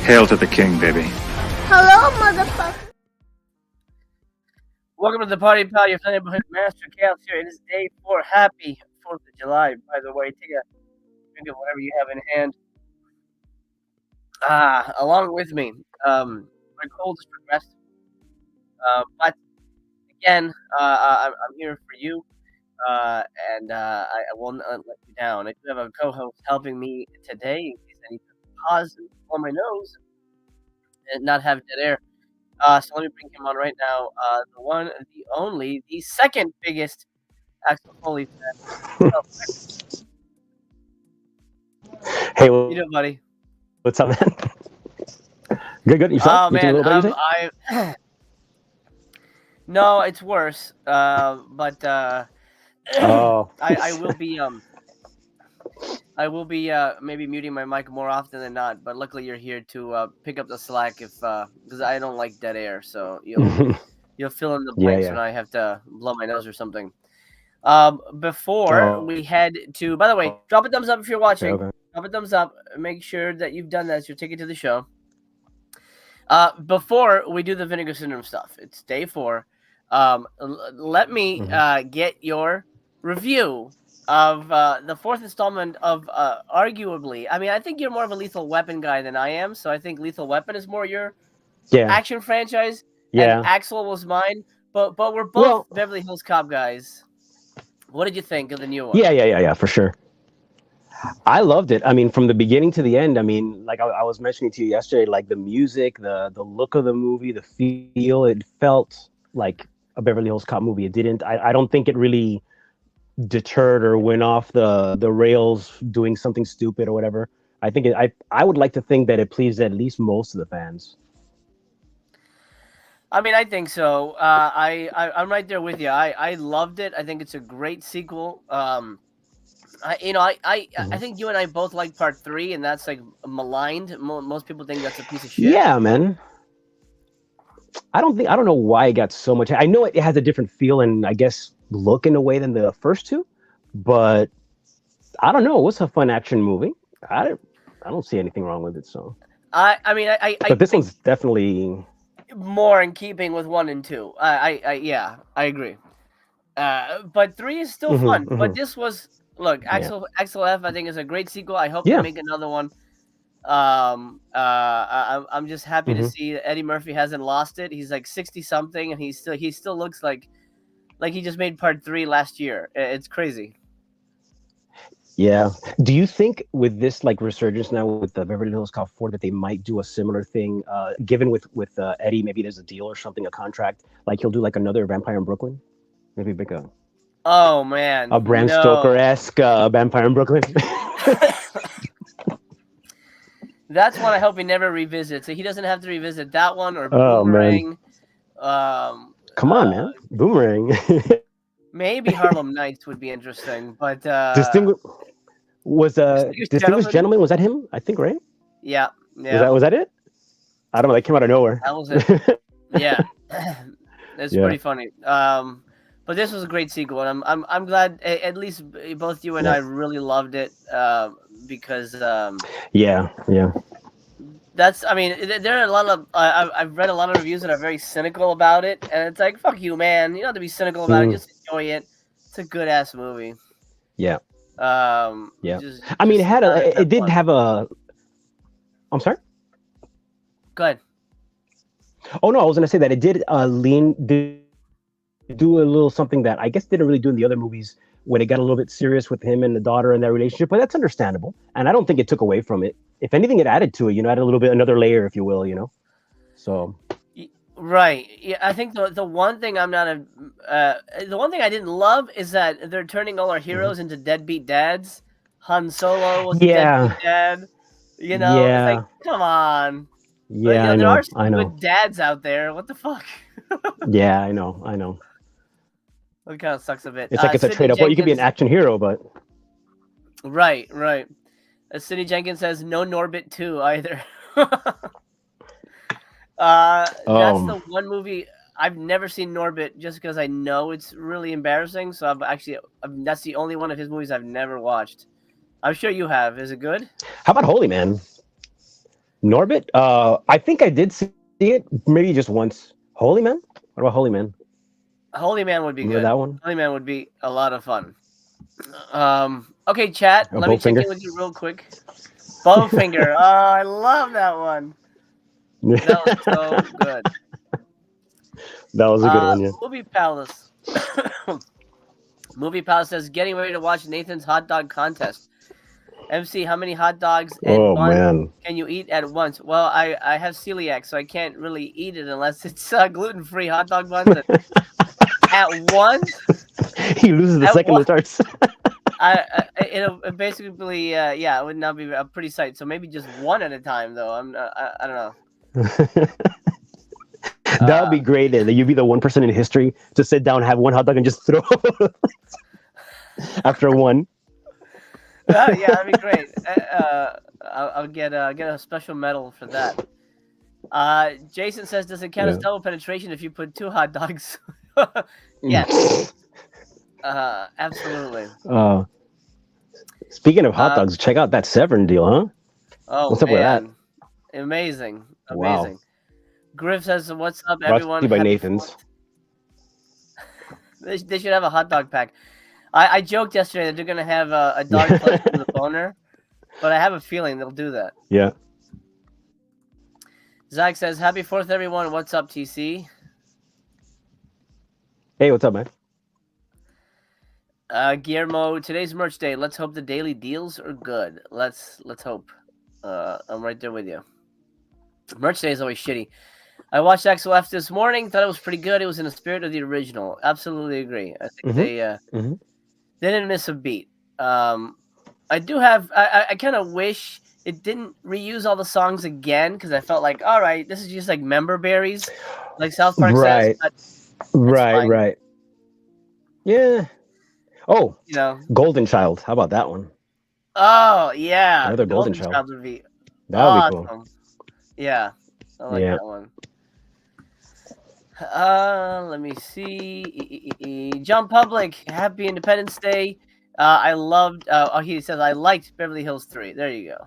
Hail to the king, baby. Hello, motherfucker. Welcome to the party, pal. Your friendly neighborhood Master Chaos here. It is day 4. Happy 4th of July. By the way, take a drink of whatever you have in hand. Along with me, my cold has progressed. But again, I'm here for you, and I will not let you down. I do have a co-host helping me today in case I need to pause and blow my nose and not have dead air. So let me bring him on right now. The one, the only, the second biggest Axel Foley fan. Hey, You know, buddy. what's up, man? Good. Yourself? Oh You doing man, a little better, you say? no, it's worse. But Oh. I will be maybe muting my mic more often than not. But luckily you're here to pick up the slack if because I don't like dead air, so you'll fill in the blanks when I have to blow my nose or something. Before we head to, by the way, drop a thumbs up if you're watching. Okay. Drop a thumbs up. Make sure that you've done that as you're taking to the show. Before we do the Vinegar Syndrome stuff, it's day 4. Let me get your review of the 4th installment of arguably. I mean, I think you're more of a Lethal Weapon guy than I am, so I think Lethal Weapon is more your action franchise. Yeah. And Axel was mine, but we're both Beverly Hills Cop guys. What did you think of the new one? Yeah, for sure. I loved it. I mean, from the beginning to the end. I mean, like I was mentioning to you yesterday, like the music, the look of the movie, the feel, it felt like a Beverly Hills Cop movie. It didn't. I don't think it really deterred or went off the rails doing something stupid or whatever. I think I would like to think that it pleased at least most of the fans. I mean, I think so. I'm right there with you. I loved it. I think it's a great sequel. I think you and I both like part 3, and that's like maligned. Most people think that's a piece of shit. Yeah, man. I don't know why it got so much. I know it has a different feel and I guess look in a way than the first 2, but I don't know. What's a fun action movie? I don't see anything wrong with it. So but this one's definitely more in keeping with 1 and 2. I agree. But 3 is still fun. But this was. Look, Axel F, I think, is a great sequel. I hope they make another one. I'm just happy to see that Eddie Murphy hasn't lost it. He's like 60 something, and he still looks like he just made part 3 last year. It's crazy. Yeah. Do you think with this like resurgence now with the Beverly Hills Cop 4 that they might do a similar thing? Given with Eddie, maybe there's a deal or something, a contract, like he'll do like another Vampire in Brooklyn, maybe make a. Oh man, a Bram Stoker-esque Vampire in Brooklyn. That's one I hope he never revisits. So he doesn't have to revisit that one or Boomerang. Man. Come on, man, Boomerang. Maybe Harlem Nights would be interesting, but Distinguished Gentleman, was that him? I think, right? Yeah. Was that it? I don't know. That came out of nowhere. That was it. Yeah, it's pretty funny. But this was a great sequel, and I'm glad at least both you and I really loved it because yeah. That's, I mean, there are a lot of I've read a lot of reviews that are very cynical about it, and it's like, fuck you, man. You don't have to be cynical about it. Just enjoy it. It's a good ass movie. Yeah. I mean, it did have a. I'm sorry. Go ahead. Oh no, I was gonna say that it did do a little something that I guess didn't really do in the other movies when it got a little bit serious with him and the daughter and that relationship, but that's understandable. And I don't think it took away from it. If anything, it added to it, added a little bit, another layer, if you will, So. Right. Yeah, I think the one thing the one thing I didn't love is that they're turning all our heroes into deadbeat dads. Han Solo was a deadbeat dad. It's like, come on. Yeah, there are some good dads out there. What the fuck? Yeah, I know. It kind of sucks a bit. It's like it's a trade-off. Well, you could be an action hero, but... Right. Sidney Jenkins says, no Norbit 2 either. That's the one movie... I've never seen Norbit just because I know it's really embarrassing. So that's the only one of his movies I've never watched. I'm sure you have. Is it good? How about Holy Man? Norbit. I think I did see it maybe just once. Holy Man. What about Holy Man? Holy Man would be Remember good. that one? Holy Man would be a lot of fun. Okay, chat. A Let me check Bowfinger. in with you real quick. Bowfinger. Oh, I love that one. That was so good. That was a good one. Yeah. Movie Palace. Movie Palace says getting ready to watch Nathan's hot dog contest. MC, how many hot dogs and Oh buns man. can you eat at once? Well, I have celiac, so I can't really eat it unless it's gluten-free hot dog buns. At once, He loses the at second one, it starts. it'll basically yeah, it would not be a pretty sight. So maybe just one at a time, though. I don't know. That would be great. That you'd be the one person in history to sit down, have one hot dog, and just throw after one. Yeah, that'd be great. I'll get a special medal for that. Jason says, does it count as double penetration if you put 2 hot dogs? Yes. Absolutely. Speaking of hot dogs, check out that Severin deal, huh? Oh, what's up with that? Amazing. Wow. Griff says, what's up, Brought everyone? to you by Happy Nathan's. They should have a hot dog pack. I joked yesterday that they're going to have a dog clutch for the boner, but I have a feeling they'll do that. Yeah. Zach says, happy 4th, everyone. What's up, TC? Hey, what's up, man? Guillermo, today's merch day. Let's hope the daily deals are good. Let's hope. I'm right there with you. Merch day is always shitty. I watched XOF this morning. Thought it was pretty good. It was in the spirit of the original. Absolutely agree. I think they didn't miss a beat. I do have. I kind of wish it didn't reuse all the songs again because I felt like, all right, this is just like member berries, like South Park says. But Right. Yeah. Oh, you know, Golden Child. How about that one? Oh yeah, Another Golden Child. Would be That would be awesome. Yeah, I like that one. Let me see. John Public, happy Independence Day. I loved. He says I liked Beverly Hills 3. There you go.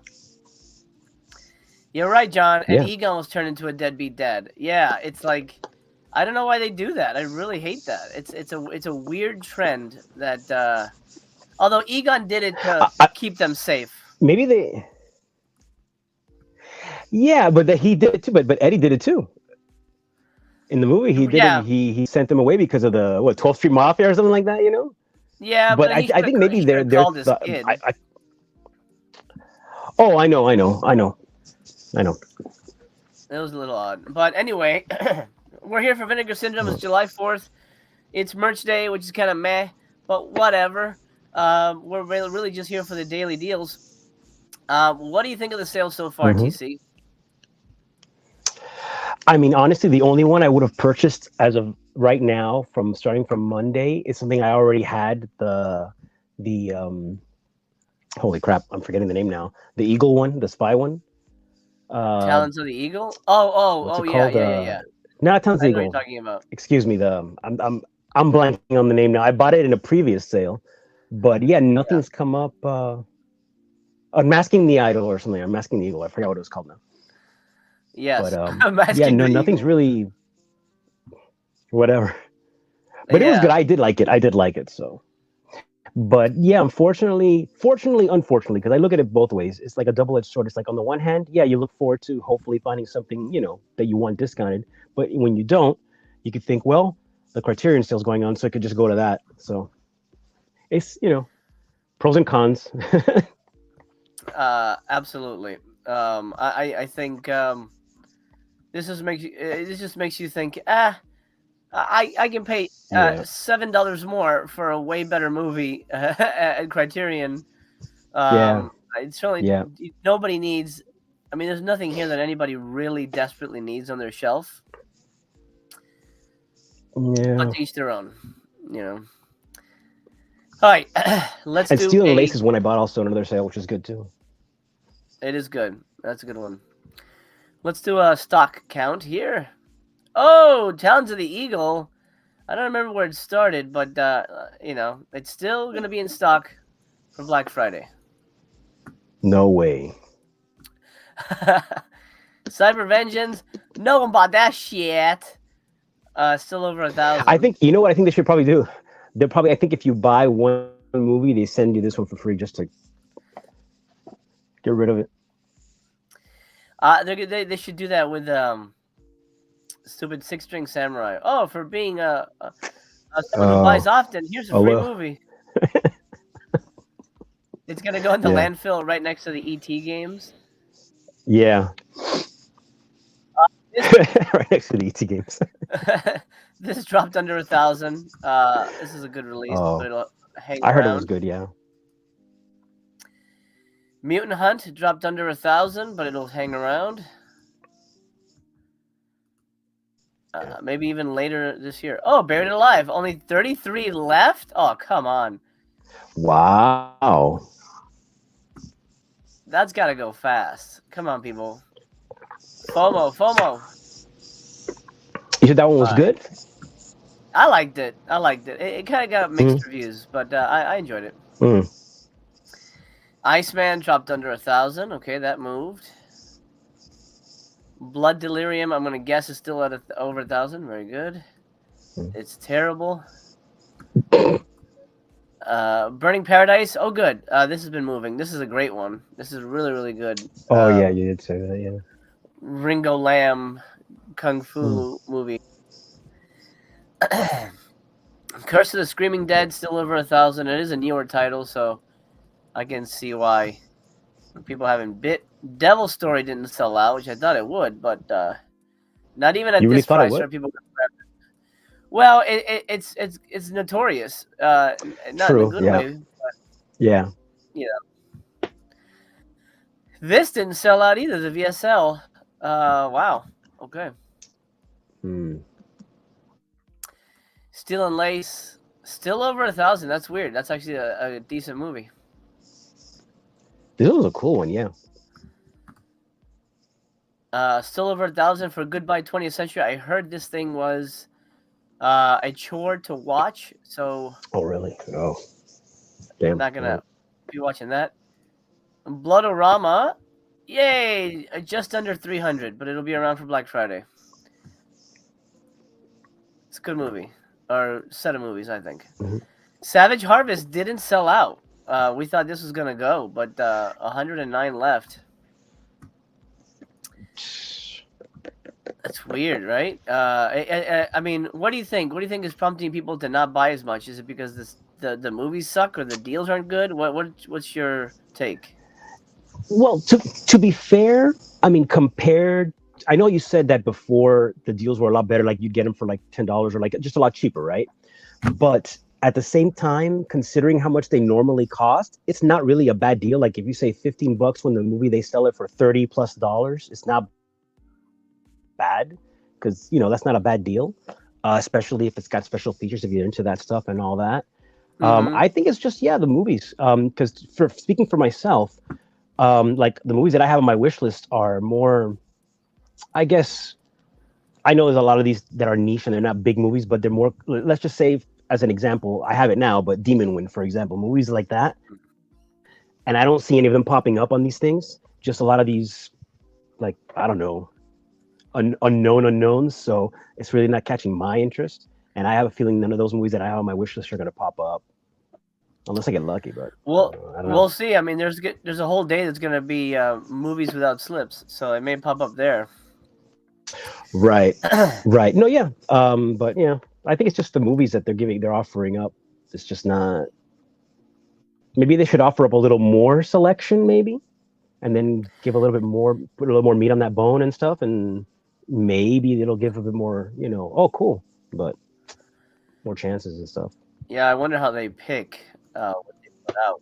You're right, John. And Egon was turned into a deadbeat dad. Yeah, it's like I don't know why they do that. I really hate that. It's a weird trend that. Although Egon did it to keep them safe. Maybe they. Yeah, but he did it too. But Eddie did it too. In the movie, he did it. He sent them away because of the 12th Street Mafia or something like that. You know. Yeah, but I think maybe they're called his kid. Oh, I know. It was a little odd, but anyway, we're here for Vinegar Syndrome. It's July 4th. It's merch day, which is kind of meh, but whatever. We're really just here for the daily deals. What do you think of the sale so far, TC? I mean, honestly, the only one I would have purchased as of right now, starting from Monday, is something I already had. The holy crap, I'm forgetting the name now. The Eagle one, the spy one. Talons of the Eagle. Oh, yeah. Not Talons of the Eagle. What you're talking about. Excuse me. I'm blanking on the name now. I bought it in a previous sale, but yeah, nothing's come up. Unmasking the Idol or something. Unmasking the Eagle. I forgot what it was called now. Yes. But nothing's really whatever. But it was good. I did like it. So, but yeah, unfortunately, because I look at it both ways. It's like a double-edged sword. It's like on the one hand, yeah, you look forward to hopefully finding something that you want discounted. But when you don't, you could think, well, the Criterion sale's going on, so I could just go to that. So it's pros and cons. Absolutely. I think this just makes you think. I can pay $7 more for a way better movie at Criterion. It's really nobody needs. I mean, there's nothing here that anybody really desperately needs on their shelf. Yeah. But to each their own, All right, let's do. Steel and Lace is one I bought also another sale, which is good too. It is good. That's a good one. Let's do a stock count here. Oh, Talons of the Eagle. I don't remember where it started, but it's still going to be in stock for Black Friday. No way. Cyber Vengeance. No one bought that shit. Still over 1,000. I think you know what I think they should probably do. They'll probably I think if you buy one movie, they send you this one for free just to get rid of it. They should do that with stupid Six String Samurai. Oh, for being someone who buys often, here's a free movie. It's gonna go in the landfill right next to the ET games. Yeah. Right next to the ET games. This dropped under 1,000. This is a good release, but it'll hang around. I heard it was good, yeah. Mutant Hunt dropped under 1,000, but it'll hang around. Maybe even later this year. Oh, Buried Alive. Only 33 left? Oh, come on. Wow. That's got to go fast. Come on, people. FOMO. You said that one was good? I liked it. It kind of got mixed reviews, but I enjoyed it. Iceman dropped under 1,000. Okay, that moved. Blood Delirium, I'm going to guess, is still at over 1,000. Very good. It's terrible. Burning Paradise. Oh, good. This has been moving. This is a great one. This is really, really good. Oh, yeah, you did say that, yeah. Ringo Lam Kung Fu movie. Curse of the Screaming Dead, still over 1,000. It is a newer title, so I can see why people haven't bit. Devil Story didn't sell out, which I thought it would, but not even at this price are people going to grab it. Well, it's notorious. Not True, in a good way. But, yeah. You know. This didn't sell out either, the VSL. Wow. Okay. Steel and Lace, still over 1,000. That's weird. That's actually a decent movie. This was a cool one, yeah. Still over 1,000 for Goodbye 20th Century. I heard this thing was a chore to watch, so. Oh, really? Oh, damn. I'm not gonna be watching that. Bloodorama, yay! Just under 300, but it'll be around for Black Friday. It's a good movie, or set of movies, I think. Savage Harvest didn't sell out. We thought this was gonna go, but 109 left. That's weird, right? I mean, what do you think? What do you think is prompting people to not buy as much? Is it because the movies suck or the deals aren't good? What's your take? Well, to be fair, I mean, compared, I know you said that before the deals were a lot better, like you'd get them for like $10 or like just a lot cheaper, right? But at the same time, considering how much they normally cost, it's not really a bad deal. Like if you say $15 when the movie they sell it for $30+, it's not bad because that's not a bad deal, especially if it's got special features if you're into that stuff and all that. I think it's just the movies. Because speaking for myself, like the movies that I have on my wish list are more, I guess, I know there's a lot of these that are niche and they're not big movies, but they're more, let's just say as an example, I have it now, but Demon Wind, for example, movies like that. And I don't see any of them popping up on these things. Just a lot of these, like, I don't know, unknown unknowns. So it's really not catching my interest. And I have a feeling none of those movies that I have on my wish list are going to pop up. Unless I get lucky, but I don't know. We'll see. I mean, there's a whole day that's going to be movies without slips, so it may pop up there. Right. No, yeah. But I think it's just the movies that they're offering up. It's just not. Maybe they should offer up a little more selection, maybe, and then give a little bit more, put a little more meat on that bone and stuff, and maybe it'll give a bit more, oh, cool, but more chances and stuff. Yeah, I wonder how they pick what they put out.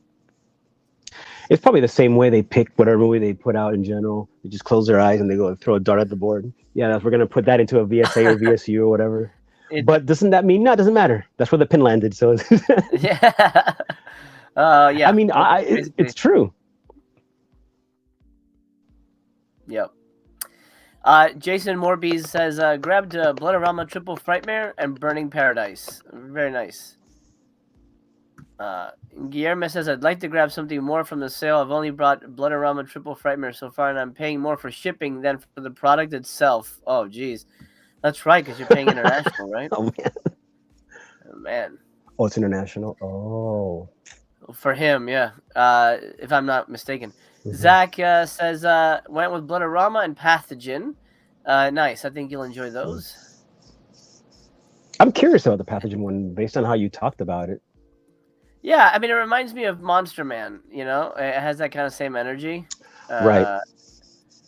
It's probably the same way they pick whatever movie they put out in general. They just close their eyes and they go and throw a dart at the board. Yeah, we're gonna put that into a VSA or VSU or whatever. But doesn't that mean no? It doesn't matter. That's where the pin landed. So yeah. Yeah. I mean, it's true. Yep. Jason Morbies says, grabbed Bloodorama Triple Frightmare and Burning Paradise. Very nice. Guillermo says, I'd like to grab something more from the sale. I've only brought Bloodorama Triple Frightmare so far, and I'm paying more for shipping than for the product itself. Oh, geez. That's right, because you're paying international, right? Oh man. Oh, man. Oh, it's international. Oh. For him, yeah. If I'm not mistaken. Mhm. Zach says, went with Bloodorama and Pathogen. Nice. I think you'll enjoy those. I'm curious about the pathogen one based on how you talked about it. Yeah, I mean, it reminds me of Monster Man, you know? It has that kind of same energy. Right.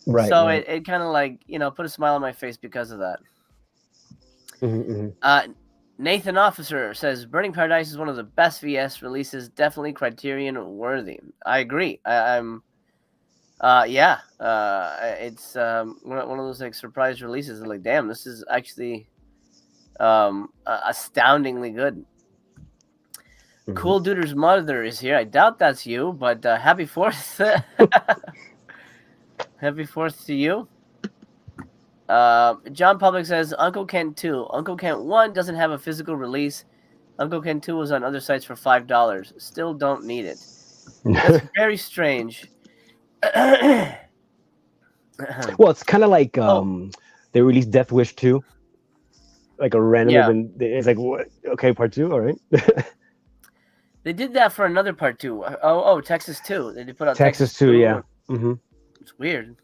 Right. So right. it kind of like, put a smile on my face because of that. Mm-hmm. Nathan Officer says, Burning Paradise is one of the best VS releases, definitely Criterion worthy. I agree. It's one of those like surprise releases. Like, damn, this is actually astoundingly good. Mm-hmm. Cool Duder's mother is here. I doubt that's you, but happy 4th. Happy 4th to you. John Public says Uncle Kent 2. Uncle Kent 1 doesn't have a physical release. Uncle Kent 2 was on other sites for $5. Still don't need it. That's very strange. Well, it's kind of like they released Death Wish 2. Like a random, it's like, what? Okay, part 2, all right. They did that for another part 2. Oh, Texas 2. They did put out Texas 2, yeah. Mm-hmm. It's weird.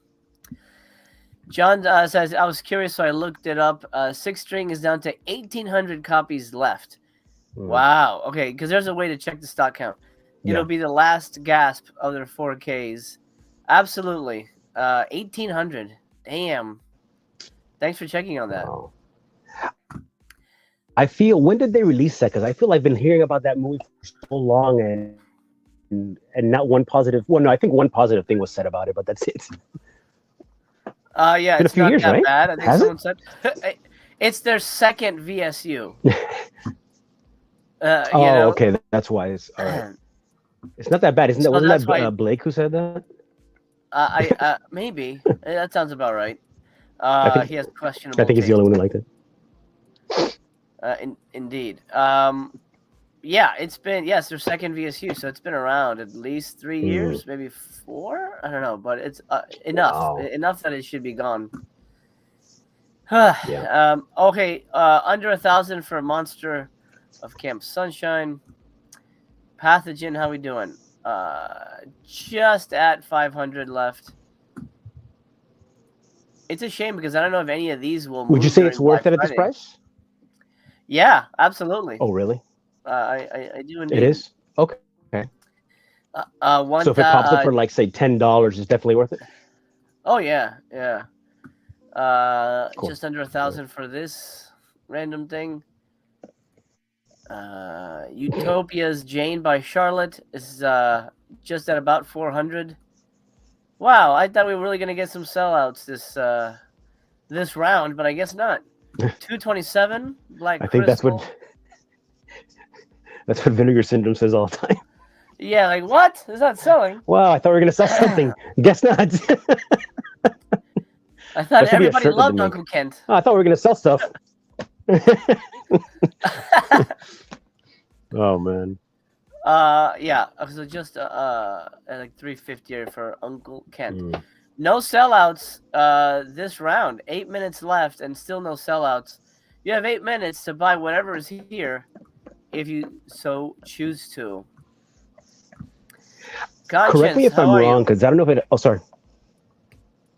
John says, I was curious, so I looked it up. 6 String is down to 1,800 copies left. Mm. Wow. Okay, because there's a way to check the stock count. It'll be the last gasp of their 4Ks. Absolutely. 1,800. Damn. Thanks for checking on that. Wow. I feel, when did they release that? Because I feel I've been hearing about that movie for so long and not one positive. Well, no, I think one positive thing was said about it, but that's it. Yeah, it's been a few years, right? Bad. I think Has someone said it's their second VSU. Okay, that's why it's all right. It's not that bad, isn't that? Wasn't that Blake who said that? Maybe that sounds about right. He has questionable. I think he's the only one who liked it. Indeed. Yeah, it's been it's their second VSU, so it's been around at least 3 years, maybe 4. I don't know, but it's enough that it should be gone. Okay, under 1,000 for Monster of Camp Sunshine. Pathogen, how we doing? Just at 500 left. It's a shame because I don't know if any of these will. Would you say it's worth it at this price? Yeah, absolutely. Oh, really? I do indeed. It is? Okay. So if it pops up for like, say, $10, it's definitely worth it? Oh, yeah. Cool. Just under 1,000 for this random thing. Utopia's Jane by Charlotte is just at about 400. Wow, I thought we were really going to get some sellouts this round, but I guess not. 227 Black I think Crystal. that's what Vinegar Syndrome says all the time. Yeah, like, what? Is that selling? Wow, I thought we were going to sell something. Guess not. I thought everybody loved Uncle Kent. Oh, I thought we were going to sell stuff. Oh, man. Yeah, so just at like 350 for Uncle Kent. No sellouts this round. 8 minutes left and still no sellouts. You have 8 minutes to buy whatever is here if you so choose to. Conscience, correct me if I'm wrong, because I don't know if it... Oh, sorry.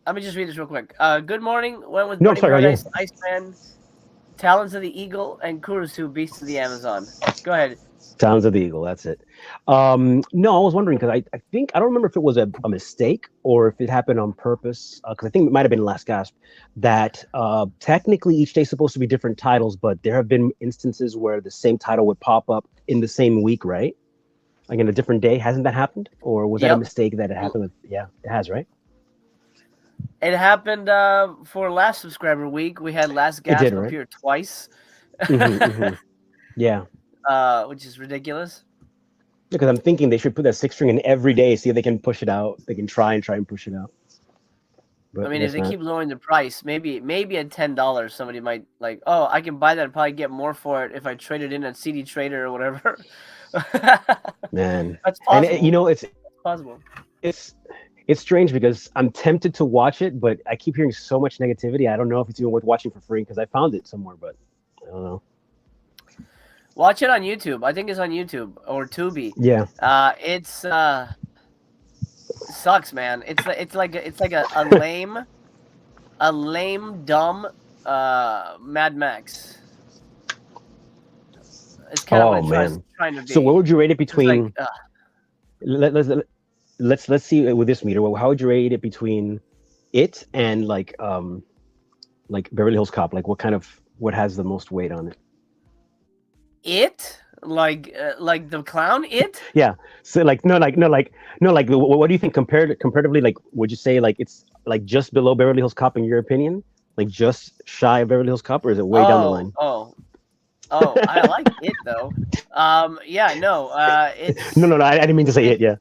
Let me just read this real quick. Good morning. Went with Burning Paradise, Iceman, Talons of the Eagle, and Kurusu, Beasts of the Amazon. Go ahead. Talons of the Eagle, that's it. No, I was wondering, because I think, I don't remember if it was a mistake or if it happened on purpose, because I think it might have been Last Gasp, that technically each day is supposed to be different titles, but there have been instances where the same title would pop up in the same week, right? Like in a different day. Hasn't that happened? Or was that a mistake that it happened with? Yeah, it has, right? It happened for last subscriber week. We had Last Gasp appear twice. Yeah. Which is ridiculous. Because I'm thinking they should put that 6 string in every day, see if they can push it out. They can try and push it out. But I mean, if they keep lowering the price, maybe at $10, somebody might like, oh, I can buy that and probably get more for it if I trade it in at CD Trader or whatever. Man. That's And possible. it's It's possible. it's it's strange because I'm tempted to watch it, but I keep hearing so much negativity. I don't know if it's even worth watching for free because I found it somewhere, but I don't know. Watch it on YouTube. I think it's on YouTube or Tubi. Yeah. It's sucks, man. It's like a lame, dumb Mad Max. It's kind of what Oh it tries man. trying to So what be. would you rate it It's like between? Let, let's let's see with this meter. How would you rate it between it and like Beverly Hills Cop? Like what has the most weight on it? it, like the clown. It. Yeah. So like no like what do you think comparatively? Like would you say like it's like just below Beverly Hills Cop in your opinion? Like just shy of Beverly Hills Cop, or is it way down the Oh, line? oh, oh! I like it though. Yeah, no. No, no, no. I didn't mean to say It it. Yeah.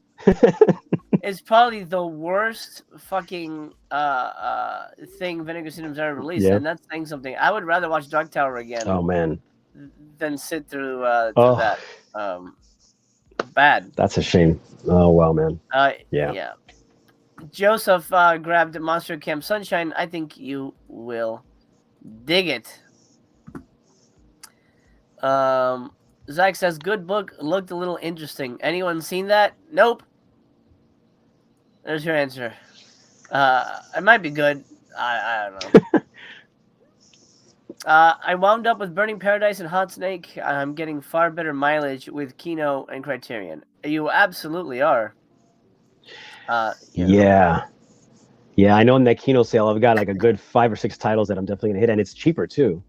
it's probably the worst fucking thing Vinegar Syndrome's ever released, Yeah. and that's saying something. I would rather watch Dark Tower again Oh man. than sit through Oh, that. Um, Bad. that's a shame. Oh wow, man. Yeah. Yeah. Joseph grabbed Monster Camp Sunshine. I think you will dig it. Zach says, good book, looked a little interesting. Anyone seen that? Nope. There's your answer. It might be good. I don't know. I wound up with Burning Paradise and Hot Snake. I'm getting far better mileage with Kino and Criterion. You absolutely are. Yeah. Yeah, I know in that Kino sale, I've got like a good 5 or 6 titles that I'm definitely gonna hit, and it's cheaper too.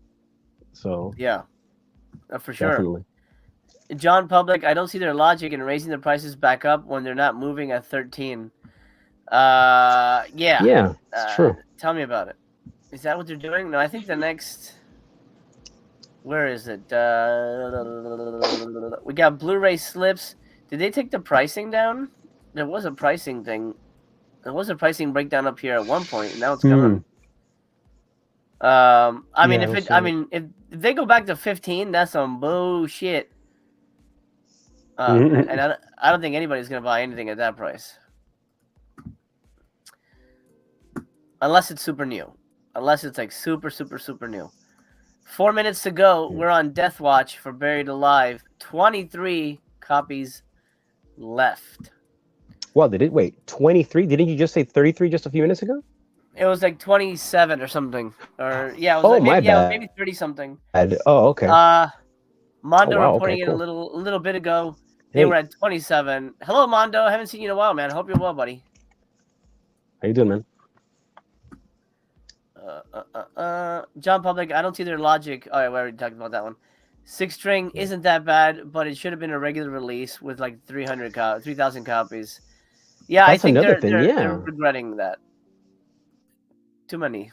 So Yeah, for sure. definitely. John Public, I don't see their logic in raising the prices back up when they're not moving at 13. Yeah. Yeah, it's true. Tell me about it. Is that what they're doing? No, I think the next. Where is it? We got Blu-ray slips. Did they take the pricing down? There was a pricing thing. There was a pricing breakdown up here at one point, and now it's coming. I mean, if they go back to 15, that's some bullshit. And I don't think anybody's gonna buy anything at that price, unless it's super new. Unless it's like super, super, super new. 4 minutes to go. We're on death watch for Buried Alive. 23 copies left. Well, did it wait 23? Didn't you just say 33 just a few minutes ago? It was like 27 or something. Or yeah, it was Oh, like my maybe, yeah, bad. maybe 30 something. Oh, okay. Mondo wow, reporting okay, it cool. a little bit ago. They Hey, were at 27. Hello, Mondo. I haven't seen you in a while, man. Hope you're well, buddy. how you doing, man? John Public, I don't see their logic. Oh, yeah, we already talked about that one. 6-string isn't that bad, but it should have been a regular release with like 3,000 copies. Yeah, That's I think another thing, yeah. they're regretting that. Too many.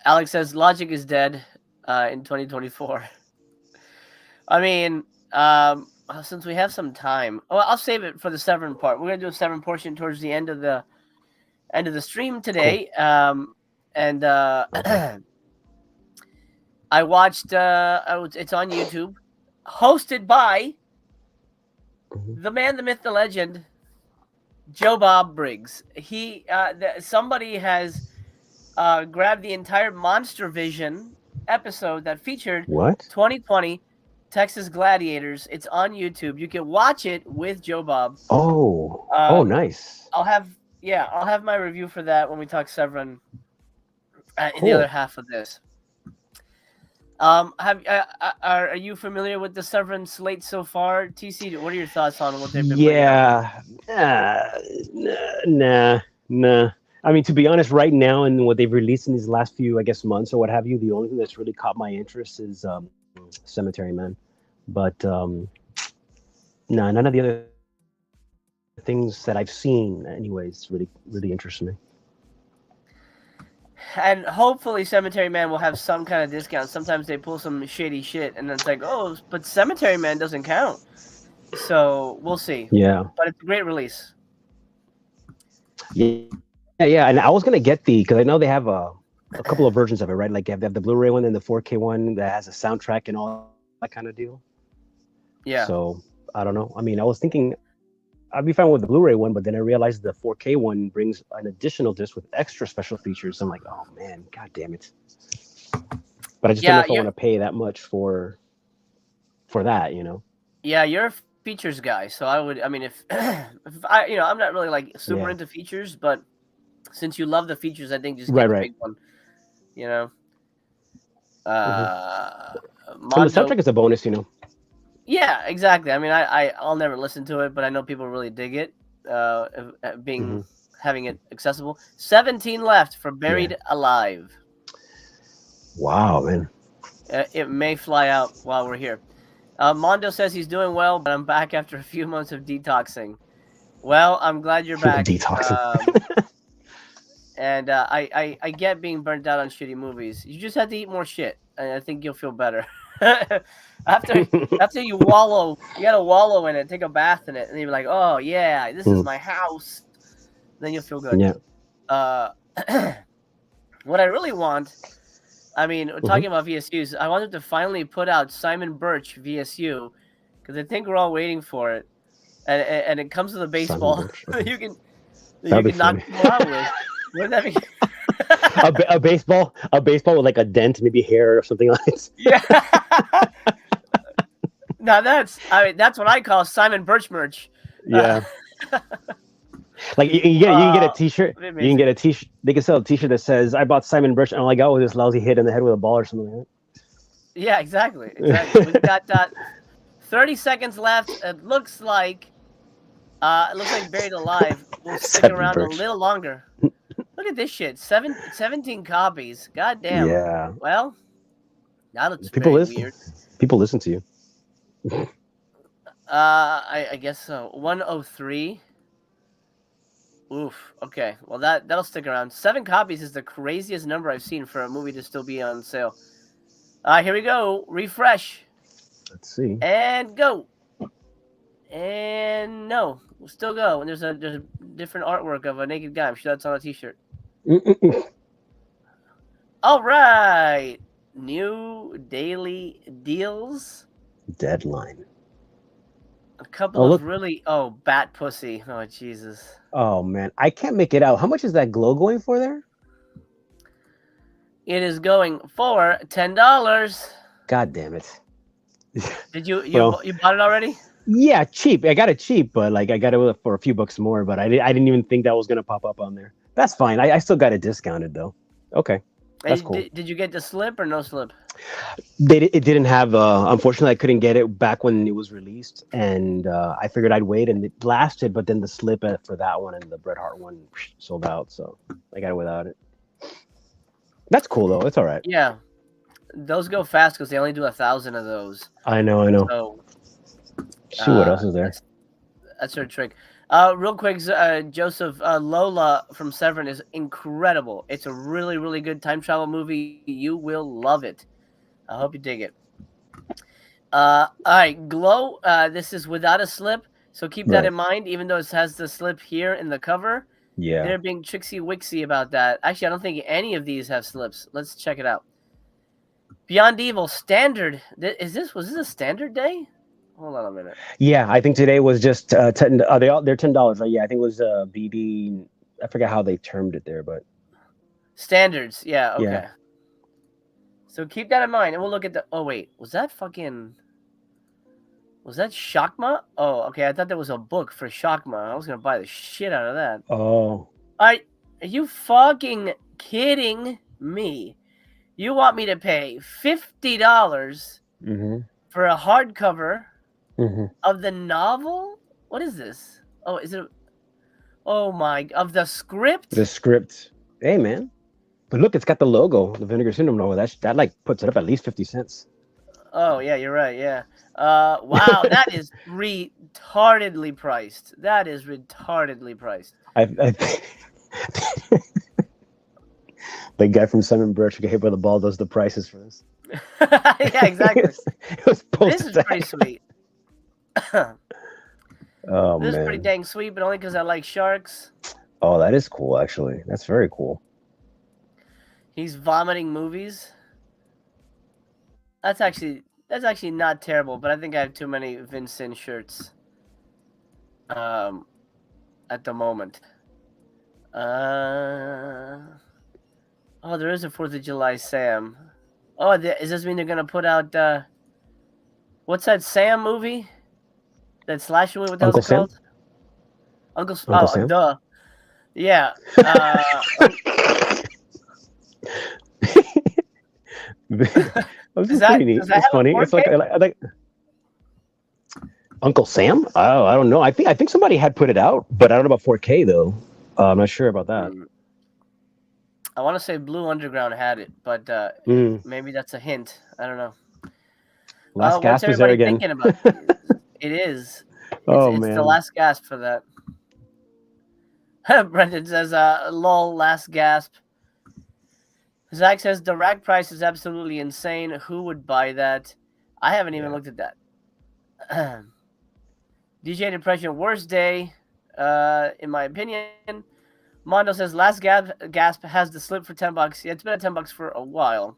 Alex says Logic is dead in 2024. I mean, since we have some time, I'll save it for the Severin part. We're gonna do a Severin portion towards the end of the stream today. Cool. I watched. It's on YouTube, hosted by the man, the myth, the legend, Joe Bob Briggs. Somebody has grabbed the entire Monster Vision episode that featured 2020 Texas Gladiators. It's on YouTube. You can watch it with Joe Bob. Oh, nice. I'll have my review for that when we talk Severin in the other half of this. Are you familiar with the Severin slate so far, TC? What are your thoughts on what they've been putting out? Nah. I mean, to be honest, right now and what they've released in these last few, I guess, months or what have you, the only thing that's really caught my interest is Cemetery Man. But none of the other things that I've seen, anyways, really interest me. And hopefully Cemetery Man will have some kind of discount. Sometimes they pull some shady shit, and it's like, oh, but Cemetery Man doesn't count. So we'll see. Yeah. But it's a great release. Yeah. And I was gonna get because I know they have a couple of versions of it, right? Like they have the Blu-ray one and the 4K one that has a soundtrack and all that kind of deal. Yeah. So I don't know. I mean, I was thinking I'd be fine with the Blu-ray one, but then I realized the 4K one brings an additional disc with extra special features. I'm like, oh man, god damn it! But I just don't know Yeah, if I want to pay that much for that, you know? you're a features guy, so I would. I mean, if I, I'm not really like super Yeah. into features, but since you love the features, I think just get Right, the right. big one. You know, Hmm. uh, And the Mondo. soundtrack is a bonus, you know. Yeah, exactly. I mean, I'll never listen to it, but I know people really dig it. Hmm. Being having it accessible. 17 left for Yeah. Buried Alive. Wow, man. It may fly out while we're here. Mondo says he's doing well, but I'm back after a few months of detoxing. Well, I'm glad you're back. Detoxing. And I get being burnt out on shitty movies. You just have to eat more shit, and I think you'll feel better. after after you wallow, you gotta wallow in it, take a bath in it, and you're like, oh yeah, this is Mm, my house. Then you'll feel good. yeah. Uh, what I really want, I mean, Hmm. talking about VSUs, I wanted to finally put out Simon Birch VSU because I think we're all waiting for it, and it comes with a Simon baseball Birch. Okay. you That'd be can knock funny. people out with. Wouldn't that be? A baseball with like a dent, maybe hair or something like that. Yeah. Now that's what I call Simon Birch merch. Uh, Yeah. Like you can get a T-shirt. that'd be You can amazing. get a T-shirt. They can sell a T-shirt that says "I bought Simon Birch and all I got was this lousy hit in the head with a ball or something like Yeah, exactly. We've got 30 seconds left. It looks like Buried Alive will that. stick Simon around a Birch. little longer. Look at this shit. 17 copies. God damn. Yeah. Well, that looks People very listen. weird. People listen to you. I guess so. 103. Oof. Okay. Well, that'll stick around. 7 copies is the craziest number I've seen for a movie to still be on sale. Here we go. Refresh Let's see. and go. And no, we'll still go. And there's a different artwork of a naked guy. I'm sure that's on a T-shirt. Mm-mm-mm. All right. New daily deals. Deadline. A couple Oh of look. really bat pussy. Oh Jesus. Oh man, I can't make it out. How much is that glow going for there? It is going for $10. God damn it. Did you Well, you bought it already? yeah, cheap. I got it cheap, but like I got it for a few bucks more. But I didn't even think that was gonna pop up on there. That's fine. I still got it discounted though. Okay, that's cool. Did you get the slip or no slip? It didn't have. Unfortunately, I couldn't get it back when it was released, and I figured I'd wait, and it lasted. But then the slip for that one and the Bret Hart one sold out, so I got it without it. That's cool though. It's all right. Yeah, those go fast because they only do 1,000 of those. I know. I know. So See what else is there. that's their trick. Real quick, Joseph, Lola from Severin is incredible. It's a really, really good time travel movie. You will love it. I hope you dig it. All right, Glow. This is without a slip, so keep that Right. in mind. Even though it has the slip here in the cover, Yeah. they're being tricksy wixy about that. Actually, I don't think any of these have slips. Let's check it out. Beyond Evil standard. Was this a standard day? Hold on a minute. Yeah, I think today was just 10. They're $10, right? Yeah, I think it was BD. I forget how they termed it there, but Standards. Yeah. Okay. yeah. So keep that in mind, and we'll look at the. Oh wait, was that Shakma? Oh, okay. I thought there was a book for Shakma. I was gonna buy the shit out of that. Oh, Are you fucking kidding me? You want me to pay $50 mm-hmm. for a hardcover Mm-hmm. of the novel? What is this? Oh, is it? Oh my! Of the script? The script. Hey, man. But look, it's got the logo, the Vinegar Syndrome logo. That like puts it up at least 50 cents. Oh yeah, you're right. Yeah. Wow, that is retardedly priced. That is retardedly priced. I the guy from Simon Birch who got hit by the ball does the prices for this. Yeah, exactly. It was This is pretty sweet. Oh This is man. pretty dang sweet, but only because I like sharks. Oh, that is cool. Actually, that's very cool. He's vomiting movies. That's actually not terrible, but I think I have too many Vincent shirts. At the moment. Oh, there is a 4th of July Sam. Oh, does this mean they're gonna put out what's that Sam movie? That slasher movie? What the hell's it called? Uncle Sam? Duh. Yeah. That's pretty neat. That's funny. It's like I like Uncle Sam. Oh, I don't know. I think somebody had put it out, but I don't know about 4K though. I'm not sure about that. I want to say Blue Underground had it, but maybe that's a hint. I don't know. Last Gasp is there again. Thinking about? It is. Man. It's the last gasp for that. Brendan says, lol, last gasp. Zach says, the rack price is absolutely insane. Who would buy that? I haven't even looked at that. DJ Depression, worst day, in my opinion. Mondo says, last gasp has the slip for $10. Yeah, it's been at $10 for a while.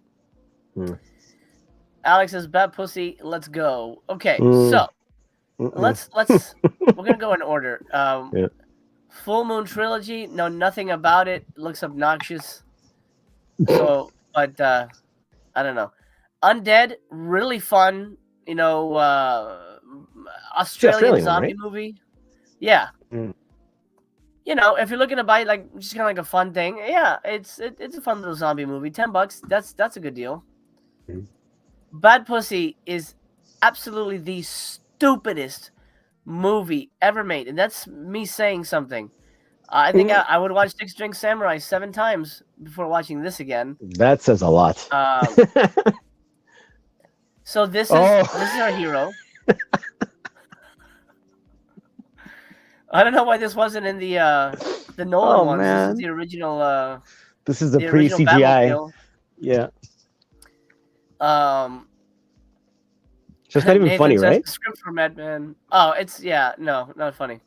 Alex says, Bat Pussy, let's go. Okay, so let's we're gonna go in order. Full Moon Trilogy, know nothing about it. Looks obnoxious. So, but I don't know. Undead, really fun. You know, Australian zombie movie. Yeah. You know, if you're looking to buy like just kind of like a fun thing, yeah, it's a fun little zombie movie. $10, that's a good deal. Bad Pussy is absolutely the stupidest movie ever made, and that's me saying something. I think I would watch Six String Samurai 7 times before watching this again. That says a lot. So this is our hero. I don't know why this wasn't in the Nolan ones. Man. This is the original. This is the pre-CGI. Yeah. So it's not even funny, right? Script for Madman. Oh, it's no, not funny.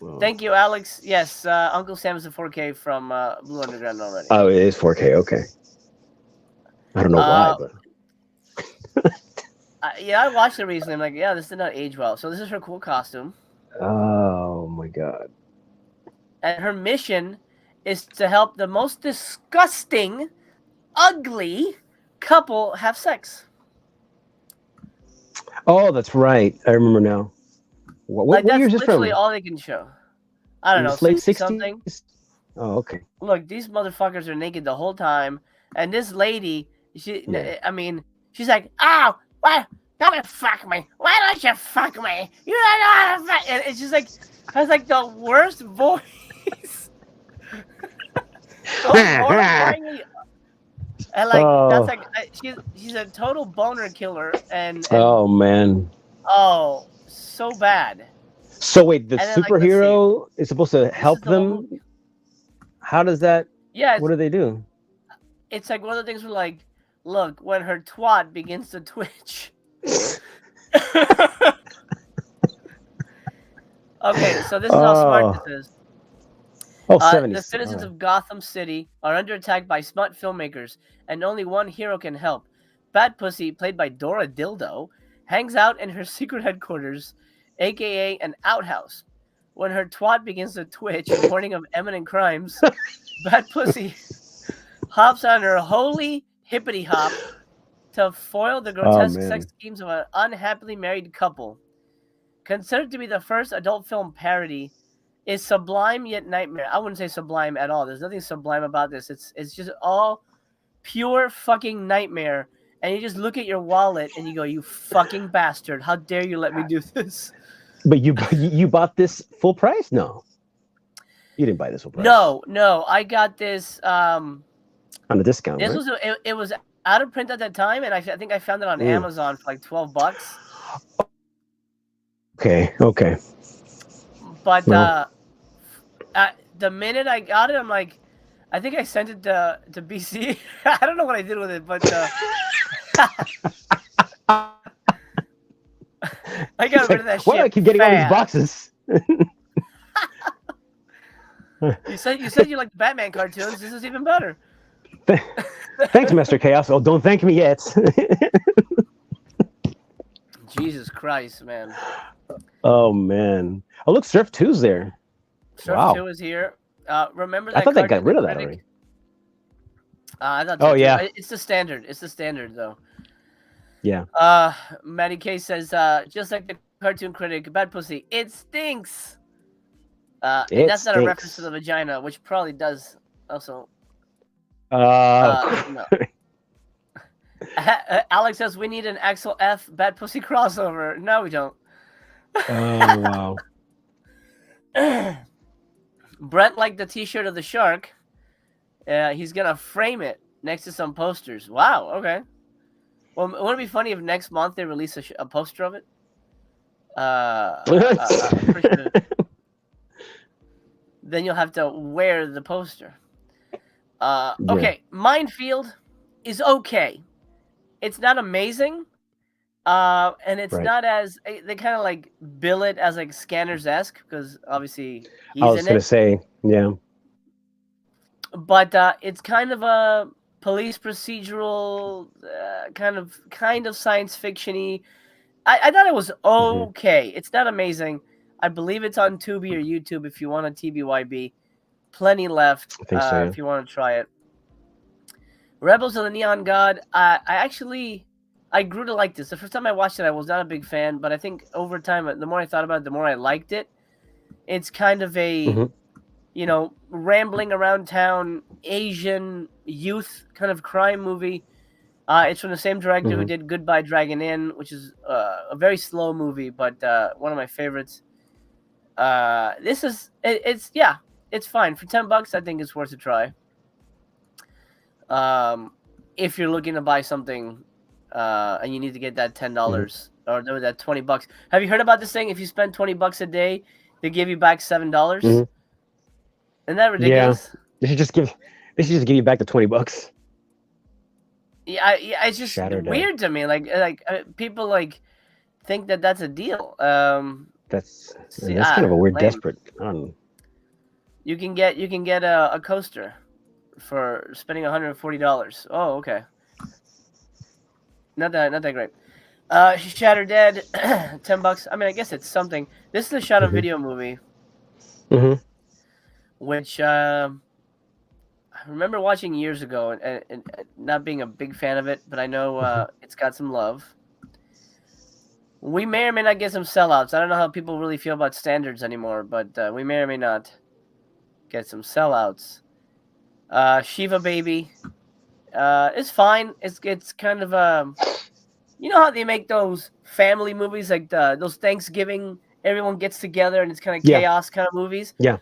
Oh. Thank you, Alex. Yes, Uncle Sam is a 4K from Blue Underground already. Oh, it is 4K. Okay. I don't know why, but. I watched it recently. I'm like, yeah, this did not age well. So this is her cool costume. Oh my god. And her mission is to help the most disgusting, ugly couple have sex. Oh, that's right. I remember now. What year is this from? That's literally all they can show. I don't know. Late 60s? Something. Oh, okay. Look, these motherfuckers are naked the whole time. And this lady, she's like, oh, why don't you fuck me? Why don't you fuck me? You don't know how to fuck. And it's just like, has like the worst voice. And like that's like she's a total boner killer and oh man. Oh, so bad. So wait, the superhero is supposed to help them? How does that? Yeah. What do they do? It's like one of the things where like, look, when her twat begins to twitch. Okay, so this is how smart this is. The citizens of Gotham City are under attack by smut filmmakers, and only one hero can help. Bad Pussy, played by Dora Dildo, hangs out in her secret headquarters, aka an outhouse. When her twat begins to twitch, warning of imminent crimes, Bad Pussy hops on her holy hippity hop to foil the grotesque sex schemes of an unhappily married couple. Considered to be the first adult film parody, is sublime yet nightmare. I wouldn't say sublime at all. There's nothing sublime about this. It's just all pure fucking nightmare. And you just look at your wallet and you go, you fucking bastard. How dare you let me do this? But you bought this full price? No. You didn't buy this full price. No. I got this on a discount. This was it was out of print at that time, and I think I found it on Amazon for like $12. Okay. But the minute I got it, I'm like, I think I sent it to BC. I don't know what I did with it, but I got rid of that shit. Why do I keep getting all these boxes? You said you like the Batman cartoons. This is even better. Thanks, Master Chaos. Oh, don't thank me yet. Jesus Christ, man. Oh man. Oh look, Surf 2's there. Surf Wow. 2 is here. Remember I that thought they got cartoon, The rid of that Critic? already. I thought so Oh too. yeah. It's the standard. It's the standard, though. Yeah. Maddie K says, just like the cartoon critic, bad pussy. It stinks. And It that's not a reference to stinks. the vagina, which probably does also. Uh No. Alex says we need an Axel F bad pussy crossover. No, we don't. oh wow. Brent liked the T-shirt of the shark. He's gonna frame it next to some posters. Wow. Okay. Well, wouldn't it be funny if next month they release a poster of it? I'm pretty sure. Then you'll have to wear the poster. Okay, Minefield is okay. It's not amazing, and it's Right. not as they kind of like bill it as like Scanners-esque because obviously I he's was in gonna it. say, yeah. But it's kind of a police procedural, kind of science fiction-y. I thought it was okay. It's not amazing. I believe it's on Tubi or YouTube if you want a TBYB. Plenty left I think so, yeah. if you want to try it. Rebels of the Neon God. I grew to like this. The first time I watched it, I was not a big fan, but I think over time, the more I thought about it, the more I liked it. It's kind of a, rambling around town Asian youth kind of crime movie. It's from the same director who did Goodbye Dragon Inn, which is a very slow movie, but one of my favorites. It's fine for $10. I think it's worth a try. If you're looking to buy something, and you need to get that $10 or that $20. Have you heard about this thing? If you spend $20 a day, they give you back $7. Isn't that ridiculous? Yeah. They should just give you back the $20. Yeah, it's just Shattered weird to me. Like people like think that that's a deal. That's kind of a weird, lame. desperate. I don't know. You can get a coaster for spending $140. Oh, okay. Not that great. Shattered Dead, $10. I mean, I guess it's something. This is a shot-on-video movie, which I remember watching years ago and not being a big fan of it, but I know it's got some love. We may or may not get some sellouts. I don't know how people really feel about standards anymore, but we may or may not get some sellouts. Shiva Baby, it's fine. It's kind of you know how they make those family movies, like those Thanksgiving, everyone gets together and it's kind of chaos kind of movies. Yeah.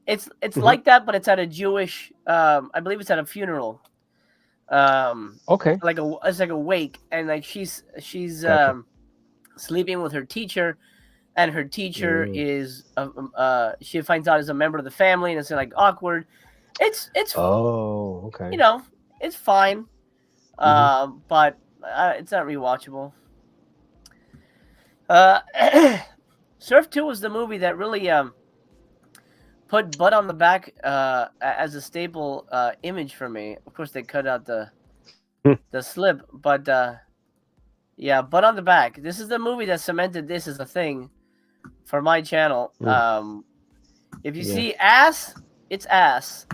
It's like that, but it's at a Jewish. I believe it's at a funeral. Okay. It's like a wake, and like she's Gotcha. sleeping with her teacher, and her teacher is she finds out is a member of the family, and it's like awkward. It's Oh, okay. It's fine, but it's not rewatchable. Surf 2 was the movie that really put butt on the back as a staple image for me. Of course, they cut out the slip, but yeah, butt on the back. This is the movie that cemented this as a thing for my channel. If you see ass, it's ass.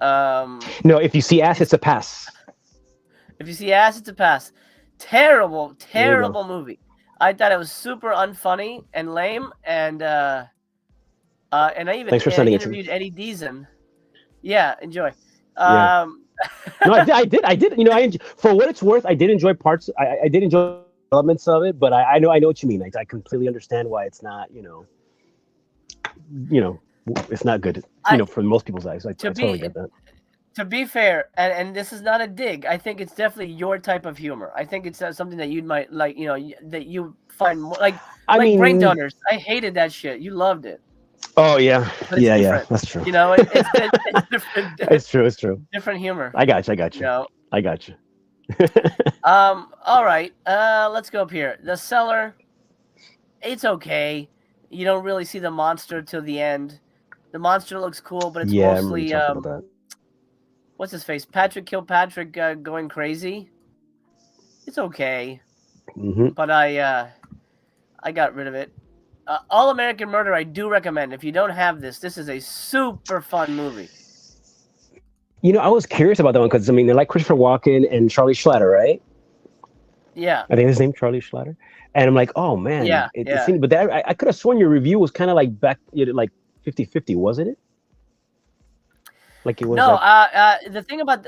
No, if you see ass, it's a pass. If you see ass, it's a pass. Terrible movie. I thought it was super unfunny and lame, and I even Thanks for sending it to interviewed Eddie Deason. Yeah, enjoy. Yeah. No, I did. For what it's worth, I did enjoy parts. I did enjoy elements of it, but I know what you mean. I completely understand why it's not. It's not good. For most people's eyes. I totally get that. To be fair, and this is not a dig, I think it's definitely your type of humor. I think it's something that you might like, that you find more like Brain Donors. I hated that shit. You loved it. Oh yeah, yeah, that's true. It's different. It's true. Different humor. I got you. I got you. All right. Let's go up here. The Cellar. It's okay. You don't really see the monster till the end. The monster looks cool, but it's mostly what's his face? Patrick Kilpatrick going crazy. It's okay, Hmm. but I got rid of it. All American Murder, I do recommend. If you don't have this, this is a super fun movie. I was curious about that one because I mean, they're like Christopher Walken and Charlie Schlatter, right? Yeah, I think his name Charlie Schlatter. And I'm like, oh man, yeah, it yeah. seemed, but that I could have sworn your review was kind of like back, like 50-50, wasn't it? Like it was No, like, the thing about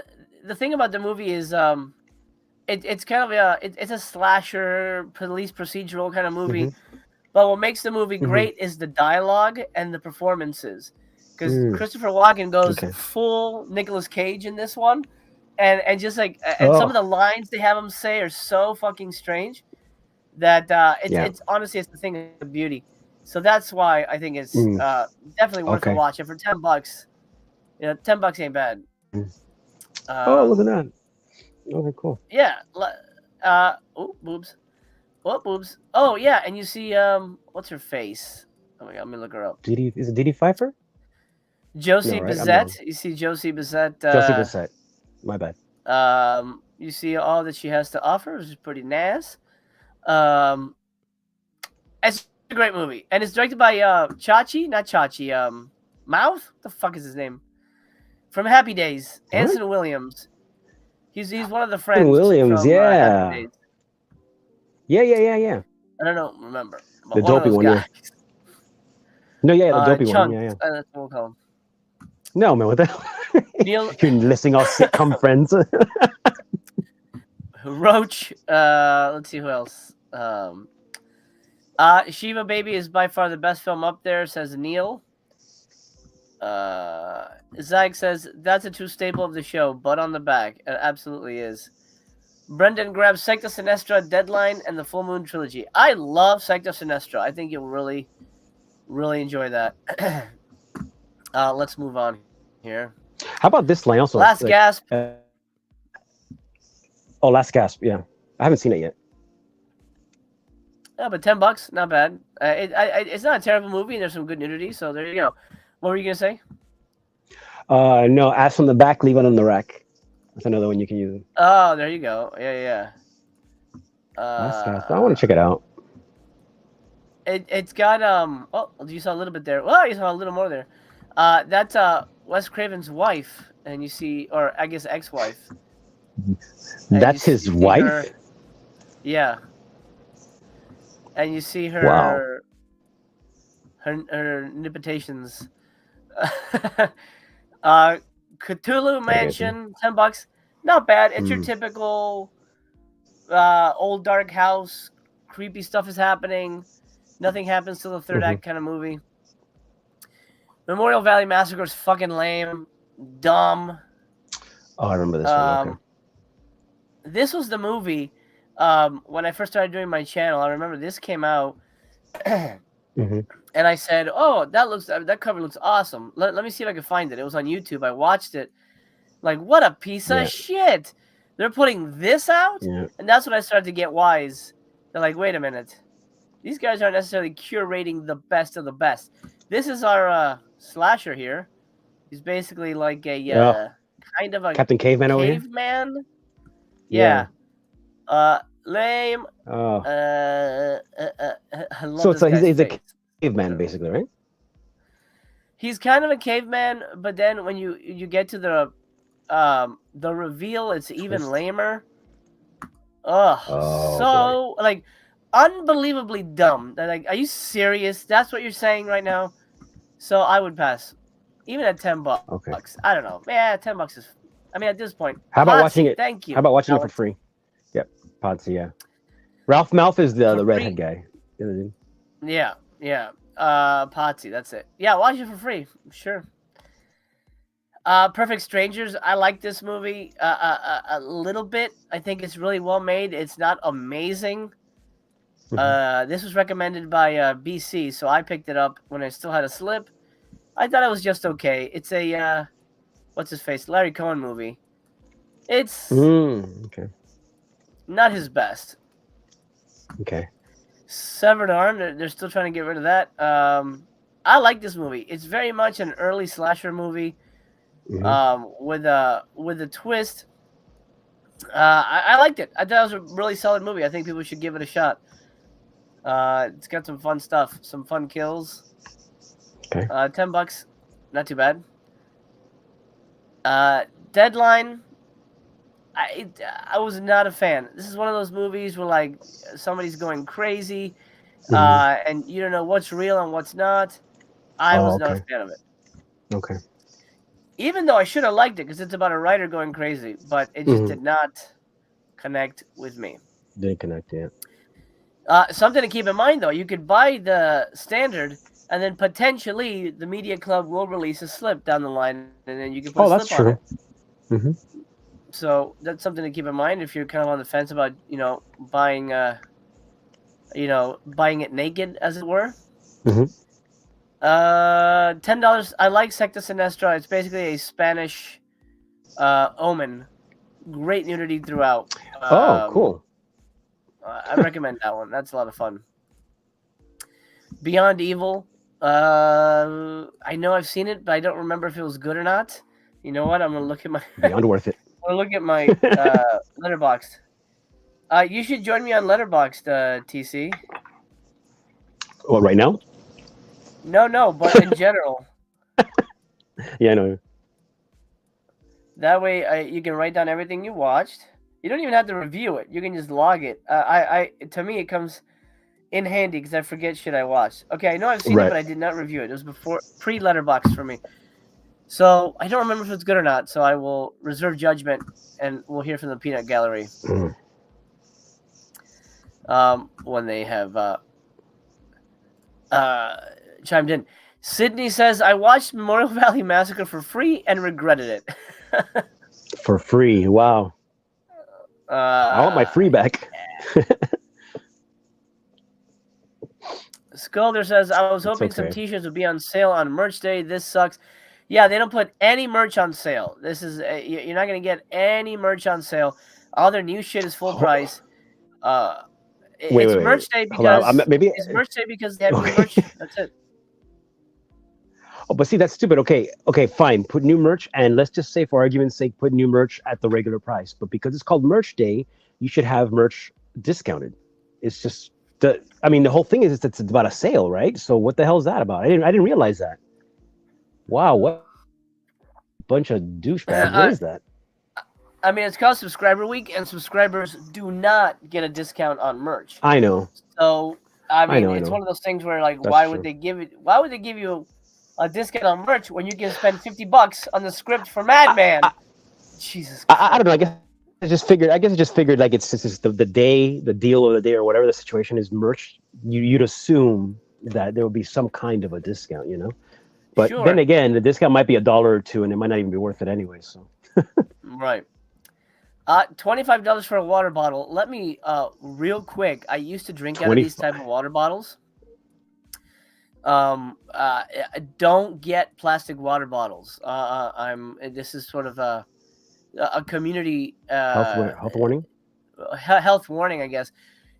the movie is it's kind of it's a slasher police procedural kind of movie. hmm But what makes the movie hmm great is the dialogue and the performances. Because mm, Christopher Walken goes okay. full Nicolas Cage in this one, and just like and some of Oh, the lines they have him say are so fucking strange that yeah. it's honestly it's the thing of beauty. So that's why I think it's Mm, definitely worth a okay. watch. And for $10, $10 ain't bad. Mm. Oh, look at Um, that. Okay, cool. yeah. Oh, boobs. Oh, boobs. Oh, yeah. And you see, what's her face? Oh my god, let me look her up. Is it Didi Pfeiffer? No, Josie right? I'm wrong. Bazette. You see Josie Bazette. Josie Bissett. My bad. You see all that she has to offer, which is pretty nice. Um, it's a great movie, and it's directed by Chachi, not Chachi. Mouth. What the fuck is his name? From Happy Days, What? Anson Williams. He's one of the Robin friends Williams, from Happy yeah. Days. Yeah. I don't remember, but The one of dopey those one, yeah. guys. No, yeah, the dopey one. Chunk. Yeah. That's what we'll call him. No, man, what the hell? Neil You're listing our sitcom friends. Roach. Let's see who else. Shiva Baby is by far the best film up there, says Neil. Zag says that's a true staple of the show, butt on the back. It absolutely is. Brendan grabs Secta Sinestra, Deadline, and the Full Moon Trilogy. I love Secta Sinestra. I think you'll really, really enjoy that. Let's move on here. How about this line also? Last Gasp. Last Gasp. Yeah, I haven't seen it yet. Yeah, but $10, not bad. It's not a terrible movie, and there's some good nudity. So there you go. What were you gonna say? No, ass from the back, leave it on the rack. That's another one you can use. Oh, there you go. Yeah. Last Gasp. I want to check it out. It's got Oh, you saw a little bit there. Well, you saw a little more there. That's Wes Craven's wife, and you see, or I guess ex-wife. That's his wife? Her, yeah. And you see her. Wow. Her nipitations. Cthulhu Mansion, $10. Not bad. It's your typical old dark house. Creepy stuff is happening. Nothing happens till the third act kind of movie. Memorial Valley Massacre is fucking lame, dumb. Oh, I remember this one. Okay. This was the movie when I first started doing my channel. I remember this came out, and I said, "Oh, that cover looks awesome. Let me see if I can find it." It was on YouTube. I watched it. Like, what a piece of shit! They're putting this out, and that's when I started to get wise. They're like, "Wait a minute, these guys aren't necessarily curating the best of the best." This is our slasher here. He's basically like a kind of a Captain Caveman over here. Caveman. Yeah. Lame. Oh. I love So this he's a face. caveman, basically, right? He's kind of a caveman, but then when you get to the reveal, it's even lamer. Ugh. So boy. Like unbelievably dumb. Like, are you serious? That's what you're saying right now? So I would pass. Even at $10. Okay. I don't know. Yeah, $10 is. I mean, at this point. How about watching it? Thank you. How about watching it for free? Yep, Podsy. Yeah. Ralph Malph is the redhead guy. Yeah. Potsy, that's it. Yeah, watch it for free. Sure. Perfect Strangers. I like this movie a little bit. I think it's really well made. It's not amazing. This was recommended by BC, so I picked it up when I still had a slip. I thought it was just okay. It's a what's his face? Larry Cohen movie. It's okay. Not his best. Okay. Severed Arm. They're still trying to get rid of that. I like this movie. It's very much an early slasher movie. with a twist. I liked it. I thought it was a really solid movie. I think people should give it a shot. It's got some fun stuff, some fun kills. Okay. $10, not too bad. Deadline. I was not a fan. This is one of those movies where like somebody's going crazy, and you don't know what's real and what's not. I was not a fan of it. Okay. Even though I should have liked it because it's about a writer going crazy, but it just did not connect with me. Didn't connect yet. Something to keep in mind though, you could buy the standard, and then potentially the media club will release a slip down the line, and then you can put a slip on it. Mm-hmm. So that's something to keep in mind if you're kind of on the fence about, buying, buying it naked, as it were. Mm-hmm. $10. I like Secta Sinistra. It's basically a Spanish omen. Great nudity throughout. Cool. I recommend that one. That's a lot of fun. Beyond Evil. I know I've seen it, but I don't remember if it was good or not. You know what? I'm gonna look at my. Beyond worth it. I'm gonna look at my Letterboxd. You should join me on Letterboxd, TC. What, right now? No, but in general. Yeah, I know. That way, you can write down everything you watched. You don't even have to review it. You can just log it. To me, it comes in handy because I forget shit I watched. Okay, I know I've seen it, but I did not review it. It was pre-Letterboxd for me. So I don't remember if it's good or not. So I will reserve judgment, and we'll hear from the Peanut Gallery when they have chimed in. Sydney says, I watched Memorial Valley Massacre for free and regretted it. For free. Wow. I want my free back. Skulder says, I was hoping some t-shirts would be on sale on merch day. This sucks. Yeah, they don't put any merch on sale. This is you're not going to get any merch on sale. All their new shit is full price. It's merch day because it's merch day because they have new merch. That's it. Oh, but see, that's stupid. Okay, fine. Put new merch, and let's just say, for argument's sake, put new merch at the regular price. But because it's called merch day, you should have merch discounted. It's just the whole thing is it's about a sale, right? So what the hell is that about? I didn't realize that. Wow, what bunch of douchebags. What is that? I mean, it's called Subscriber Week, and subscribers do not get a discount on merch. I know. So I know. One of those things where like, why would they give you a discount on merch when you can spend $50 on the script for Madman? Jesus Christ. I don't know. I guess I just figured like it's just the deal of the day or whatever the situation is. Merch. You'd assume that there would be some kind of a discount, But then again, the discount might be $1 or $2, and it might not even be worth it anyway. So. Right. $25 for a water bottle. Let me real quick. I used to drink out of these type of water bottles. Don't get plastic water bottles. This is sort of a community health warning. Health warning, I guess.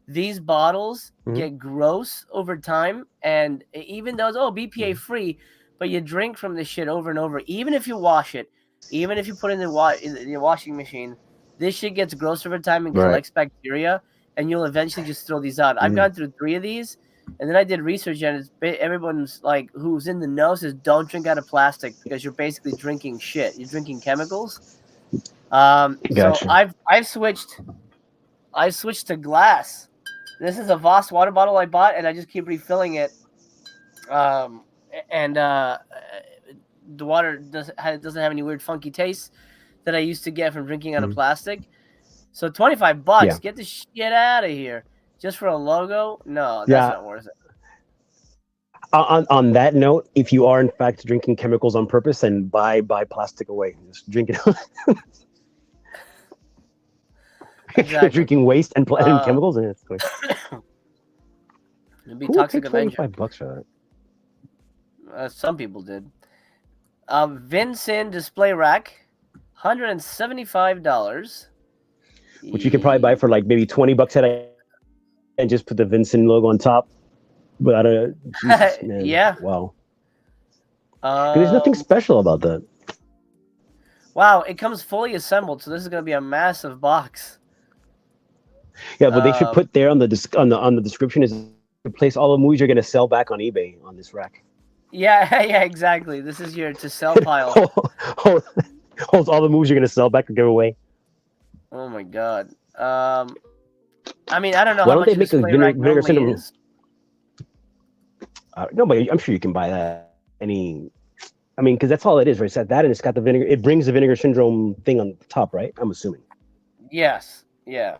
These bottles get gross over time, and even though it's BPA free, but you drink from this shit over and over. Even if you wash it, even if you put it in the washing machine, this shit gets gross over time and collects bacteria, and you'll eventually just throw these out. I've gone through 3 of these. And then I did research, and everyone's like, who's in the know says don't drink out of plastic because you're basically drinking shit. You're drinking chemicals. Gotcha. So I've switched to glass. This is a Voss water bottle I bought, and I just keep refilling it. And the water doesn't have any weird funky taste that I used to get from drinking out of plastic. So $25, get the shit out of here. Just for a logo? No, that's not worth it. On that note, if you are in fact drinking chemicals on purpose, then buy plastic away. Just drink it. Exactly. Drinking waste and chemicals, and it's great. It'd be Toxic Avenger. $25 for that. Some people did. Vincent display rack, $175. Which you can probably buy for like maybe $20 at and just put the Vincent logo on top without a Jesus, man. Yeah. Wow. There's nothing special about that. Wow, it comes fully assembled, so this is gonna be a massive box. Yeah, but they should Um, put there on the description is replace all the movies you're gonna sell back on eBay on this rack. yeah, yeah, exactly. This is your to sell pile. Holds all the movies you're gonna sell back or give away. Oh my god. I mean, I don't know Why how don't much they a make a display rack Vinegar normally Syndrome? is. No, but I'm sure you can buy that. I mean, because that's all it is, right? It's that and it's got the vinegar. It brings the Vinegar Syndrome thing on the top, right? I'm assuming. Yes. Yeah.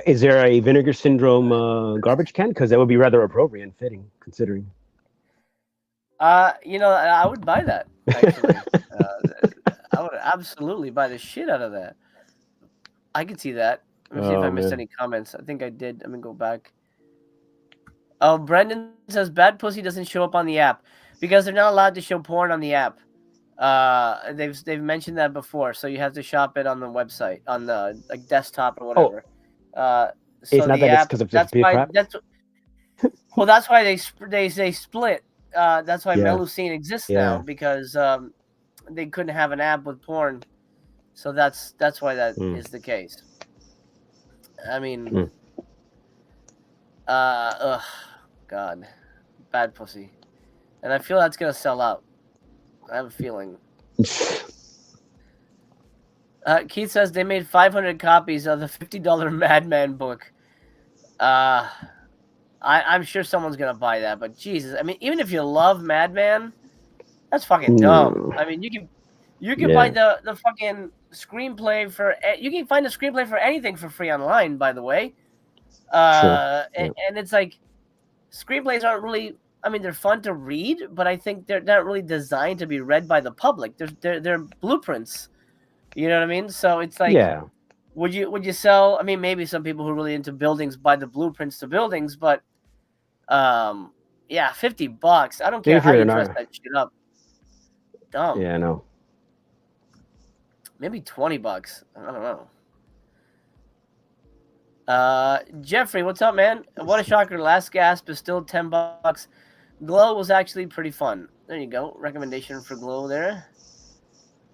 Is there a Vinegar Syndrome garbage can? Because that would be rather appropriate and fitting, considering. I would buy that actually. I would absolutely buy the shit out of that. I could see that. Let me see if I Oh missed man. any comments. I think I did. Let me go back. Oh, Brendan says bad pussy doesn't show up on the app because they're not allowed to show porn on the app. They've mentioned that before, so you have to shop it on the website, on the like desktop or Oh, whatever. Uh, it's so not the that it's app. because of That's just why. crap. That's why they split. That's why Yeah, Melusine exists now yeah. because they couldn't have an app with porn, so that's why that Mm, is the case. I mean, mm. ugh, God, bad pussy, and I feel that's gonna sell out. I have a feeling. Keith says they made 500 copies of the $50 Madman book. I'm sure someone's gonna buy that, but Jesus, I mean, even if you love Madman, that's fucking dumb. Mm, I mean, you can buy yeah, the fucking screenplay for you can find a screenplay for anything for free online. By the way, true. Yeah. and it's like screenplays aren't really. I mean, they're fun to read, but I think they're not really designed to be read by the public. They're blueprints. You know what I mean? So it's like, Yeah. would you sell? I mean, maybe some people who are really into buildings buy the blueprints to buildings, but yeah, $50. I don't Maybe care if how you're you an dress art. that shit up. Dumb. Yeah, no. Maybe $20. I don't know. Jeffrey, what's up, man? What a shocker! Last Gasp is still $10. Glow was actually pretty fun. There you go. Recommendation for Glow there.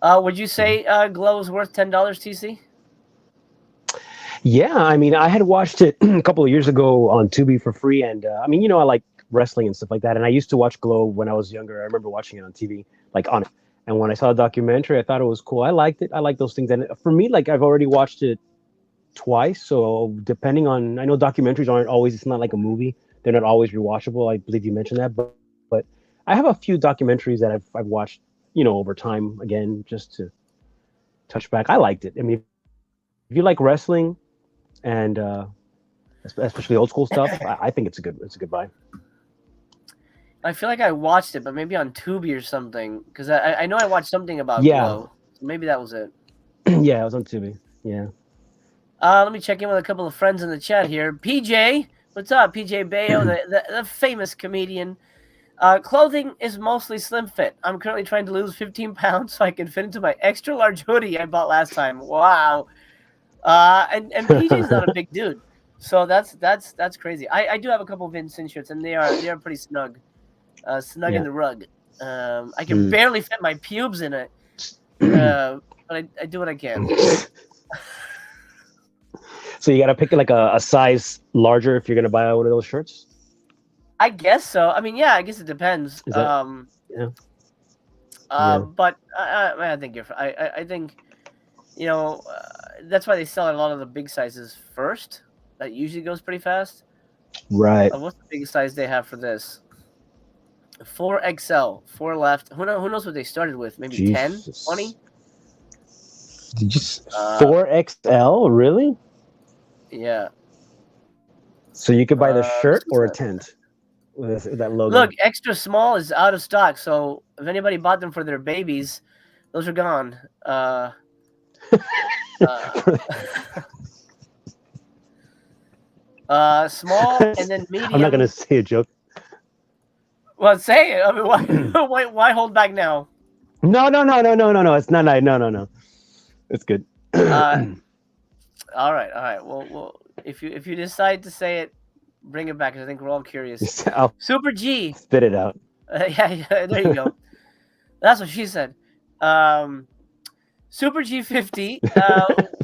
Would you say Glow is worth $10, TC? Yeah, I mean, I had watched it a couple of years ago on Tubi for free, and I mean, I like wrestling and stuff like that. And I used to watch Glow when I was younger. I remember watching it on TV, like on. And when I saw the documentary, I thought it was cool. I liked it. I like those things. And for me, like I've already watched it twice. So depending on, I know documentaries aren't always. It's not like a movie. They're not always rewatchable. I believe you mentioned that, but I have a few documentaries that I've watched, over time again, just to touch back. I liked it. I mean, if you like wrestling and especially old school stuff, I think it's a good buy. I feel like I watched it, but maybe on Tubi or something. Because I know I watched something about Yeah, Glow. So maybe that was it. yeah, it was on Tubi. Yeah. Let me check in with a couple of friends in the chat here. PJ, what's up? PJ Bayo, the famous comedian. Clothing is mostly slim fit. I'm currently trying to lose 15 pounds so I can fit into my extra large hoodie I bought last time. Wow. And PJ's not a big dude, so that's crazy. I do have a couple Vincent shirts, and they are pretty snug, snug in Yeah. the rug. I can Mm. barely fit my pubes in it, but I do what I can. So you got to pick like a size larger if you're gonna buy one of those shirts. I guess so. I mean, yeah, I guess it depends. Is that yeah? But I think you're. I think, that's why they sell a lot of the big sizes first. That usually goes pretty fast. Right. What's the biggest size they have for this? 4XL, 4 left. Who knows what they started with? Maybe Jesus. 10, 20? Did you 4XL really? Yeah. So you could buy the shirt or a that. tent with that logo. Look, extra small is out of stock. So if anybody bought them for their babies, those are gone. Small and then medium. I'm not gonna say a joke. Well, say it. I mean, why hold back now? No. It's not. No. It's good. All right. Well, if you decide to say it, bring it back. 'Cause I think we're all curious. I'll Super G. spit it out. Yeah, there you go. That's what she said. Super G50.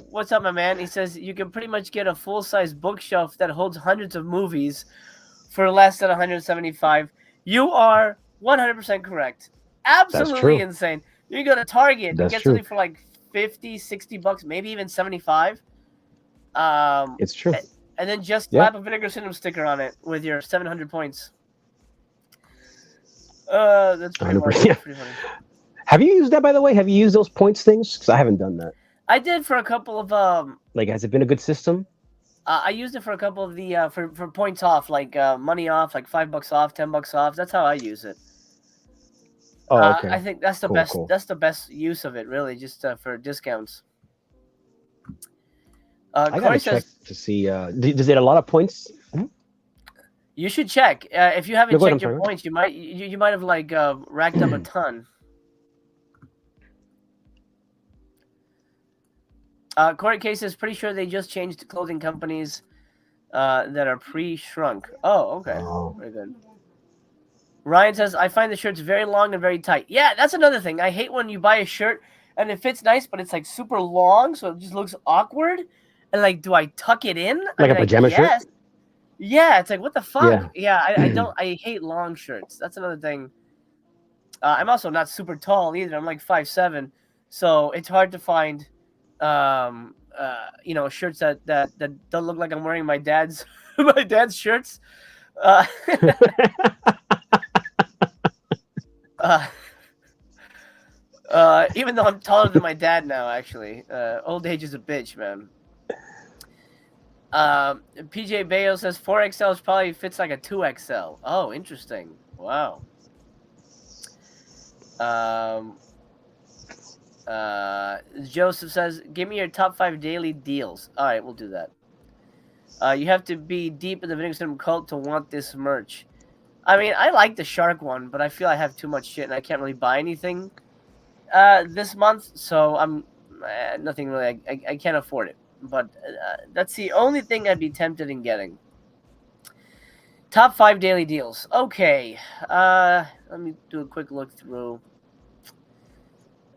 What's up, my man? He says you can pretty much get a full-size bookshelf that holds hundreds of movies for less than 175. You are 100% correct. That's Absolutely true. insane. You go to Target, you That's get true. something for like 50, 60 bucks, maybe even 75. Um, It's true. and then just Yeah. slap a Vinegar Syndrome sticker on it with your 700 points. That's pretty funny. 100%. That's pretty funny. Have you used that, by the way? Have you used those points things? Because I haven't done that. I did for a couple of Like, has it been a good system? I used it for a couple of the for points off, like money off, like $5 off, $10 off. That's how I use it. Oh, okay. I think that's the Cool, best. cool. That's the best use of it, really, just for discounts. I Corey gotta check says to see. Does it a lot of points? you should check. If you haven't No, go ahead, checked I'm your sorry. points, you might have like racked up a ton. Corey K says pretty sure they just changed clothing companies that are pre-shrunk. Oh, okay, Oh. very good. Ryan says I find the shirts very long and very tight. Yeah, that's another thing. I hate when you buy a shirt and it fits nice, but it's like super long, so it just looks awkward. And like, do I tuck it in? Like a pajama shirt? Yeah, it's like what the fuck? Yeah. I don't. I hate long shirts. That's another thing. I'm also not super tall either. I'm like 5'7", so it's hard to find, shirts that don't look like I'm wearing my dad's my dad's shirts. Uh, even though I'm taller than my dad now, actually, old age is a bitch, man. PJ Bayo says 4XL probably fits like a 2XL. Oh, interesting. Wow. Joseph says, give me your top 5 daily deals. All right, we'll do that. You have to be deep in the Vinegar Syndrome cult to want this merch. I mean, I like the shark one, but I feel I have too much shit and I can't really buy anything this month, so I'm nothing really. I can't afford it. But that's the only thing I'd be tempted in getting. Top 5 daily deals. Okay. Let me do a quick look through.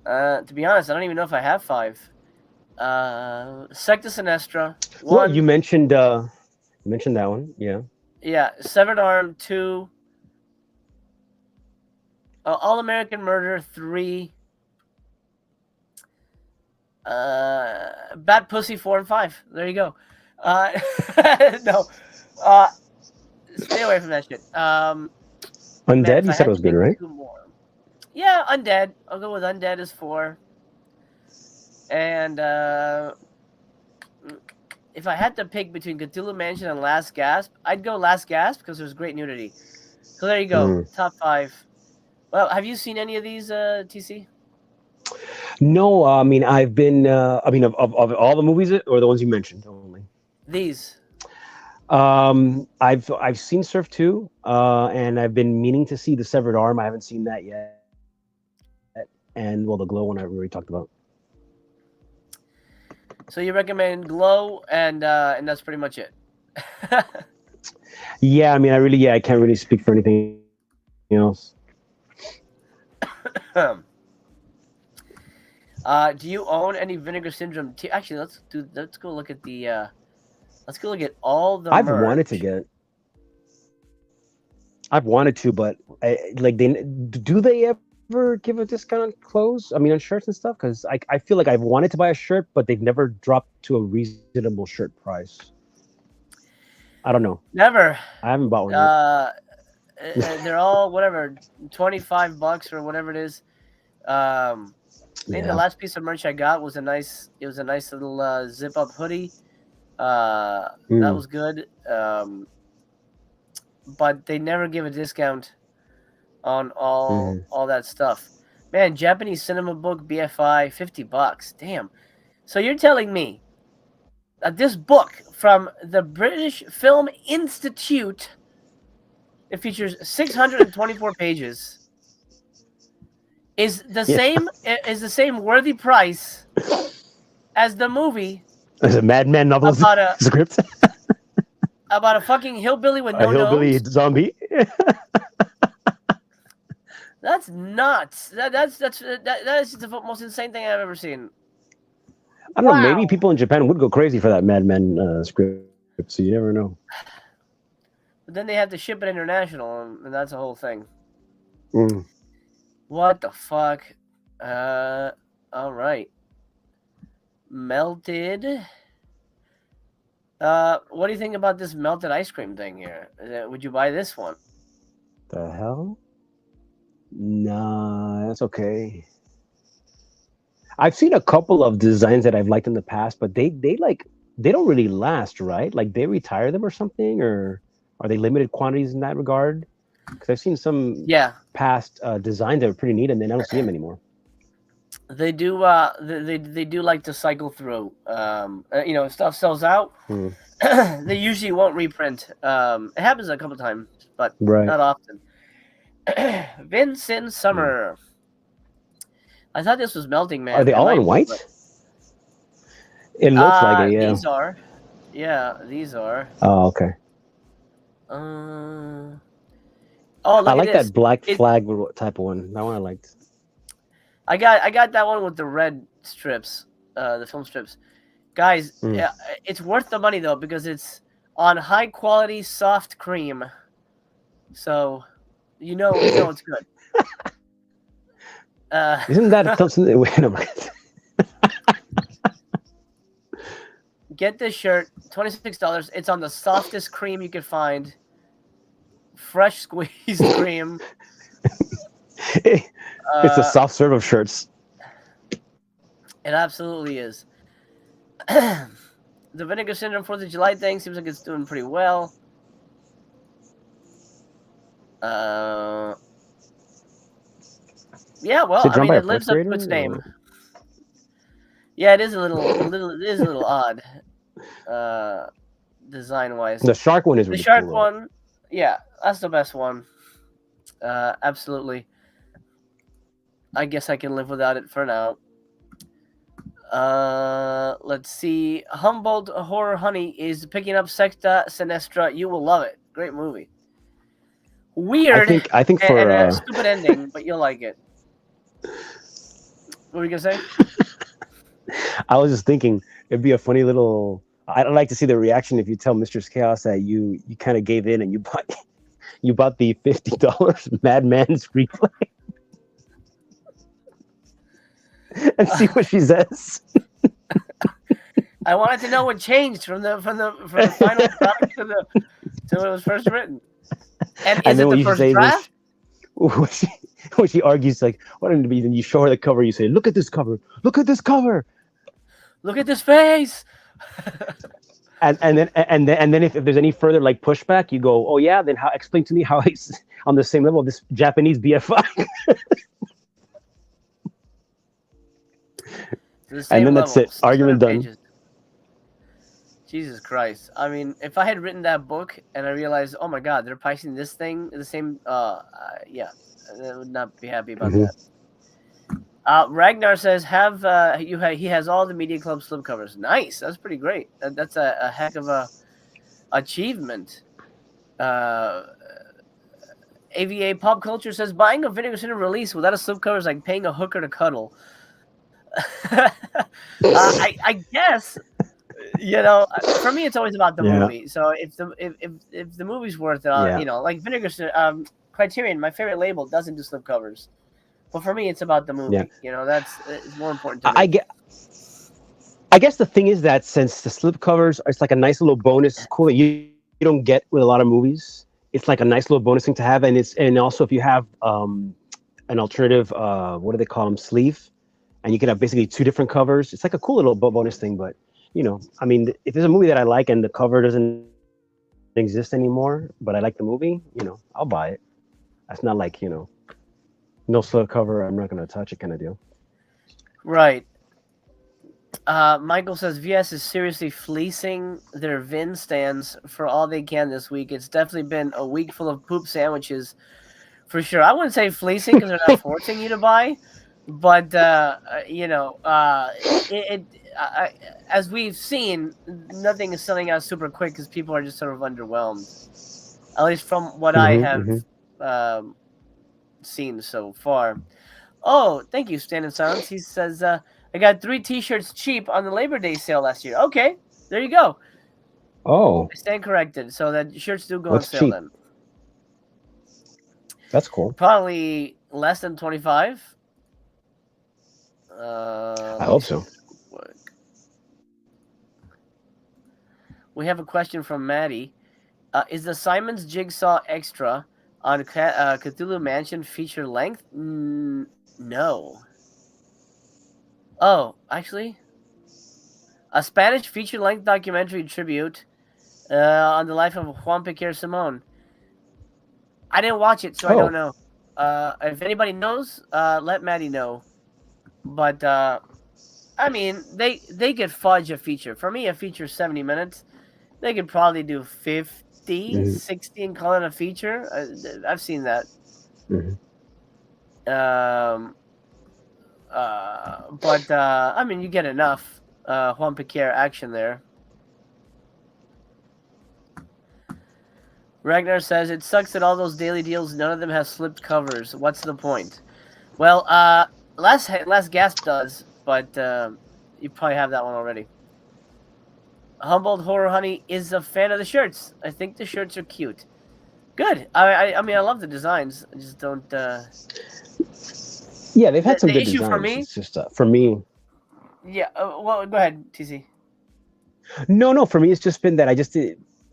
To be honest, I don't even know if I have 5. Secta Sinestra. 1. Well, you mentioned that one. Yeah. Yeah. Severed Arm 2. All American Murder 3. Bad Pussy 4 and 5. There you go. No. Stay away from that shit. Undead, you said it was good, right? 2 more. Yeah, Undead. I'll go with Undead as 4. And if I had to pick between Cthulhu Mansion and Last Gasp, I'd go Last Gasp because there's great nudity. So there you go. Top 5. Well, have you seen any of these, TC? No, I mean I've been. Of all the movies or the ones you mentioned only. These. I've seen Surf 2, and I've been meaning to see The Severed Arm. I haven't seen that yet. And well, the Glow one I already talked about. So you recommend Glow, and that's pretty much it. Yeah, I mean, I can't really speak for anything else. Do you own any Vinegar Syndrome? Actually, let's go look at the. Let's go look at all the. I've merch. wanted to get. I've wanted to, but do they ever give a discount on clothes? I mean, on shirts and stuff, because I feel like I've wanted to buy a shirt, but they've never dropped to a reasonable shirt price. I don't know. Never. I haven't bought one yet. They're all whatever, $25 or whatever it is. I think the last piece of merch I got was a nice little zip up hoodie. That was good. But they never give a discount on all that stuff. Man, Japanese cinema book BFI, $50. Damn. So you're telling me that this book from the British Film Institute, it features 624 pages, is the same worthy price as the movie. Is it Mad Men novel script? About a fucking hillbilly with A no hillbilly nose? zombie? That's nuts. That is the most insane thing I've ever seen. I don't know. Maybe Wow. people in Japan would go crazy for that Mad Men script. So you never know. But then they have to ship it international, and that's a whole thing. Mm. What the fuck? Uh, all right. Melted. What do you think about this melted ice cream thing here? Would you buy this one? The hell? Nah, that's okay. I've seen a couple of designs that I've liked in the past, but they don't really last, right? Like they retire them or something, or are they limited quantities in that regard? Because I've seen some Yeah, past designs that were pretty neat, and then I don't see them anymore. they do. They do like to cycle through. If stuff sells out, Hmm. they usually won't reprint. It happens a couple times, but Right. not often. Vincent Hmm. Summer. I thought this was Melting Are Man. they It all might in be, white? but It looks like it, yeah. these are. Yeah, these are. Oh, okay. Uh, oh, I look at like this. that black It. flag type of one. That one I liked. I got that one with the red strips, the film strips. Guys, Mm. it's worth the money though because it's on high quality soft cream. So, it's good. Isn't that something? Wait a minute. Get this shirt, $26. It's on the softest cream you could find. Fresh squeezed cream. It's a soft serve of shirts. It absolutely is. The Vinegar Syndrome 4th of July thing seems like it's doing pretty well. Yeah, well, Is it I drawn mean, by a it fourth lives up to grader? its name. Or... Yeah, it is a little odd, design wise. The shark one is The really shark cool. one, yeah, that's the best one. Absolutely. I guess I can live without it for now. Let's see. Humboldt Horror Honey is picking up Secta Sinistra. You will love it. Great movie. Weird I think and for a stupid ending, but you'll like it. What were you gonna say? I was just thinking it'd be a funny little. I'd like to see the reaction if you tell Mistress Chaos that you kind of gave in and you bought the $50 Madman's replay and see what she says. I wanted to know what changed from the final product to when it was first written. And is then it what the you should first say draft? is when she argues like, "What did it be?" Then you show her the cover. You say, "Look at this cover. Look at this cover." Look at this face. And then if there's any further like pushback, you go, "Oh yeah, then explain to me how it's on the same level of this Japanese BFI." And then that's it. Argument done. Pages. Jesus Christ. I mean, if I had written that book and I realized, oh my God, they're pricing this thing the same, yeah, I would not be happy about that. Ragnar says, he has all the Media Club slipcovers. Nice. That's pretty great. That's a heck of a achievement. AVA Pop Culture says, buying a Vinegar Syndrome release without a slipcover is like paying a hooker to cuddle. I guess, for me, it's always about the movie. So if the movie's worth it, like Vinegar Syndrome, Criterion, my favorite label, doesn't do slipcovers. But for me, it's about the movie. Yeah. It's more important to me. I guess the thing is that since the slipcovers, it's like a nice little bonus. It's cool that you don't get with a lot of movies. It's like a nice little bonus thing to have, and also if you have an alternative, what do they call them, sleeve, and you can have basically two different covers. It's like a cool little bonus thing. But I mean, if there's a movie that I like and the cover doesn't exist anymore, but I like the movie, I'll buy it. That's not like no slipcover, I'm not going to touch it kind of deal. Right. Michael says VS is seriously fleecing their Vin stands for all they can this week. It's definitely been a week full of poop sandwiches, for sure. I wouldn't say fleecing because they're not forcing you to buy, but as we've seen, nothing is selling out super quick because people are just sort of underwhelmed. At least from what I have seen so far. Oh, thank you, Stand in Silence. He says, I got 3 T-shirts cheap on the Labor Day sale last year. Okay, there you go. Oh, I stand corrected. So that shirts do go on what's sale cheap? then. That's cool. Probably less than 25. I Let me hope see so. this real quick. We have a question from Maddie. Is the Simon's Jigsaw Extra on Cthulhu Mansion feature length? No. Oh, actually, a Spanish feature-length documentary tribute on the life of Juan Piquer Simon. I didn't watch it, so I don't Oh, know. If anybody knows, let Maddie know. But I mean, they could fudge a feature. For me, a feature 70 minutes. They could probably do 50, hmm 60 and call it a feature. I've seen that. hmm Um, but I mean, you get enough Juan Piquer action there. Ragnar says it sucks that all those daily deals, none of them have slipped covers. What's the point? Well, last gasp does, but you probably have that one already. Humboldt Horror Honey is a fan of the shirts. I think the shirts are cute. Good. I mean, I love the designs. I just don't. Yeah, they've had some The good issue for designs. me. It's just for me. Yeah. Well, go ahead, TC. No. For me, it's just been that I just.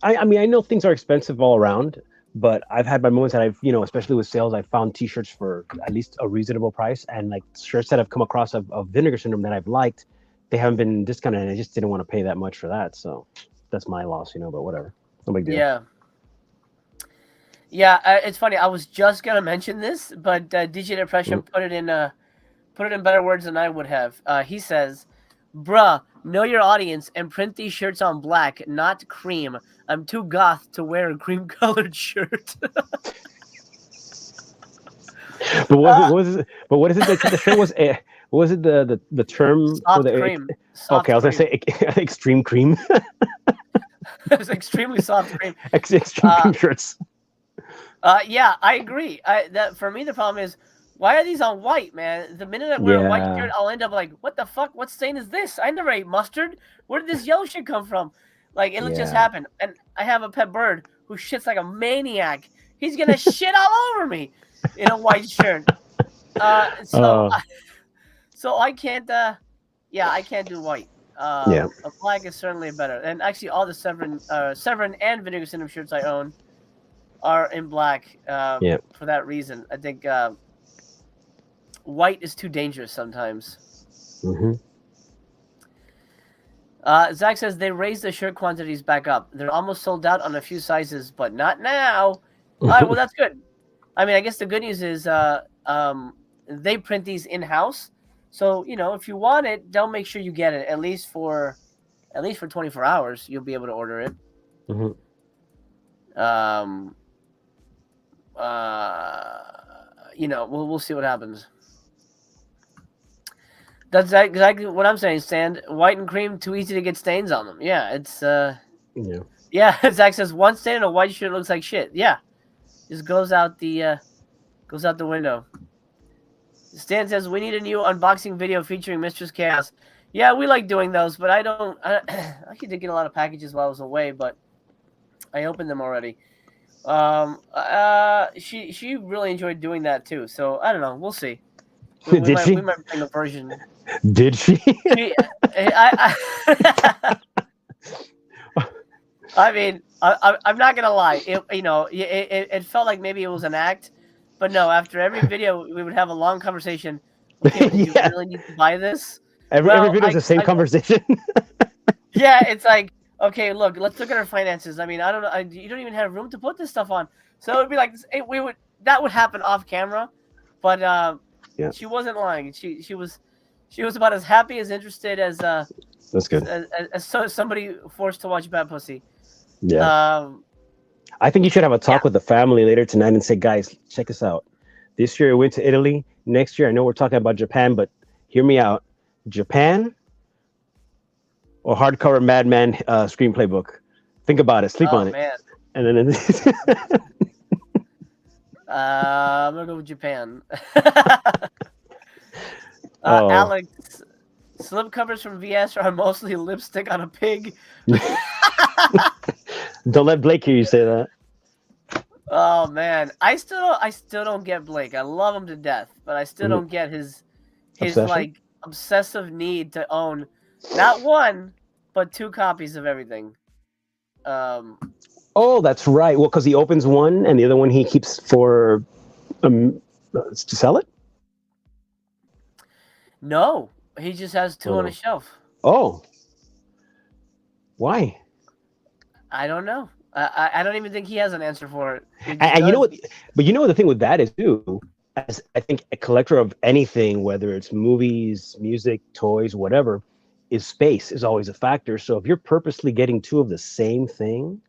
I mean, I know things are expensive all around, but I've had my moments that I've, especially with sales, I found T-shirts for at least a reasonable price, and like shirts that I've come across of Vinegar Syndrome that I've liked, they haven't been discounted, and I just didn't want to pay that much for that. So that's my loss, but whatever, no big deal. Yeah. Yeah. It's funny. I was just gonna mention this, but DJ Depression put it in better words than I would have. He says, "Bruh, know your audience and print these shirts on black, not cream. I'm too goth to wear a cream-colored shirt." But what is it that the shirt was? What was it the term for Soft the? cream. Soft Okay, I was gonna cream. say extreme cream, It's extremely soft cream. extreme cream shirts. Yeah, I agree. That for me the problem is, why are these on white, man? The minute I wear a white shirt, Yeah, I'll end up like, what the fuck? What stain is this? I never ate mustard. Where did this yellow shit come from? Like, it'll just yeah. happen. And I have a pet bird who shits like a maniac. He's gonna shit all over me in a white shirt. So Uh, so I can't. Yeah, I can't do white. yeah, A black is certainly better. And actually, all the Severin and Vinegar Syndrome shirts I own are in black. yeah. For that reason, I think white is too dangerous sometimes. hmm Zach says they raised the shirt quantities back up. They're almost sold out on a few sizes, but not now. All right, well that's good. I mean, I guess the good news is they print these in house, so if you want it, they'll make sure you get it at least for 24 hours. You'll be able to order it. hmm Um, we'll see what happens. That's exactly what I'm saying, Stan. White and cream, too easy to get stains on them. Yeah, it's Yeah. Zach says one stain on a white shirt looks like shit. Yeah, just goes out the window. Stan says we need a new unboxing video featuring Mistress Chaos. Yeah, we like doing those, but I actually did get a lot of packages while I was away, but I opened them already. She really enjoyed doing that too. So I don't know. We'll see. We Did she? might bring a version. Did she? I mean, I'm not gonna lie. It felt like maybe it was an act, but no. After every video, we would have a long conversation. Okay, do you really need to buy this? Every video is the same conversation. Yeah, it's like, okay, let's look at our finances. I mean, I don't know. You don't even have room to put this stuff on. So it'd be like, that would happen off camera, but Yeah. she wasn't lying. She was about as happy as interested as That's good. as somebody forced to watch Bad Pussy. Yeah. I think you should have a talk with the family later tonight and say, guys, check us out. This year I went to Italy. Next year, I know we're talking about Japan, but hear me out. Japan or hardcover Madman screenplay book? Think about it. Sleep on it. Man. And then I'm gonna go with Japan. Oh. Alex Slipcovers from VS are mostly lipstick on a pig. Don't let Blake hear you say that. Oh man, I still don't get Blake. I love him to death, but I still don't get his Obsession? like obsessive need to own not one but 2 copies of everything. Oh, that's right. Well, because he opens one and the other one he keeps for to sell it. No, he just has 2 on a shelf. Oh, why? I don't know. I don't even think he has an answer for it. And you know what? But you know what the thing with that is too. As I think a collector of anything, whether it's movies, music, toys, whatever, is space is always a factor. So if you're purposely getting 2 of the same thing,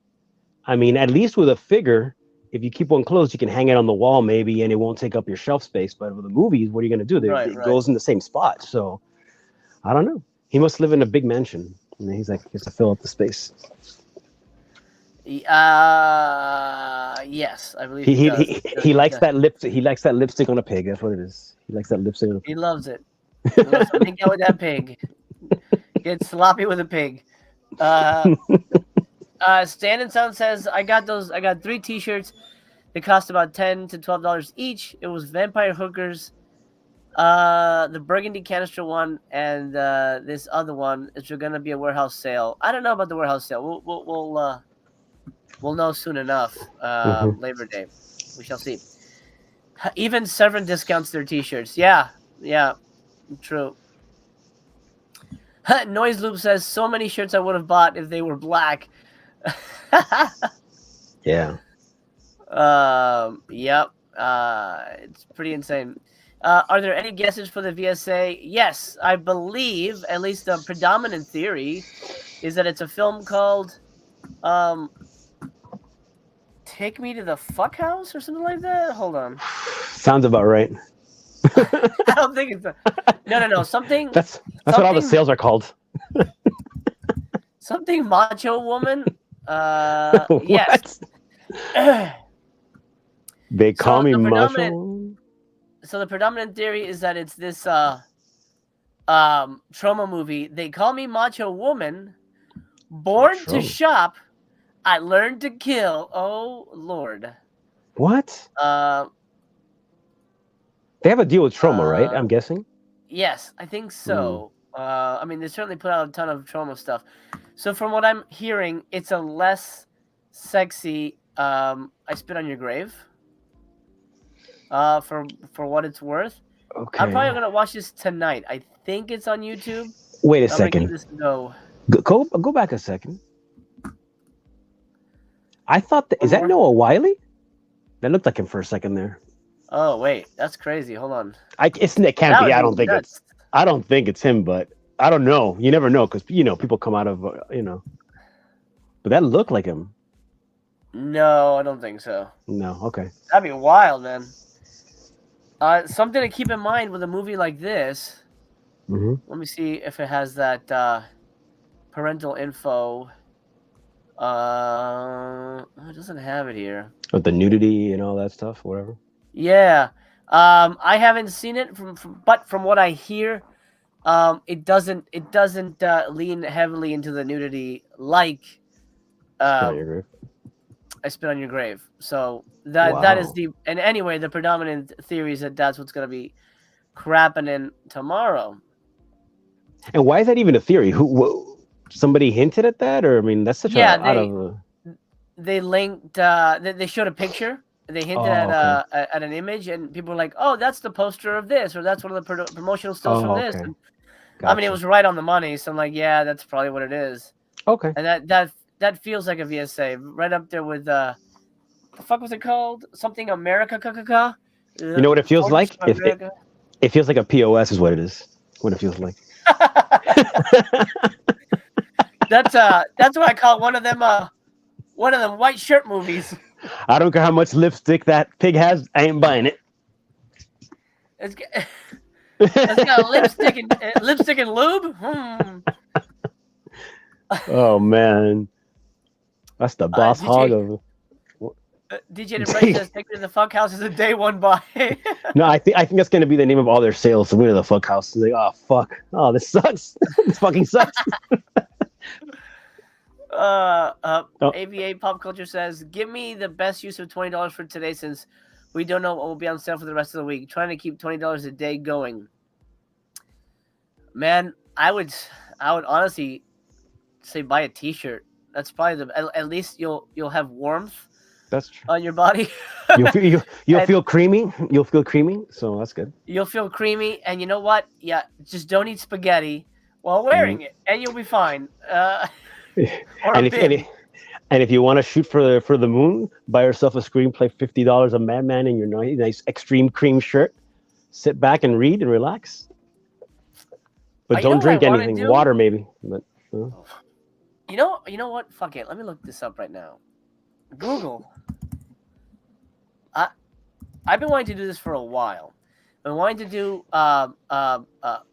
I mean, at least with a figure, if you keep one closed, you can hang it on the wall maybe, and it won't take up your shelf space. But with the movies, what are you going to do? It goes in the same spot. So I don't know. He must live in a big mansion, and he's like, he has to fill up the space. Yes, I believe he does. He likes that lipstick. He likes that lipstick on a pig. That's what it is. He likes that lipstick on a pig. He loves it. He loves to hang out with that pig. Get sloppy with a pig. Stand and Sound says, I got 3 T-shirts. They cost about $10 to $12 each. It was Vampire Hookers, the burgundy canister one, and this other one. It's going to be a warehouse sale. I don't know about the warehouse sale. We'll know soon enough. Labor Day, we shall see. Even Severin discounts their T-shirts. Yeah, true. Noise Loop says, so many shirts I would have bought if they were black. Yeah. Yep. It's pretty insane. Are there any guesses for the VSA? Yes, I believe, at least the predominant theory, is that it's a film called Take Me to the Fuck House or something like that. Hold on. Sounds about right. I don't think it's no. Something. That's what all the sales are called. Something Macho Woman. Yes. They call me Macho. So the predominant theory is that it's this trauma movie. They Call Me Macho Woman. Born to Shop. I Learned to Kill. Oh Lord. What? They have a deal with Trauma, right? I'm guessing. Yes, I think so. I mean, they certainly put out a ton of Trauma stuff. So from what I'm hearing, it's a less sexy I Spit on Your Grave. For what it's worth. Okay. I'm probably gonna watch this tonight. I think it's on YouTube. Wait a second. Give this a go. Go back a second. I thought is that Noah Wiley? That looked like him for a second there. Oh wait, that's crazy. Hold on. It can't be. I don't think it's him, but I don't know. You never know because people come out of But that looked like him. No, I don't think so. No, okay. That'd be wild, man. Something to keep in mind with a movie like this. Mm-hmm. Let me see if it has that parental info. It doesn't have it here. With the nudity and all that stuff, whatever. Yeah. I haven't seen it but from what I hear, it doesn't lean heavily into the nudity like I Spit on Your Grave. So that is and anyway, the predominant theory is that that's what's going to be crapping in tomorrow. And why is that even a theory? Somebody hinted at that, or I mean, that's such They linked. They showed a picture. They hinted at an image, and people were like, "Oh, that's the poster of this, or that's one of the promotional stills from this." And, I mean, it was right on the money. So I'm like, yeah, that's probably what it is. Okay. And that feels like a VSA, right up there with the fuck was it called? Something America. You know what it feels like? It feels like a POS is what it is. What it feels like. That's what I call one of them white shirt movies. I don't care how much lipstick that pig has. I ain't buying it. It's got lipstick and lube. Oh man, that's the boss hog of. DJ Depression says, "Take me to the fuck house" as the day one by. No, I think that's gonna be the name of all their sales. So we're to the fuck house. Like, oh fuck, oh this sucks. This fucking sucks. Oh, AVA Pop Culture says, "Give me the best use of $20 for today, since we don't know what will be on sale for the rest of the week. Trying to keep $20 a day going." Man, I would honestly say buy a T-shirt. That's probably at least you'll have warmth that's true. on your body. You'll feel creamy. You'll feel creamy. So that's good. You'll feel creamy, and you know what? Yeah, just don't eat spaghetti while wearing it, and you'll be fine. Or and if you want to shoot for the moon, buy yourself a screenplay, $50 a Madman in your nice extreme cream shirt. Sit back and read and relax. But don't drink anything. Water maybe. But you know what? Fuck it. Let me look this up right now. Google. I've been wanting to do this for a while. I've been wanting to do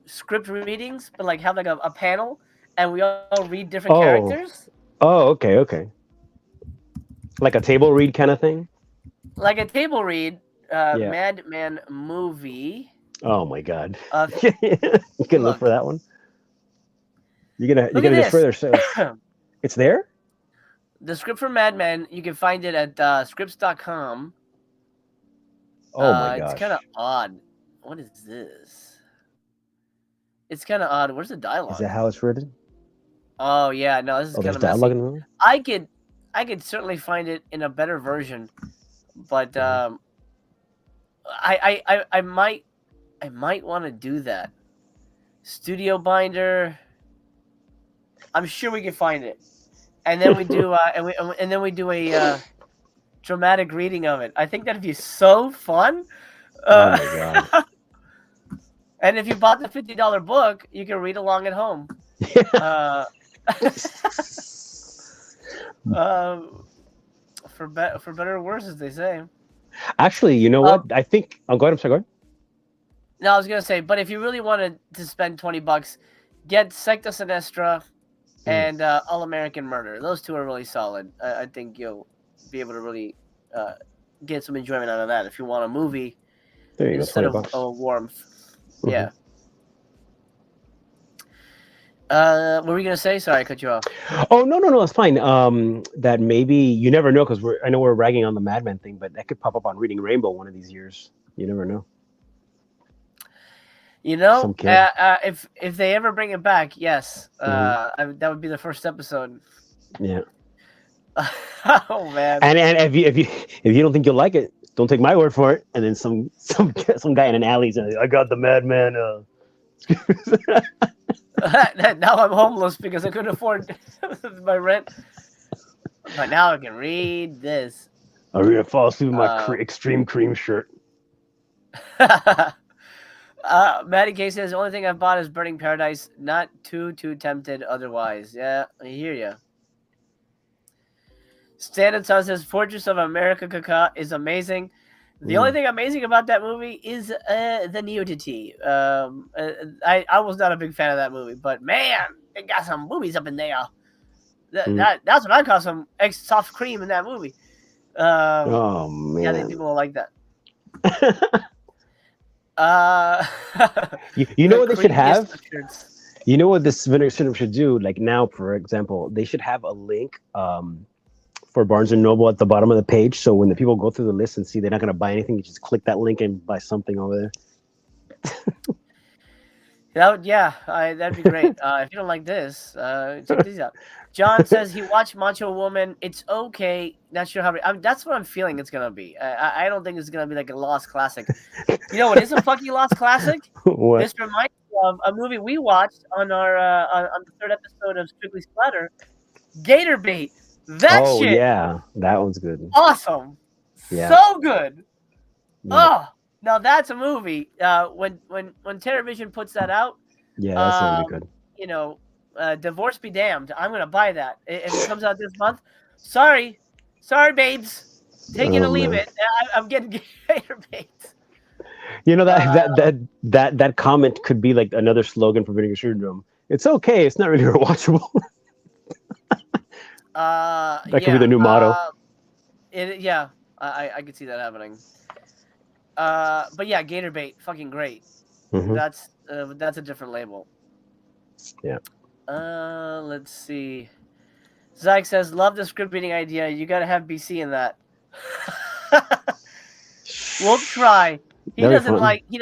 script readings, but like have like a panel, and we all read different characters. Oh, okay. Like a table read kind of thing? Like a table read, Madman movie. Oh my god. You can look for that one. You're gonna just further say it's there? The script for Madman, you can find it at scripts.com. Oh my gosh. It's kind of odd. What is this? It's kind of odd. Where's the dialogue? Is that how it's written? Oh yeah, no, this is kind of dialogue messy. in the movie? I could certainly find it in a better version, but I might want to do that. Studio binder. I'm sure we can find it, and then we do and then we do a dramatic reading of it. I think that'd be so fun. Oh my god! And if you bought the $50 book, you can read along at home. For better or worse, as they say. Actually, you know what? I think. Oh, go ahead. I'm sorry. Go ahead. No, I was gonna say, but if you really wanted to spend $20, get Secta Sinistra and All American Murder. Those two are really solid. I think you'll be able to really get some enjoyment out of that if you want a movie instead of warmth. Mm-hmm. Yeah. What were you gonna say? Sorry, I cut you off. Oh no, it's fine. That maybe you never know, because I know we're ragging on the Madman thing, but that could pop up on Reading Rainbow one of these years. You never know. You know, if they ever bring it back, yes, that would be the first episode. Yeah. Oh man. And if you don't think you'll like it, don't take my word for it. And then some guy in an alley says, "I got the Madman." Now I'm homeless because I couldn't afford my rent. But now I can read this. I'm gonna fall asleep in my extreme cream shirt. Maddie K says, "The only thing I've bought is Burning Paradise. Not too tempted otherwise." Yeah, I hear you. Standard Sun says, "Fortress of America Kaka is amazing. The only thing amazing about that movie is the nudity. I was not a big fan of that movie, but man, they got some boobies up in there. That's what I call some soft cream in that movie." Oh man, yeah, I think people will like that. You know what they should have? You know what this Vinegar Syndrome should do? Like now, for example, they should have a link for Barnes & Noble at the bottom of the page. So when the people go through the list and see they're not going to buy anything, you just click that link and buy something over there. That'd be great. If you don't like this, check these out. John says he watched Macho Woman. It's okay. Not sure how. That's what I'm feeling it's gonna be. I don't think it's gonna be like a lost classic. You know what is a fucking lost classic? What? This reminds me of a movie we watched on our on the third episode of Strictly Splatter. Gator Bait. That shit. Oh yeah, that one's good. Awesome. Yeah. So good. Yeah. Oh, now that's a movie. When Terrorvision puts that out. Yeah, that's gonna be good. You know, divorce be damned. I'm gonna buy that if it comes out this month. Sorry, babes. Take it or leave it. I'm getting Gator Bait. You know that comment could be like another slogan for Vinegar Syndrome. It's okay. It's not really rewatchable. That could be the new motto. I could see that happening. But yeah, Gator Bait, fucking great. Hmm. That's a different label. Yeah. Let's see. Zyke says, "Love the script reading idea. You gotta have BC in that." We'll try. He That'd be doesn't fun. like he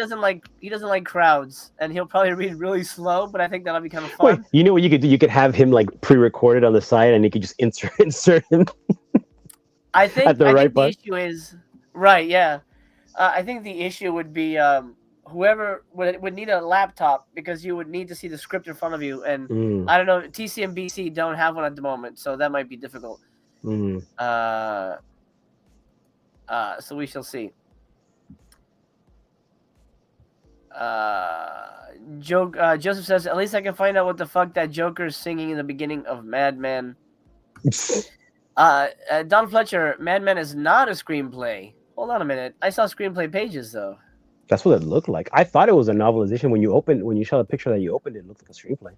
doesn't like crowds, and he'll probably read really slow. But I think that'll be kind of Wait, fun. you know what you could do? You could have him like pre-recorded on the side, and you could just insert him I at think the I right think the part. issue is right. Yeah, I think the issue would be whoever would need a laptop because you would need to see the script in front of you, and Mm, I don't know. TC and BC don't have one at the moment, so that might be difficult. mm. So we shall see. Joseph says, "At least I can find out what the fuck that Joker is singing in the beginning of Madman." Don Fletcher, Madman is not a screenplay. Hold on a minute. I saw screenplay pages though. That's what it looked like. I thought it was a novelization when you saw the picture that you opened. It looked like a screenplay.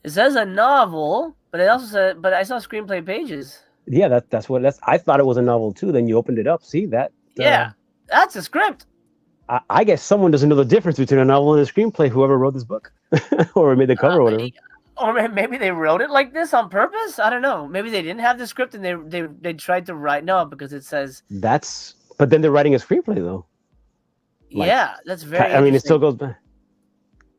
It says a novel, but it also said, but I saw screenplay pages. Yeah, that's what that's. I thought it was a novel too. Then you opened it up. See that? Yeah, that's a script. I guess someone doesn't know the difference between a novel and a screenplay. Whoever wrote this book, or made the cover, or whatever. Or maybe they wrote it like this on purpose. I don't know. Maybe they didn't have the script and they tried to write because it says That's. But then they're writing a screenplay though. Like, yeah, that's very. I mean, it still goes back.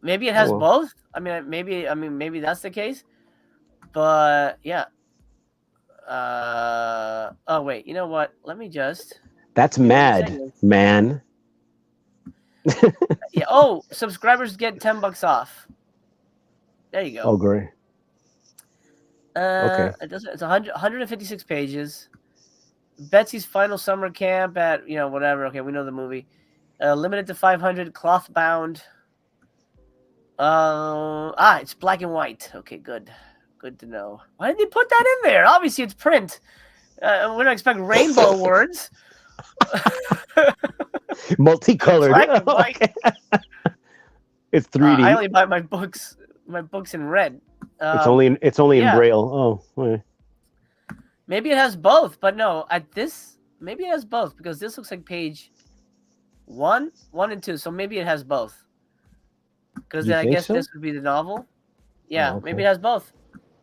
Maybe it has well. both. Maybe that's the case. But yeah. Oh wait, you know what? Let me just. That's mad, man. Yeah. Oh, subscribers get $10 off. There you go. Oh, great. Okay. It's 156 pages. Betsy's final summer camp at whatever. Okay, we know the movie. Limited to 500, cloth bound. It's black and white. Okay, good to know. Why did they put that in there? Obviously, it's print. We don't expect rainbow words. Multicolored. Black and white. It's 3D. I only buy my books in red. It's only in Braille. Oh, okay. Maybe it has both, but no. Maybe it has both because this looks like page 1 and 2. So maybe it has both. Because then I guess this would be the novel. Yeah, okay. Maybe it has both.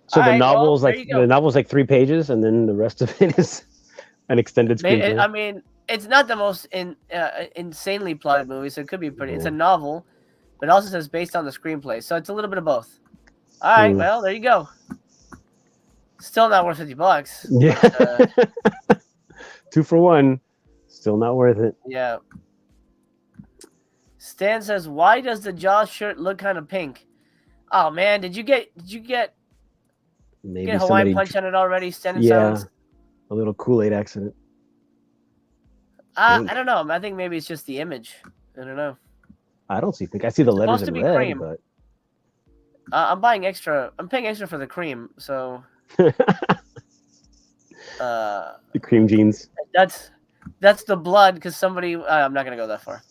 So the novel's like 3 pages, and then the rest of it is an extended screenplay. I mean, it's not the most insanely plotted movie, so it could be pretty. It's a novel, but it also says based on the screenplay, so it's a little bit of both. All right, well, there you go. Still not worth $50. Yeah, but, 2 for 1. Still not worth it. Yeah. Stan says, "Why does the Jaws shirt look kind of pink?" Oh man, did you get Maybe Hawaiian Punch on it already? Stan a little Kool-Aid accident. I don't know. I think maybe it's just the image. I don't know. I don't see pink. I see the letters in red, cream. but I'm buying extra. I'm paying extra for the cream, so the cream jeans. That's the blood because somebody. I'm not gonna go that far.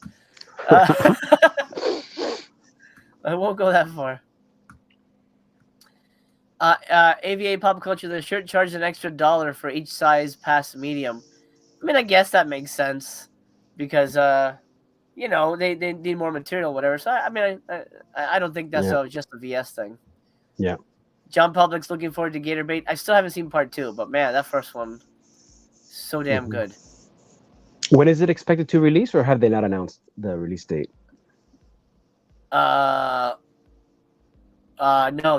I won't go that far. AVA Pop Culture. The shirt charges an extra $1 for each size past medium. I mean, I guess that makes sense because they need more material, whatever. So I don't think that's just a VS thing. Yeah. John Public's looking forward to Gator Bait. I still haven't seen part 2, but man, that first one, so damn good. When is it expected to release, or have they not announced the release date? No,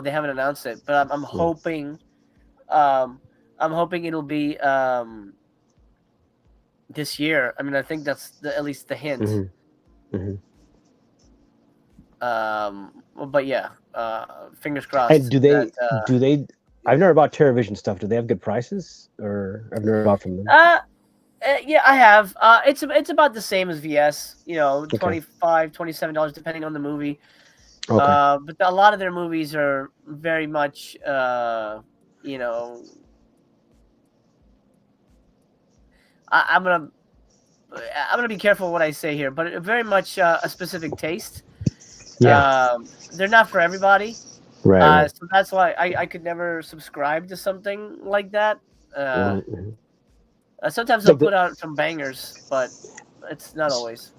they haven't announced it, but I'm hoping, it'll be this year. I mean, I think that's at least the hint. Mm-hmm. Mm-hmm. But yeah, fingers crossed. And do they? I've never bought TerraVision stuff. Do they have good prices, or I've never bought from them? Yeah, I have. It's about the same as VS. $25, $27 depending on the movie. Okay. But a lot of their movies are very much, I'm gonna be careful what I say here, but very much a specific taste. Yeah. They're not for everybody. Right. So that's why I could never subscribe to something like that. Sometimes It's they'll like put out some bangers, but it's not always.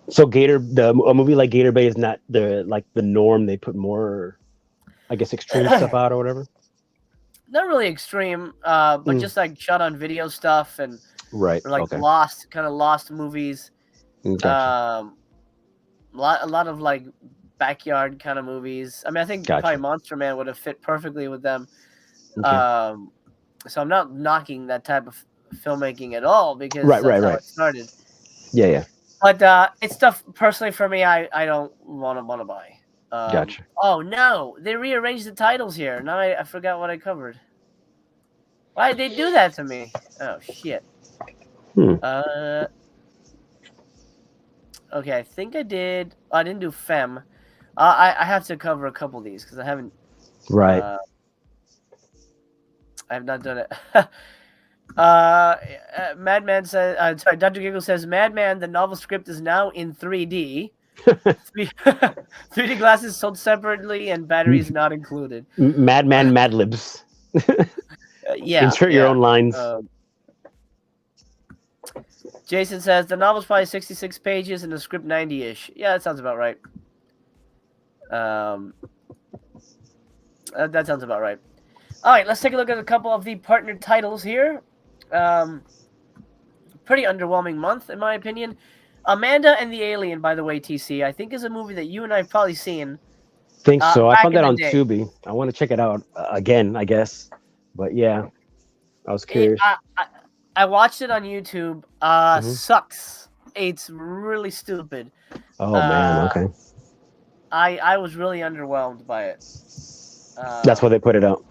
so a movie like Gator Bay is not the norm. They put more, I guess, extreme stuff out or whatever. Not really extreme, but Mm, just like shot on video stuff and right. or like Okay. lost movies. Gotcha. Um, a lot of like backyard kind of movies. I mean, I think probably Gotcha. Monster Man would have fit perfectly with them. Okay. Um, so I'm not knocking that type of filmmaking at all because Right. that's Right. how Right. it started. Yeah. Yeah. But it's stuff personally for me. I don't want to buy. Gotcha. Oh no, they rearranged the titles here. Now I forgot what I covered. Why did they do that to me? Oh shit. Hmm. Okay, I think I did. I didn't do Femme. I have to cover a couple of these because I haven't. Right. I have not done it. Madman says. Sorry, Dr. Giggle says, "Madman, the novel script is now in 3D. 3D glasses sold separately and batteries not included." Madman Mad Libs. Yeah. Insert your own lines. Jason says the novel's probably 66 pages and the script 90-ish. Yeah, that sounds about right. That sounds about right. All right, let's take a look at a couple of the partnered titles here. Pretty underwhelming month, in my opinion. Amanda and the Alien, by the way, TC, I think is a movie that you and I have probably seen. Think so. I back found in that the on day. Tubi. I want to check it out again, I guess. But yeah, I was curious. I watched it on YouTube. Mhm. Sucks. It's really stupid. Oh man, okay. I was really underwhelmed by it. That's why they put it out.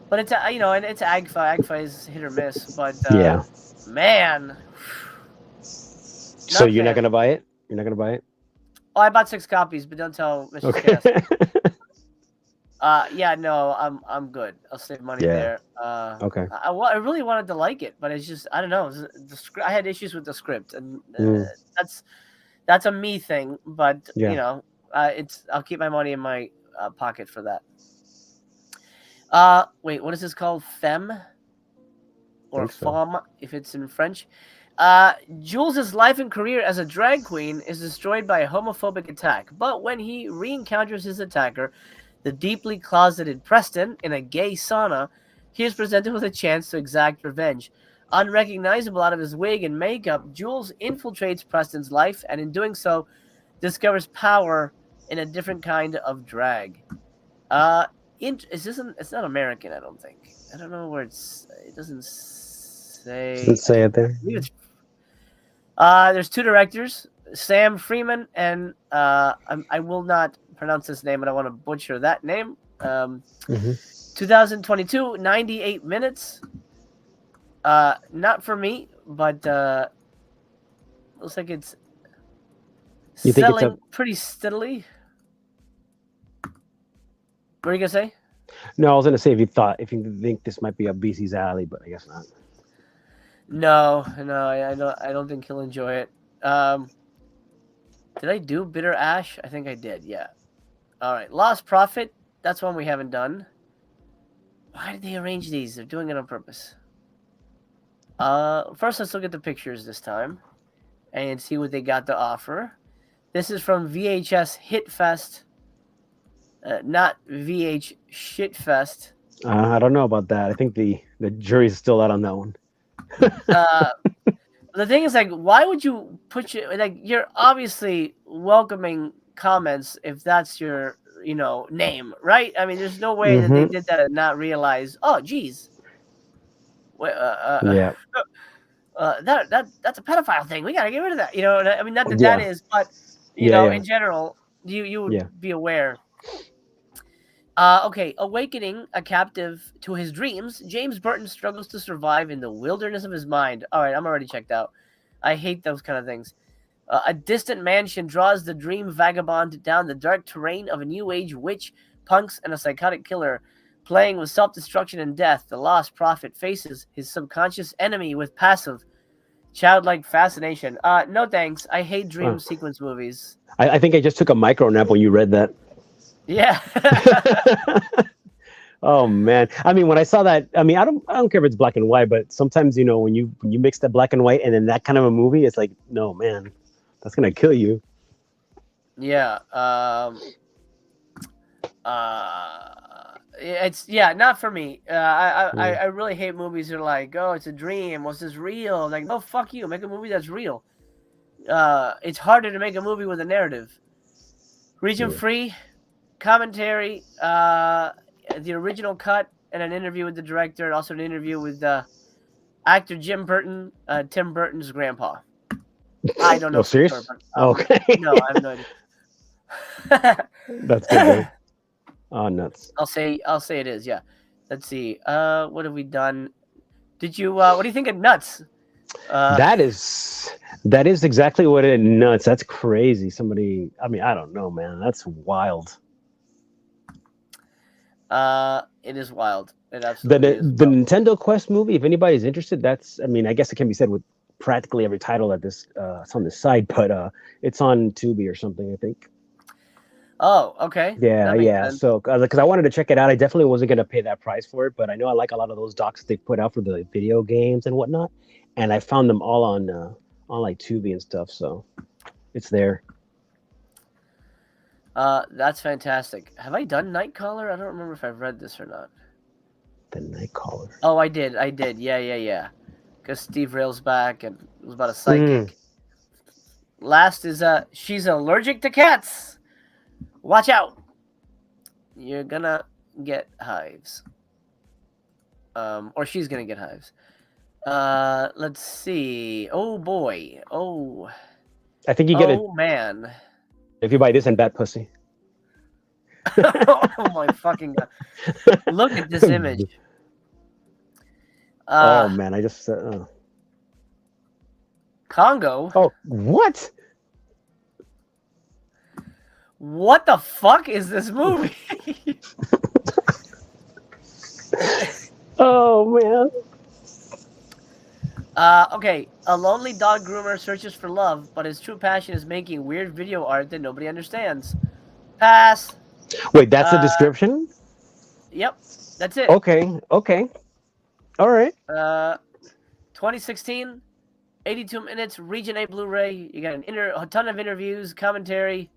But it's and it's AGFA. AGFA is hit or miss. But Yeah. man. So you're not gonna buy it? You're not gonna buy it? Oh, I bought 6 copies, but don't tell Mr. Okay. Yeah, no, I'm good. I'll save money there. Okay. I really wanted to like it, but it's just I don't know. The script. I had issues with the script, and that's a me thing. But I'll keep my money in my pocket for that. Wait, what is this called? Femme or femme, if it's in French. Jules' life and career as a drag queen is destroyed by a homophobic attack, but when he re-encounters his attacker, the deeply closeted Preston, in a gay sauna, he is presented with a chance to exact revenge. Unrecognizable out of his wig and makeup, Jules infiltrates Preston's life, and in doing so, discovers power in a different kind of drag. It's not American, I don't think. I don't know where it doesn't say. Doesn't say it there. There's 2 directors, Sam Freeman and I will not pronounce this name, but I want to butcher that name. 2022, 98 minutes. Not for me, but looks like it's selling pretty steadily. What are you gonna say? No, I was gonna say if you think this might be up BC's alley, but I guess not. No, I don't think he'll enjoy it. Did I do Bitter Ash? I think I did, yeah. All right, Lost Prophet. That's one we haven't done. Why did they arrange these? They're doing it on purpose. First, let's look at the pictures this time and see what they got to offer. This is from VHS Hit Fest, not VH Shit Fest. I don't know about that. I think the jury's still out on that one. The thing is, like, why would you put you're obviously welcoming comments if that's your name, right? I mean, there's no way that they did that and not realize, oh geez, yeah, that's a pedophile thing, we gotta get rid of that. I mean, not that that is, but in general, you would be aware. Okay, awakening a captive to his dreams, James Burton struggles to survive in the wilderness of his mind. All right, I'm already checked out. I hate those kind of things. A distant mansion draws the dream vagabond down the dark terrain of a new age witch, punks, and a psychotic killer. Playing with self-destruction and death, the lost prophet faces his subconscious enemy with passive, childlike fascination. No thanks. I hate dream sequence movies. I think I just took a micro nap when you read that. Yeah. Oh man. I mean, when I saw that, I mean, I don't care if it's black and white, but sometimes when you mix that black and white and then that kind of a movie, it's like, no man, that's gonna kill you. Yeah. It's not for me. I really hate movies that are like, oh, it's a dream. Was this real? Like, no, fuck you. Make a movie that's real. It's harder to make a movie with a narrative. Region free, commentary, the original cut, and an interview with the director, and also an interview with actor Tim Burton's grandpa. I don't know. Oh, serious? Sure, but, okay. No, I have no idea. That's good, though. Oh, nuts. I'll say it is. Yeah. Let's see. What have we done? Did you? What do you think of Nuts? That is exactly what it nuts. That's crazy. Somebody. I mean, I don't know, man. That's wild. It is wild. It absolutely is. The Nintendo Quest movie. If anybody's interested, that's. I mean, I guess it can be said with practically every title at this. It's on this site, but it's on Tubi or something, I think. Oh, okay. Yeah. Sense. So, because I wanted to check it out, I definitely wasn't going to pay that price for it, but I know I like a lot of those docs they put out for the video games and whatnot, and I found them all on like Tubi and stuff, so it's there. That's fantastic. Have I done Nightcaller? I don't remember if I've read this or not. The Nightcaller. Oh, I did. Yeah. Because Steve Railsback, and it was about a psychic. Last is she's allergic to cats. Watch out. You're gonna get hives. Or she's gonna get hives. Let's see. Oh boy. Oh. I think you get it. Oh man. If you buy this and Bat Pussy. Oh my fucking god. Look at this image. Oh man, I just Congo. Oh, what? What the fuck is this movie? Oh man. Okay. A lonely dog groomer searches for love, but his true passion is making weird video art that nobody understands. Pass. Wait, that's the description? Yep. That's it. Okay. All right. 2016, 82 minutes, Region A Blu-ray. You got a ton of interviews, commentary,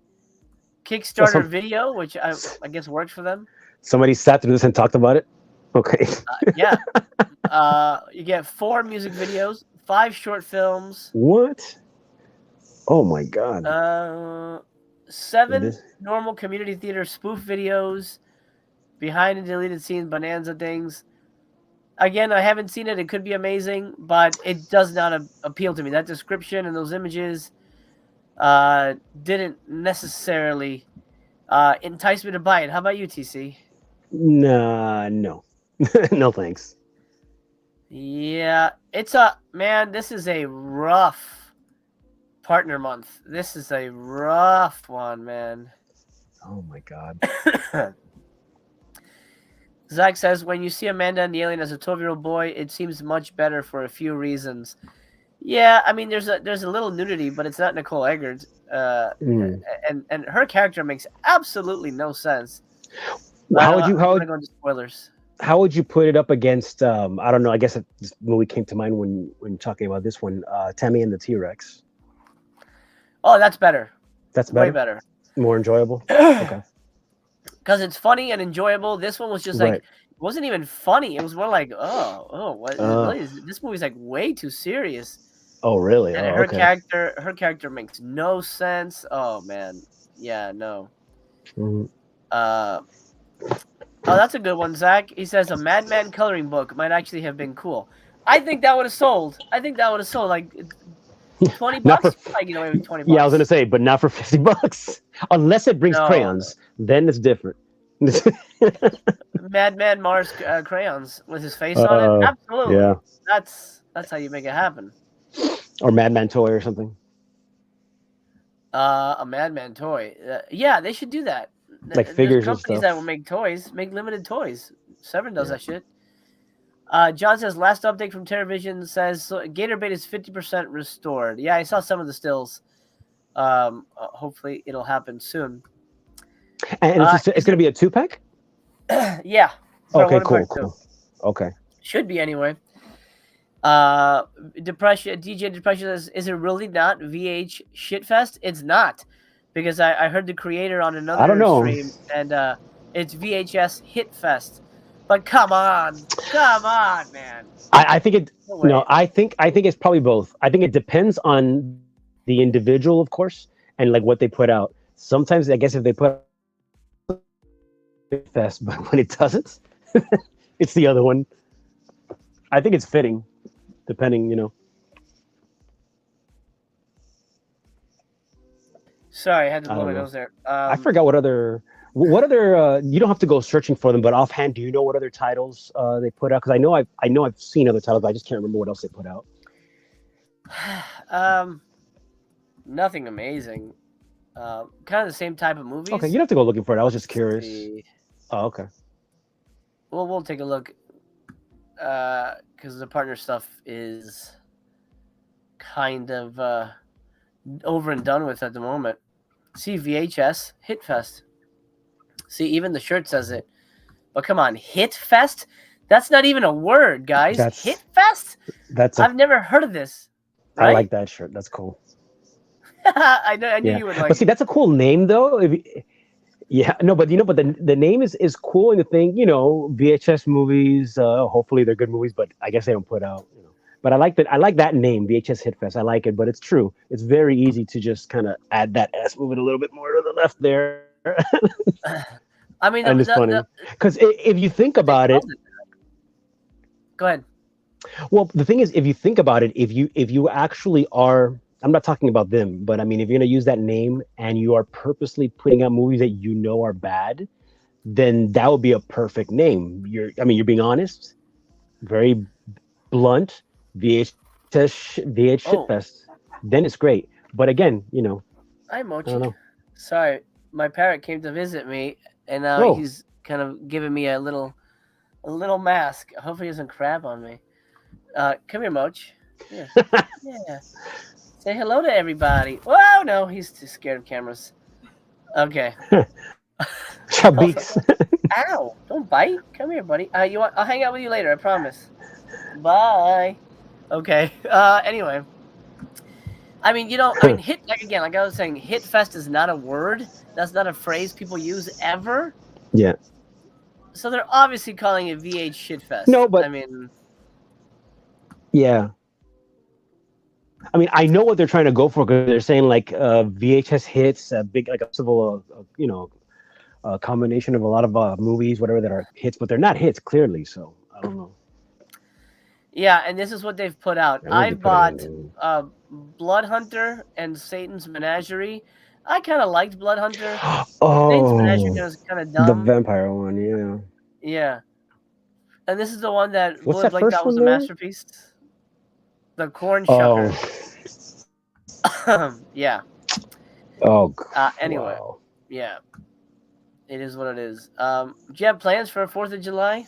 Kickstarter video, which I guess works for them. Somebody sat through this and talked about it? Okay. Yeah. You get 4 music videos, 5 short films. What? Oh my god. 7 normal community theater spoof videos, behind and deleted scenes, bonanza things. Again, I haven't seen it. It could be amazing, but it does not appeal to me. That description and those images didn't necessarily entice me to buy it. How about you, TC? No. No thanks. Yeah, this is a rough partner month. This is a rough one, man. Oh my god. Zach says, when you see Amanda and the alien as a 12-year-old boy, it seems much better for a few reasons. Yeah, I mean, there's a little nudity, but it's not Nicole Eggert. And her character makes absolutely no sense. How would you go into spoilers? How would you put it up against? I don't know. I guess this movie came to mind when talking about this one. Tammy and the T-Rex. Oh, that's better. That's better. Way better. More enjoyable. Okay. Because it's funny and enjoyable. This one was just like, it wasn't even funny. It was more like, what? This movie's like way too serious. Oh, really? And her character makes no sense. Oh man, yeah, no. Mm-hmm. Oh, that's a good one, Zach. He says a Madman coloring book might actually have been cool. I think that would have sold. Like $20. I get away with $20. Yeah, I was gonna say, but not for $50. Unless it brings crayons, then it's different. Madman Mars crayons with his face on it. Absolutely. Yeah. That's how you make it happen. Or Madman toy or something. A Madman toy. Yeah, they should do that. Like figures and stuff. Companies that will make toys, make limited toys. Severin does that shit. John says, last update from TerraVision says Gator Bait is 50% restored. Yeah, I saw some of the stills. Hopefully it'll happen soon. And it's going to be a 2-pack? Yeah. Part Okay, one and cool, part two. cool. Okay. Should be anyway. Depression. DJ Depression says, "Is it really not VH Shitfest? It's not, because I heard the creator on I don't another know. stream, and it's VHS Hitfest. But come on, man. I think it. No No, way. I think it's probably both. I think it depends on the individual, of course, and like what they put out. Sometimes I guess if they put fest, but when it doesn't, it's the other one. I think it's fitting, depending, you know. Sorry, I had to I blow don't my know. nose there. I forgot what other you don't have to go searching for them, but offhand, do you know what other titles they put out? Because I know I've seen other titles, but I just can't remember what else they put out. um, Nothing amazing. Kind of the same type of Okay, you movies. don't have to go looking for it. I was just Let's curious. see. Oh, okay. Well, we'll take a look. Because the partner stuff is kind of over and done with at the moment. See, VHS Hitfest. See, even the shirt says it. But come on, Hitfest? That's not even a word, guys. That's Hitfest? that's a I've never heard of this. I Right? like that shirt. That's cool. I knew Yeah, you would but like see, it. that's a cool name though. Yeah, no, but the name is cool, and the thing, you know, VHS movies. Hopefully they're good movies, but I guess they don't put out, you know. But I like that name, VHS Hitfest. I like it, but it's true. It's very easy to just kind of add that S, move it a little bit more to the left there, I mean, and it's funny because if you think they about it, called it. Go ahead. well, the thing is, if you think about it, if you actually are, I'm not talking about them, but I mean, if you're gonna use that name and you are purposely putting out movies that you know are bad, then that would be a perfect name. I mean, you're being honest, very blunt. VH Oh, Shitfest. Then it's great. But again, you know, hi, I don't Mochi. know. Sorry, my parrot came to visit me, and now Oh, he's kind of giving me a little mask. I hope he doesn't crap on me. Come here, Moch. Here. Yeah. Say hello to everybody. Whoa, no, he's too scared of cameras. Okay. Chabix. Ow! Don't bite. Come here, buddy. I'll hang out with you later. I promise. Bye. Okay. Anyway, I mean, hit like again, like I was saying, hit fest is not a word. That's not a phrase people use ever. Yeah. So they're obviously calling it VH shit fest. No, but I mean, yeah. I mean, I know what they're trying to go for because they're saying like VHS hits, big like a civil, you know, a combination of a lot of movies, whatever that are hits, but they're not hits clearly. So I don't know. yeah, and this is what they've put out. I wonder if I've they put it bought in. Blood Hunter and Satan's Menagerie. I kind of liked Blood Hunter. Satan's Menagerie Oh, was kind of the dumb. vampire one, yeah. Yeah, and this is the one that What's Willie that Blake first thought was one a there? masterpiece. The Corn Oh, Shucker. Yeah. oh, Anyway, wow. yeah, it is what it is. Do you have plans for 4th of July?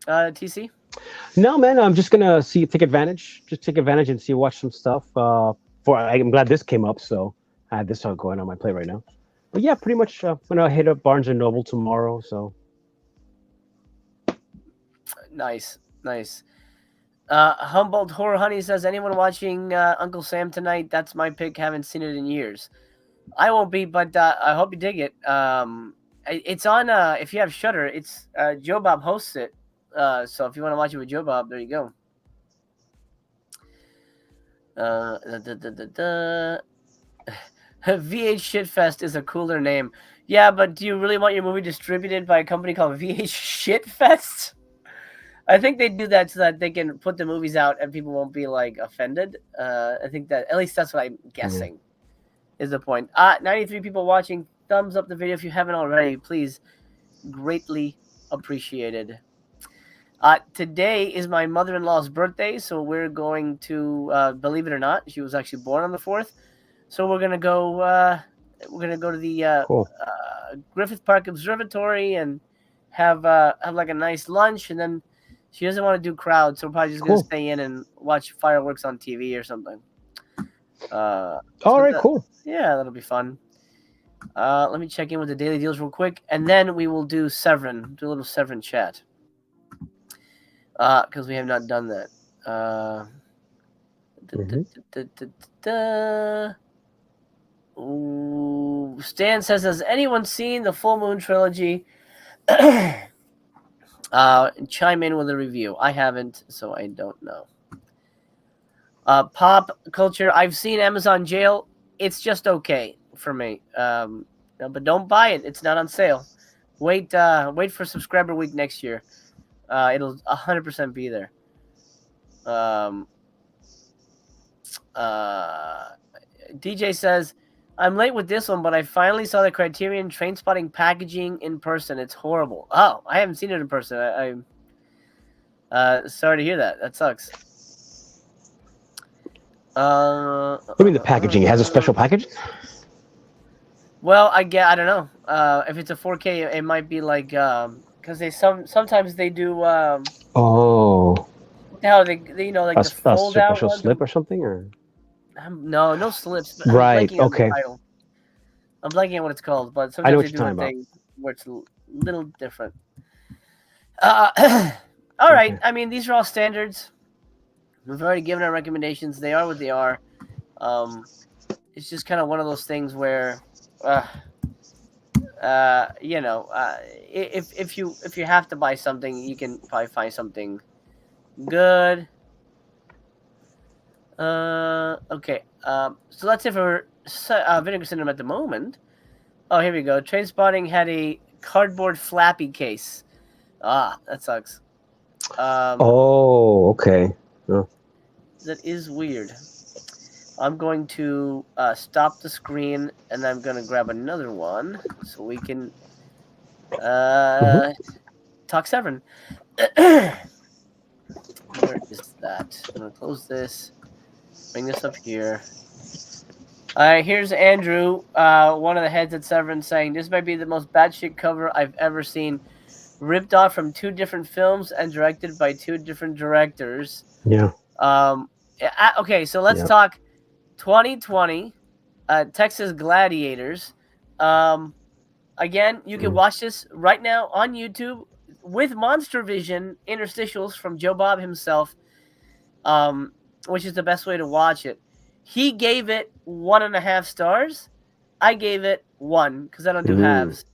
TC? No, man, I'm just gonna take advantage, and see, watch some stuff. I'm glad this came up, so I have this going on my plate right now. But yeah, pretty much, I'm gonna hit up Barnes and Noble tomorrow. So Nice, nice. Humboldt Horror Honey says, anyone watching Uncle Sam tonight? That's my pick. Haven't seen it in years. I won't be, but I hope you dig it. It's on, if you have Shudder, it's Joe Bob hosts it. So if you want to watch it with Joe Bob, there you go. VH Shitfest is a cooler name. Yeah, but do you really want your movie distributed by a company called VH Shitfest? I think they do that so that they can put the movies out and people won't be like offended. I think that at least that's what I'm guessing is the point. 93 people watching. Thumbs up the video if you haven't already, please. Greatly appreciated. Today is my mother-in-law's birthday, so we're going to believe it or not, she was actually born on the 4th. So we're gonna go. We're gonna go to the cool. Griffith Park Observatory and have like a nice lunch, and then she doesn't want to do crowds, so we're probably just gonna stay in and watch fireworks on TV or something. All right, cool. Yeah, that'll be fun. Let me check in with the daily deals real quick, and then we will do Severin. Do a little Severin chat. Because we have not done that. Ooh, Stan says, has anyone seen the Full Moon trilogy? Chime in with a review. I haven't, so I don't know. Pop culture. I've seen Amazon Jail. It's just okay for me. But don't buy it. It's not on sale. Wait for subscriber week next year. It'll 100% be there. DJ says, I'm late with this one, but I finally saw the Criterion Trainspotting packaging in person. It's horrible. Oh, I haven't seen it in person. I'm sorry to hear that. That sucks. What do you mean the packaging? It has a special package? Well, I don't know. If it's a 4K, it might be like because sometimes they do. Oh. How they like the fold out special ones. slip or something, or no slips. But right. I'm Okay. I'm blanking on what it's called, but I know sometimes what they do you're a talking thing where it's a little different. All right. Okay. I mean, these are all standards. We've already given our recommendations. They are what they are. It's just kind of one of those things where, if you have to buy something, you can probably find something good. Okay. So that's it for Vinegar Syndrome at the moment. Oh, here we go. Trainspotting had a cardboard flappy case. Ah, that sucks. Oh, okay. Oh. That is weird. I'm going to stop the screen, and I'm going to grab another one so we can talk Severin. Where is that? I'm going to close this. Bring this up here. Here's Andrew, one of the heads at Severin, saying, this might be the most batshit cover I've ever seen. Ripped off from 2 different films and directed by 2 different directors. Yeah. Okay, so let's talk 2020, Texas Gladiators. Again, you can watch this right now on YouTube with Monster Vision interstitials from Joe Bob himself, which is the best way to watch it. He gave it 1.5 stars. I gave it 1 because I don't do halves.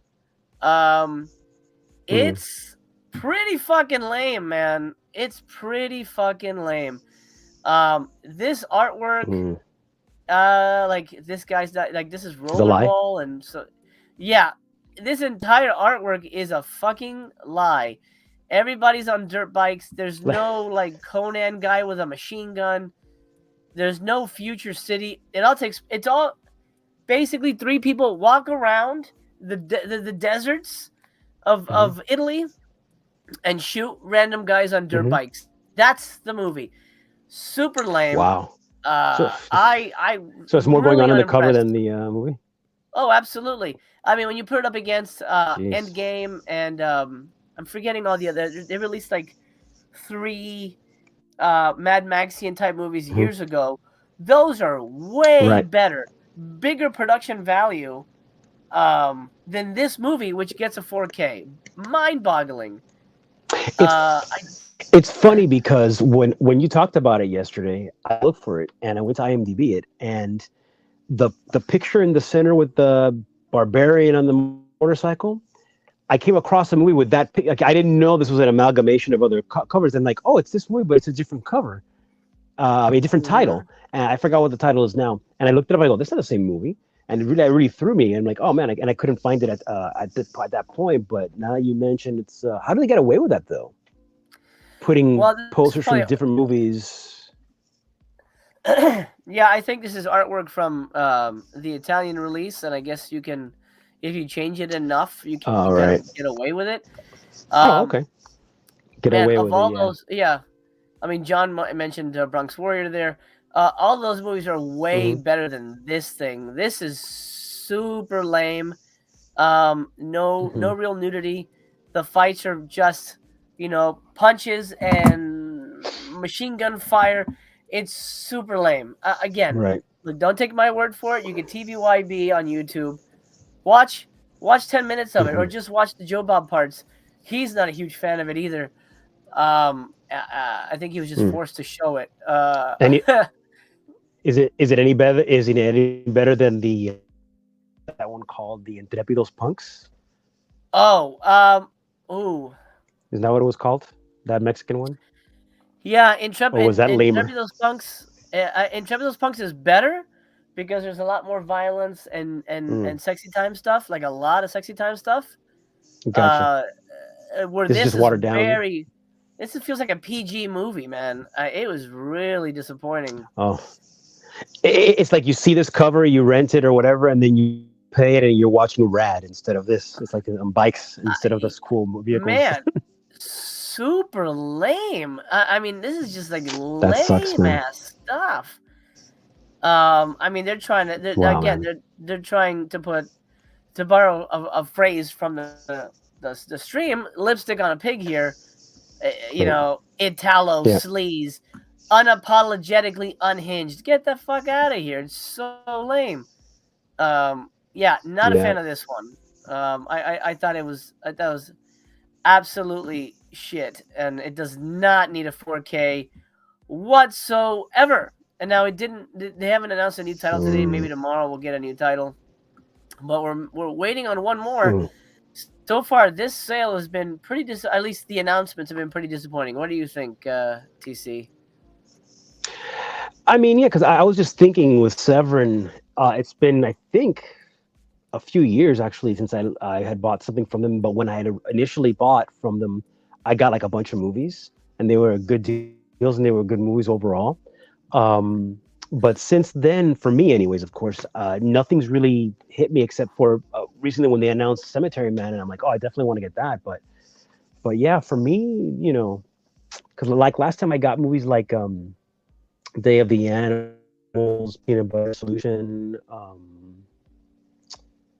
It's pretty fucking lame, man. It's pretty fucking lame. This artwork, like this guy's like this is rollerball, and so yeah, this entire artwork is a fucking lie. Everybody's on dirt bikes. There's no like Conan guy with a machine gun. There's no future city. It's all basically 3 people walk around the deserts of Italy and shoot random guys on dirt bikes. That's the movie. Super lame. Wow. So it's more really going on in the unimpressed. cover than the movie? Oh, absolutely. I mean, when you put it up against Endgame and I'm forgetting all the other. They released like 3 Mad Maxian type movies years ago. Those are way better, bigger production value than this movie, which gets a 4K. Mind-boggling. It's funny because when you talked about it yesterday, I looked for it and I went to IMDb it, and the picture in the center with the barbarian on the motorcycle, I came across a movie with that. Like, I didn't know this was an amalgamation of other covers, and like, oh, it's this movie, but it's a different cover, a different title, and I forgot what the title is now. And I looked it up. I go, that's not the same movie, and it really threw me. And I'm like, oh man, and I couldn't find it at that point. But now that you mentioned, it's how do they get away with that though? Putting posters from different movies. Yeah, I think this is artwork from the Italian release, and I guess you can, if you change it enough, you can get away with it. Okay. Get away with all it. Those, yeah. I mean, John mentioned Bronx Warrior there. All those movies are way better than this thing. This is super lame. No real nudity. The fights are just, punches and machine gun fire. It's super lame. Again, look, don't take my word for it. You can TVYB on YouTube. Watch 10 minutes of it, or Mhm. just watch the Joe Bob parts. He's not a huge fan of it either. I think he was just Mm. forced to show it. And is it any better? Is it any better than the that one called the Intrépidos Punks? oh, ooh, Isn't that what it was called? That Mexican one, yeah. or was that lamer? Intrepidos Punks is better because there's a lot more violence Mm. and sexy time stuff, like a lot of sexy time stuff. Gotcha. Uh, where This is this just is watered down. very, this feels like a PG movie, man. It was really disappointing. Oh, it's like you see this cover, you rent it or whatever, and then you pay it, and you're watching Rad instead of this. It's like on bikes instead of I, those cool vehicles. man, super lame. I mean, this is just like That sucks, lame man. ass stuff. I mean, they're trying to Wow, again. man. They're trying to put, to borrow a phrase from the stream, lipstick on a pig here. You Right. know, Italo Yeah. sleaze, unapologetically unhinged. Get the fuck out of here! It's so lame. Yeah, not a Yeah. fan of this one. I thought it was absolutely shit, and it does not need a 4K whatsoever. And now it didn't. They haven't announced a new title today. Mm, Maybe tomorrow we'll get a new title, but we're waiting on one more. mm. So far, this sale has been pretty. At least the announcements have been pretty disappointing. What do you think, TC? I mean, yeah, because I was just thinking with Severin, it's been, I think, a few years actually since I had bought something from them. But when I had initially bought from them, I got like a bunch of movies, and they were good deals, and they were good movies overall. Um, but since then, for me, anyways, of course, nothing's really hit me except for recently when they announced Cemetery Man, and I'm like, oh, I definitely want to get that. But yeah, for me, because like last time I got movies like Day of the Animals, Peanut Butter Solution,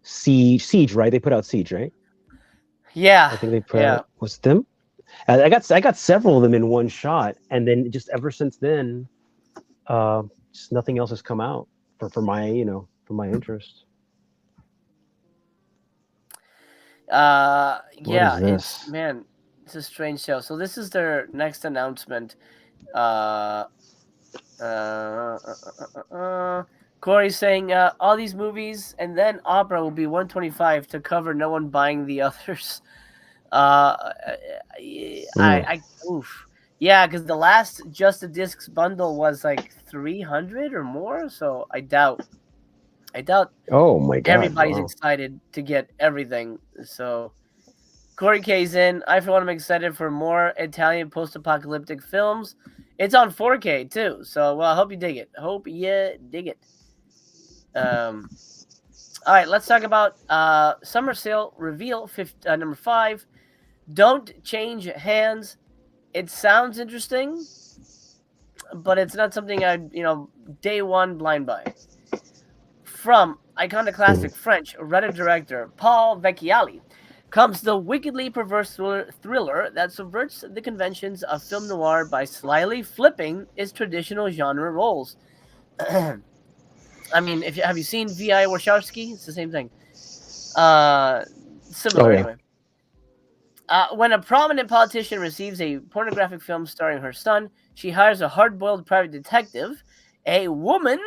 Siege, right? They put out Siege, right? Yeah, I think they put yeah. out was it them. I got several of them in one shot, and then just ever since then, uh, just nothing else has come out for my for my interest. What is Yeah. It's, this? man, it's a strange show. So this is their next announcement. Uh, Corey's saying all these movies and then opera will be 125 to cover no one buying the others. Uh, Mm. oof. Yeah, because the last Just the Discs bundle was like 300 or more. So I doubt Oh my God! everybody's Wow. excited to get everything. So Corey K's in. I, for one, am excited for more Italian post-apocalyptic films. It's on 4K too, so well, I hope you dig it. Hope you dig it. Um, all right, let's talk about Summer Sale Reveal number 5. Don't change hands. It sounds interesting, but it's not something I'd day one blind buy. From Mm. iconoclastic French Reddit director Paul Vecchiali comes the wickedly perverse thriller that subverts the conventions of film noir by slyly flipping its traditional genre roles. I mean, if you have you seen V.I. Warshawski? It's the same thing. Uh, Oh Similar yeah. anyway. When a prominent politician receives a pornographic film starring her son, she hires a hard-boiled private detective, a woman,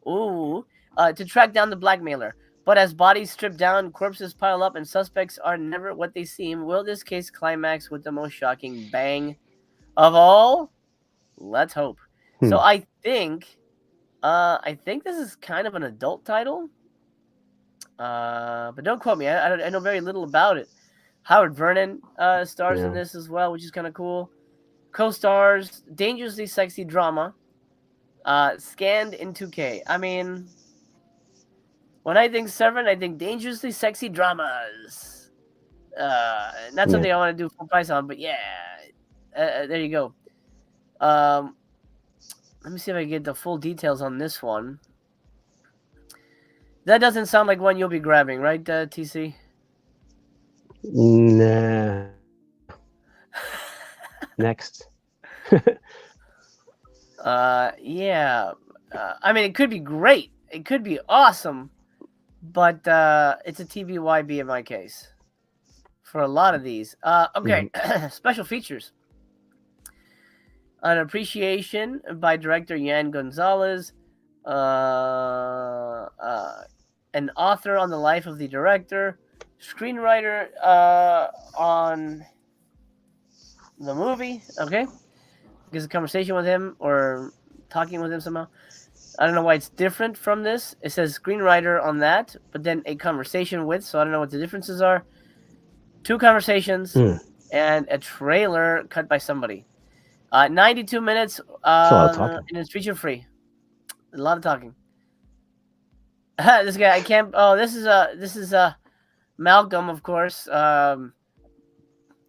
ooh, to track down the blackmailer. But as bodies strip down, corpses pile up, and suspects are never what they seem, will this case climax with the most shocking bang of all? Let's hope. So Hmm. I think this is kind of an adult title, but don't quote me. I know very little about it. Howard Vernon stars in Yeah. this as well, which is kind of cool. Co-stars dangerously sexy drama, scanned in 2K. I mean, when I think Severin, I think dangerously sexy dramas. Not Yeah. something I want to do full price on, but yeah, there you go. Um, Let me see if I can get the full details on this one. That doesn't sound like one you'll be grabbing, right, TC? Nah. Next. Yeah. I mean, it could be great. It could be awesome, but it's a TBYB in my case for a lot of these. Okay, special features. An appreciation by director Yan Gonzalez, an author on the life of the director, screenwriter on the movie. Okay, gives a conversation with him or talking with him somehow. I don't know why it's different from this. It says screenwriter on that, but then a conversation with. So I don't know what the differences are. 2 conversations and a trailer cut by somebody. 92 minutes. It's a lot of talking. And it's feature free. A lot of talking. This guy, I can't. Oh, this is Malcolm, of course. The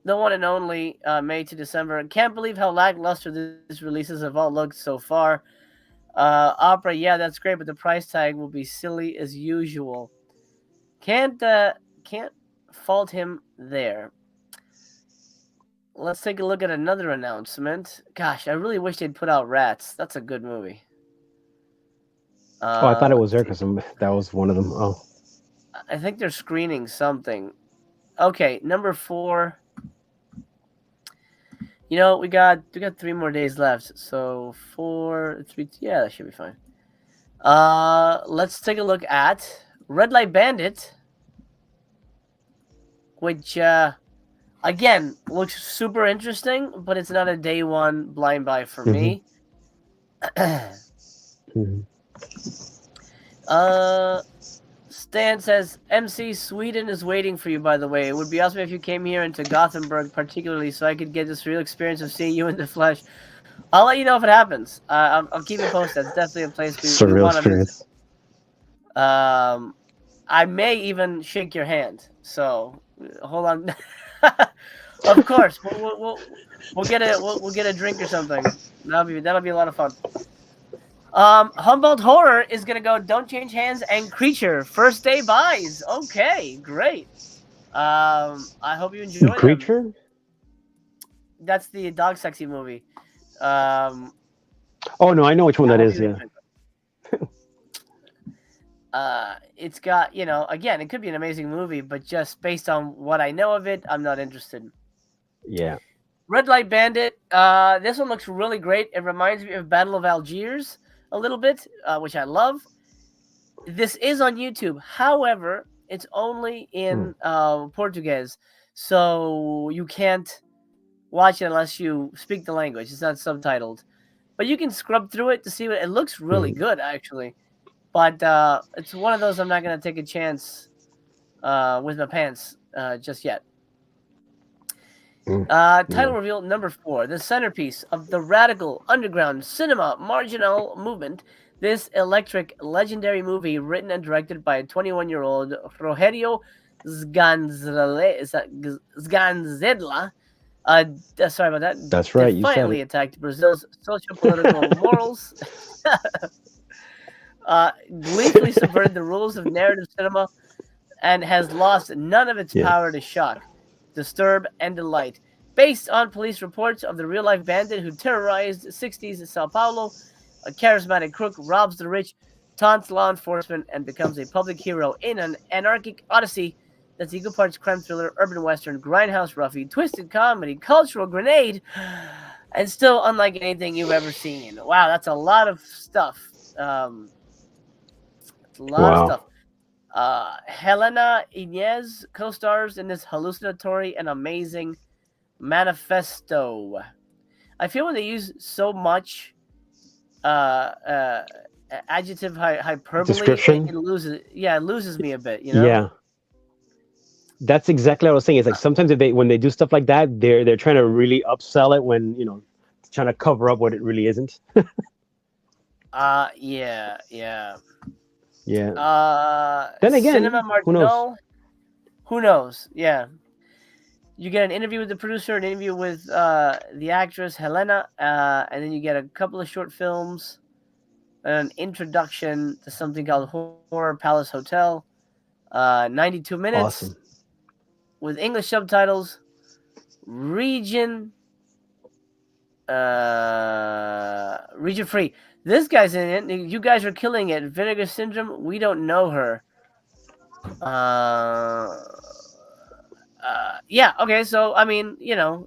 one and only May to December. Can't believe how lackluster these releases have all looked so far. Opera, yeah, that's great, but the price tag will be silly as usual. Can't fault him there. Let's take a look at another announcement. Gosh, I really wish they'd put out Rats. That's a good movie. I thought it was there because that was one of them. Oh, I think they're screening something. Okay, number 4. You know, we got 3 more days left. So 4, 3. Yeah, that should be fine. Let's take a look at Red Light Bandit, which again looks super interesting, but it's not a day one blind buy for me. Stan says, MC, Sweden is waiting for you, by the way. It would be awesome if you came here into Gothenburg, particularly, so I could get this real experience of seeing you in the flesh. I'll let you know if it happens. I'll keep it posted. It's definitely a place we want to visit. I may even shake your hand. So hold on. Of course, we'll get a drink or something. That'll be a lot of fun. Humboldt Horror is gonna go Don't Change Hands and Creature first day buys. Okay, great. I hope you enjoy Creature. Them. That's the dog sexy movie. Oh no, I know which one that is. Yeah. It's got, again, it could be an amazing movie, but just based on what I know of it, I'm not interested. Yeah. Red Light Bandit. This one looks really great. It reminds me of Battle of Algiers a little bit, which I love. This is on YouTube. However, it's only in Portuguese, so you can't watch it unless you speak the language. It's not subtitled. But you can scrub through it to see what it looks really good, actually. But it's one of those I'm not going to take a chance with my pants just yet. Title reveal number 4. The centerpiece of the radical underground cinema marginal movement. This electric legendary movie written and directed by 21-year-old Rogerio Sganzedla. Sorry about that. That's right. Defiantly attacked Brazil's socio-political morals. Gleefully subverted the rules of narrative cinema and has lost none of its power to shock, disturb, and delight. Based on police reports of the real-life bandit who terrorized 60s Sao Paulo, a charismatic crook robs the rich, taunts law enforcement, and becomes a public hero in an anarchic odyssey that's equal parts crime thriller, urban western, grindhouse roughie, twisted comedy, cultural grenade, and still unlike anything you've ever seen. Wow, that's a lot of stuff. Of stuff. Helena Inez co-stars in this hallucinatory and amazing manifesto. I feel when they use so much adjective hyperbole, description, it loses me a bit. Yeah, that's exactly what I was saying. It's like sometimes when they do stuff like that, they're trying to really upsell it when trying to cover up what it really isn't. Yeah. Then again, Cinema Marginal, who knows? Yeah. You get an interview with the producer, an interview with the actress Helena, and then you get a couple of short films, an introduction to something called Horror Palace Hotel, 92 minutes, awesome, with English subtitles, region free. This guy's in it. You guys are killing it. Vinegar Syndrome. We don't know her. Uh, yeah. Okay. So I mean, it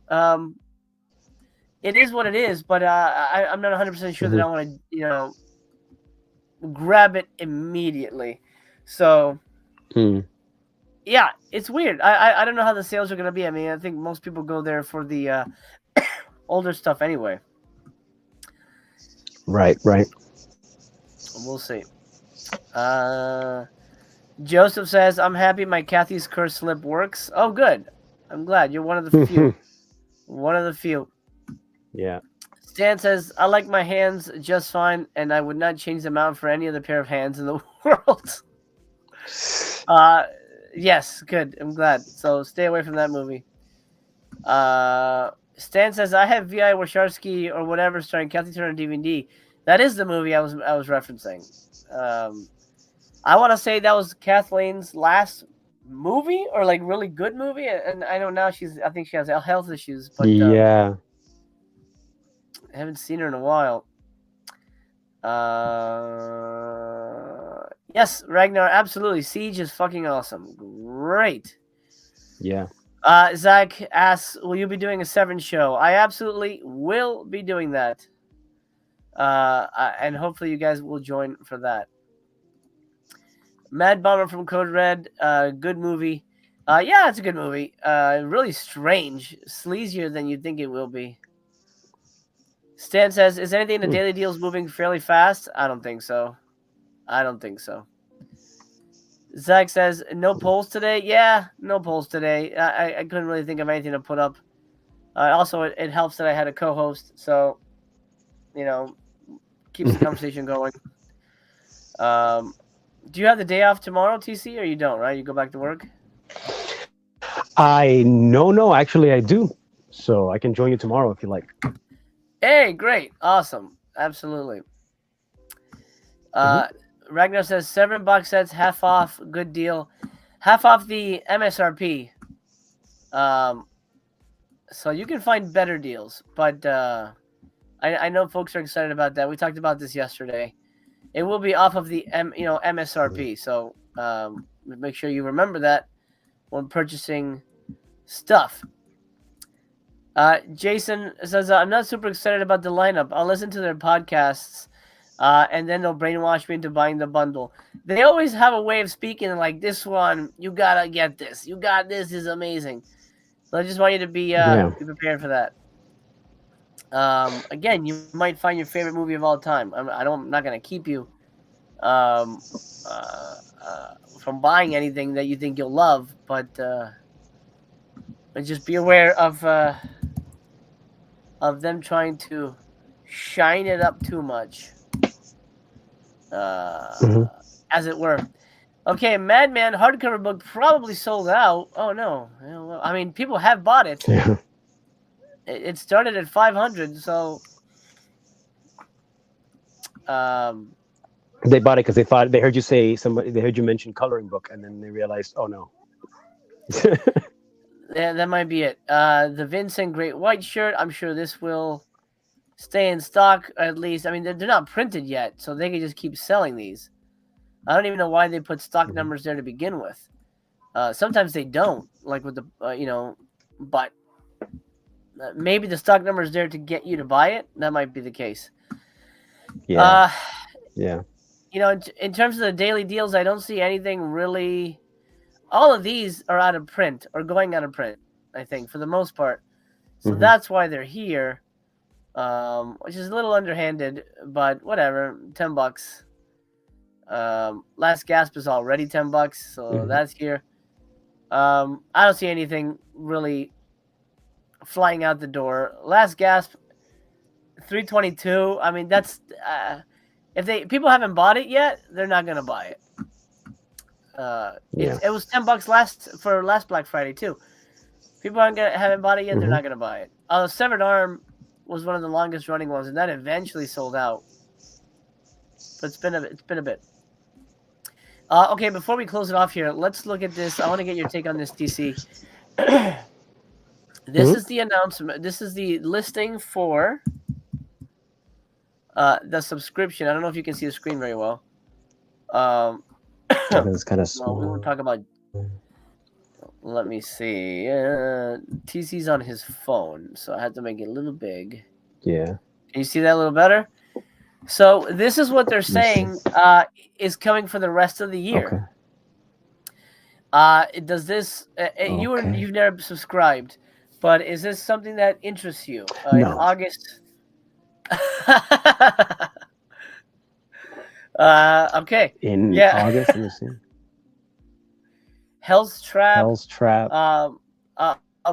is what it is. But I'm not 100% sure that Hmm. I want to, grab it immediately. So Mm. yeah, it's weird. I don't know how the sales are gonna be. I mean, I think most people go there for the older stuff anyway. Right, right. We'll see. Uh, Joseph says, "I'm happy my Kathy's curse slip works." Oh, good. I'm glad you're one of the few. One of the few. Yeah. Stan says, "I like my hands just fine, and I would not change them out for any other pair of hands in the world." Uh, yes, good. I'm glad. So stay away from that movie. Stan says, "I have Vi Warshawski or whatever starring Kathy Turner DVD." That is the movie I was referencing. Um, I want to say that was Kathleen's last movie or like really good movie, and I know now I think she has health issues, but Yeah. I haven't seen her in a while. Yes, Ragnar, absolutely. Siege is fucking awesome. Great. Yeah. Zach asks, "Will you be doing a Severin show?" I absolutely will be doing that. And hopefully you guys will join for that. Mad Bomber from Code Red, good movie. Yeah, it's a good movie. Really strange, sleazier than you'd think it will be. Stan says, "Is anything in the Hmm. daily deals moving fairly fast?" I don't think so. I don't think so. Zach says, "No polls today." Yeah, no polls today. I couldn't really think of anything to put up. Also, it helps that I had a co-host, so you know, keeps the conversation going. Um, do you have the day off tomorrow, TC, or you don't? Right, you go back to work. I no, actually I do. So I can join you tomorrow if you like. Hey, great, awesome, absolutely. Hmm. Uh, Ragnar says 7 box sets, half off, good deal, half off the MSRP. Um, so you can find better deals, but I know folks are excited about that. We talked about this yesterday. It will be off of the MSRP. So make sure you remember that when purchasing stuff. Jason says, "I'm not super excited about the lineup. I'll listen to their podcasts, and then they'll brainwash me into buying the bundle. They always have a way of speaking like this one. You gotta get this. You got this is amazing. So I just want you to Yeah. be prepared for that. Again, you might find your favorite movie of all time. I'm not gonna keep you um, uh, from buying anything that you think you'll love, but just be aware of them trying to shine it up too much, Hmm. as it were. Okay, Madman hardcover book probably sold out. Oh no, well, I mean people have bought it. Yeah. It started at 500, so um, They bought it because they thought they heard you say somebody. They heard you mention coloring book, and then they realized, oh no. yeah, that might be it. The Vincent Great White shirt. I'm sure this will stay in stock at least. I mean, they're not printed yet, so they can just keep selling these. I don't even know why they put stock Mhm. numbers there to begin with. Sometimes they don't, like with the but maybe the stock number is there to get you to buy it. That might be the case. Yeah. Uh, Yeah. in terms of the daily deals, I don't see anything really. All of these are out of print or going out of print. I think for the most part, so Hmm. that's why they're here. Which is a little underhanded, but whatever. $10. Last Gasp is already $10, so Hmm. that's here. I don't see anything really flying out the door. Last Gasp, 322. I mean, that's if people haven't bought it yet, they're not gonna buy it. Yeah. It was $10 last Black Friday too. People haven't bought it yet, they're Hmm. not gonna buy it. Severed Arm was one of the longest running ones, and that eventually sold out. But it's been a bit. Okay, before we close it off here, let's look at this. I want to get your take on this, DC. This Hmm. is the announcement. This is the listing for the subscription. I don't know if you can see the screen very well. Um, Because it's kind of Well, we were small. talking about. Let me see. TC's on his phone, so I had to make it a little big. Yeah. Can you see that a little better? So this is what they're Let me see. saying is coming for the rest of the year. Okay. Does this? Okay. You've never subscribed, but is this something that interests you? In No. August. Okay. In Yeah. August, let me see. Hell's Trap. Hell's Trap. A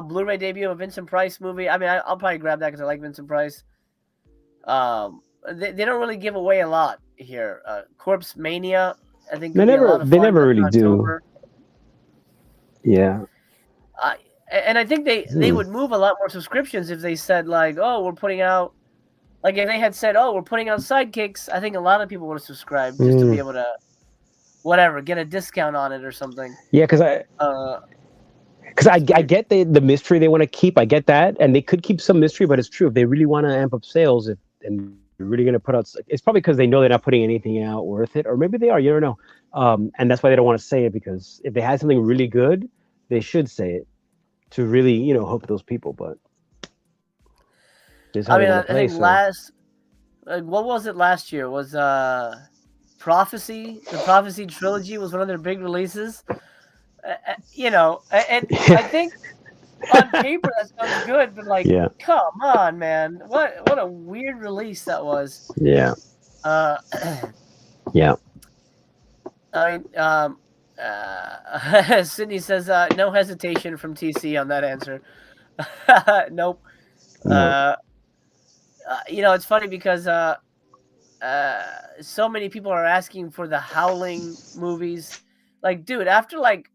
Blu-ray debut of a Vincent Price movie. I mean, I'll probably grab that because I like Vincent Price. They don't really give away a lot here. Corpse Mania, I think, could be a lot of They fun. never That's really in do. October. Yeah. And I think they would move a lot more subscriptions if they said, like, oh, we're putting out, like, if they had said, oh, we're putting out Sidekicks, I think a lot of people would have subscribed just to be able to, whatever, get a discount on it or something. Yeah, because I get the mystery they want to keep. I get that, and they could keep some mystery, but it's true if they really want to amp up sales, and they're really going to put out, it's probably because they know they're not putting anything out worth it, or maybe they are. You don't know, and that's why they don't want to say it, because if they had something really good, they should say it to really hook those people. But this is how they want to play. I think what was it last year? Was Prophecy? The Prophecy trilogy was one of their big releases. And I think on paper that sounds good, but like, come on, man, what a weird release that was. Yeah. Yeah. I mean, Sydney says no hesitation from TC on that answer. Nope. No. It's funny because so many people are asking for the Howling movies. Like, dude, after like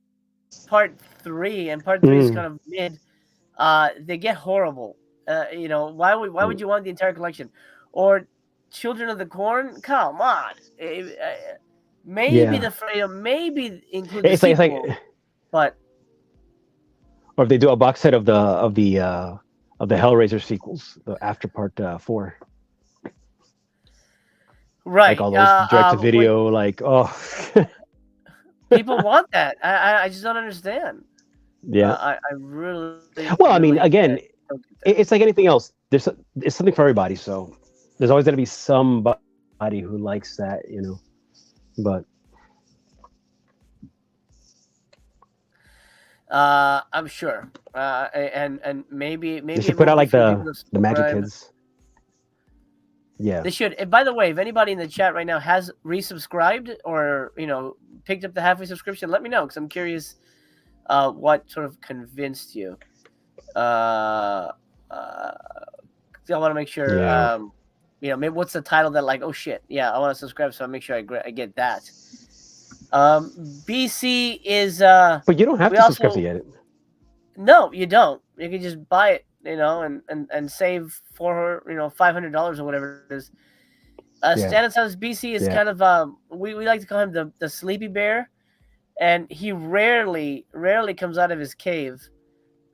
part 3, and part 3 is kind of mid, they get horrible. Why would you want the entire collection? Or Children of the Corn? Come on. Maybe maybe include the sequel, but or if they do a box set of the Hellraiser sequels, the after part 4. Right. Like all those direct to video, people want that. I just don't understand. Yeah. I really. Well, I mean, again, it's like anything else. It's something for everybody. So there's always going to be somebody who likes that, But I'm sure. And maybe they should put out like the Magic Kids. Yeah, they should. And by the way, if anybody in the chat right now has resubscribed or picked up the halfway subscription, let me know, because I'm curious what sort of convinced you. I want to make sure. Yeah. Maybe what's the title that, like, oh shit, yeah, I want to subscribe, so I make sure I get that. BC is. But you don't have to subscribe to get it. No, you don't. You can just buy it, and save for $500 or whatever it is. Stanislaus BC is kind of we like to call him the sleepy bear, and he rarely comes out of his cave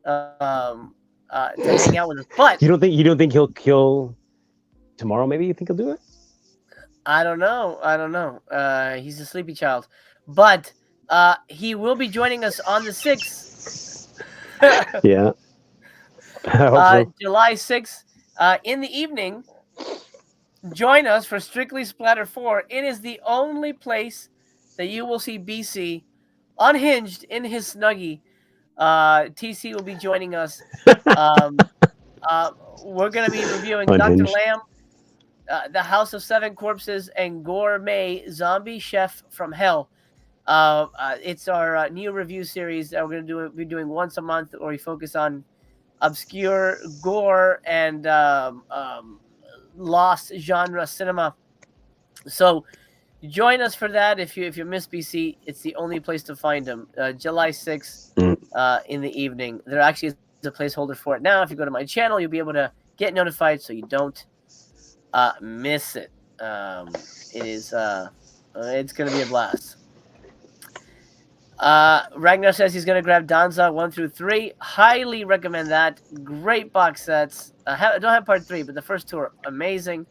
to hang out with us. But you don't think he'll kill tomorrow? Maybe you think he'll do it? I don't know. He's a sleepy child, but he will be joining us on the 6th. Yeah. So. July 6th, in the evening. Join us for Strictly Splatter 4. It is the only place that you will see BC unhinged in his Snuggie. TC will be joining us. We're going to be reviewing Unhinged. Dr. Lamb, The House of Seven Corpses, and Gourmet Zombie Chef from Hell. It's our new review series that we're going to be doing once a month, where we focus on obscure gore and lost genre cinema. So join us for that. If you miss BC, it's the only place to find him. July 6th in the evening. There actually is a placeholder for it now. If you go to my channel, you'll be able to get notified so you don't miss it. It is it's going to be a blast. Ragnar says he's going to grab Danza 1 through 3. Highly recommend that. Great box sets. I don't have part 3, but the first 2 are amazing.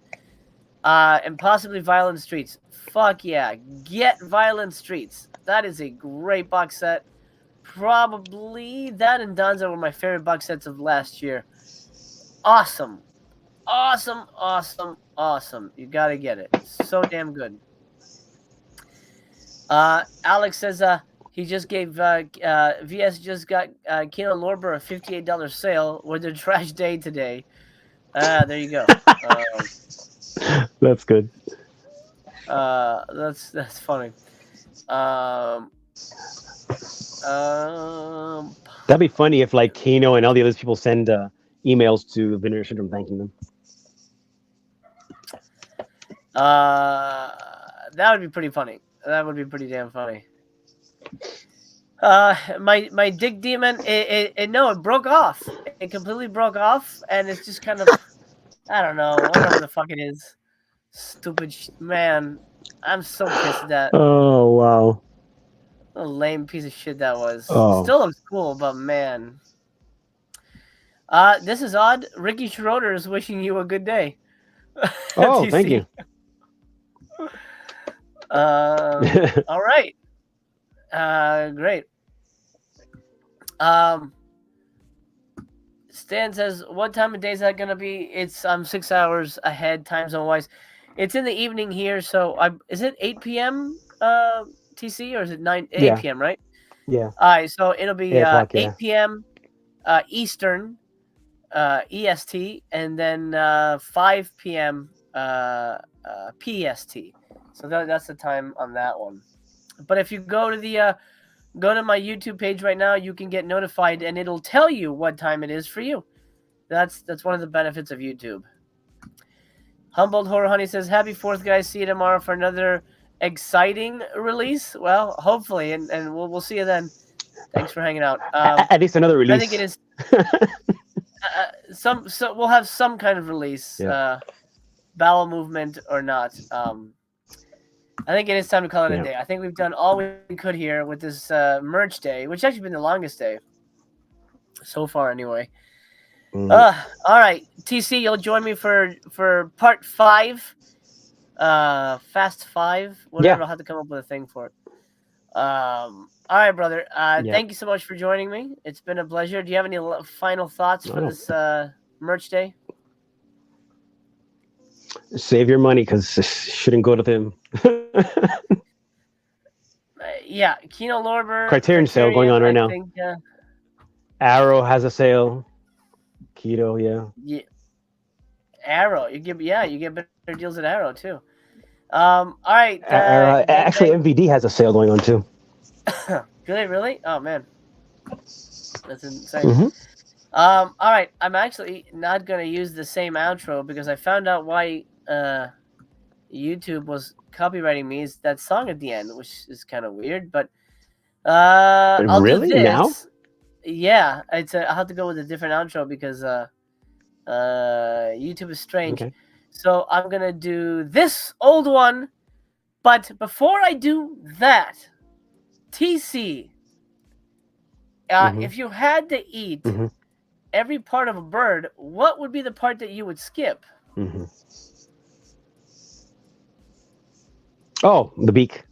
And possibly Violent Streets. Fuck yeah. Get Violent Streets. That is a great box set. Probably that and Donzo were my favorite box sets of last year. Awesome. Awesome, awesome, awesome. You gotta get it. So damn good. Alex says he just gave VS just got Kino Lorber a $58 sale with their trash day today. There you go. That's good. That's funny. That'd be funny if like Kino and all the other people send emails to Vinegar Syndrome thanking them. That would be pretty funny. That would be pretty damn funny. My dick demon, it broke off. It completely broke off, and it's just kind of, I don't know, whatever the fuck it is. Stupid man. I'm so pissed at that. Oh wow. What a lame piece of shit that was. Oh. Still looks cool, but man. This is odd. Ricky Schroeder is wishing you a good day. Oh, thank you. All right. Great. Stan says, what time of day is that going to be? It's 6 hours ahead time zone wise. It's in the evening here, so is it 8 p.m. TC or is it 8 p.m., right? Yeah. All right, so it'll be 8 p.m. Eastern EST and then 5 p.m. PST. So that's the time on that one. But if you go to my YouTube page right now, you can get notified and it'll tell you what time it is for you. That's one of the benefits of YouTube. Humboldt Horror Honey says, happy 4th, guys. See you tomorrow for another exciting release. Well, hopefully, and we'll see you then. Thanks for hanging out. At least another release. I think it is so we'll have some kind of release, bowel movement or not. I think it is time to call it a day. I think we've done all we could here with this merch day, which actually been the longest day so far, anyway. All right, TC, you'll join me for part 5, Fast 5. Whatever, I'll have to come up with a thing for it. All right, brother. Thank you so much for joining me. It's been a pleasure. Do you have any final thoughts for this merch day? Save your money because it shouldn't go to them. Yeah, Kino Lorber. Criterion sale going on right now. Think, Arrow has a sale. Keto, yeah. Arrow, you get better deals at Arrow too. All right. Actually, MVD has a sale going on too. Good, really? Oh man, that's insane. Mm-hmm. All right, I'm actually not gonna use the same outro because I found out why YouTube was copywriting me is that song at the end, which is kind of weird. But I'll really do this. Now? Yeah, I'll have to go with a different outro because YouTube is strange. Okay. So I'm gonna do this old one, but before I do that, TC, if you had to eat every part of a bird, what would be the part that you would skip? Oh, the beak.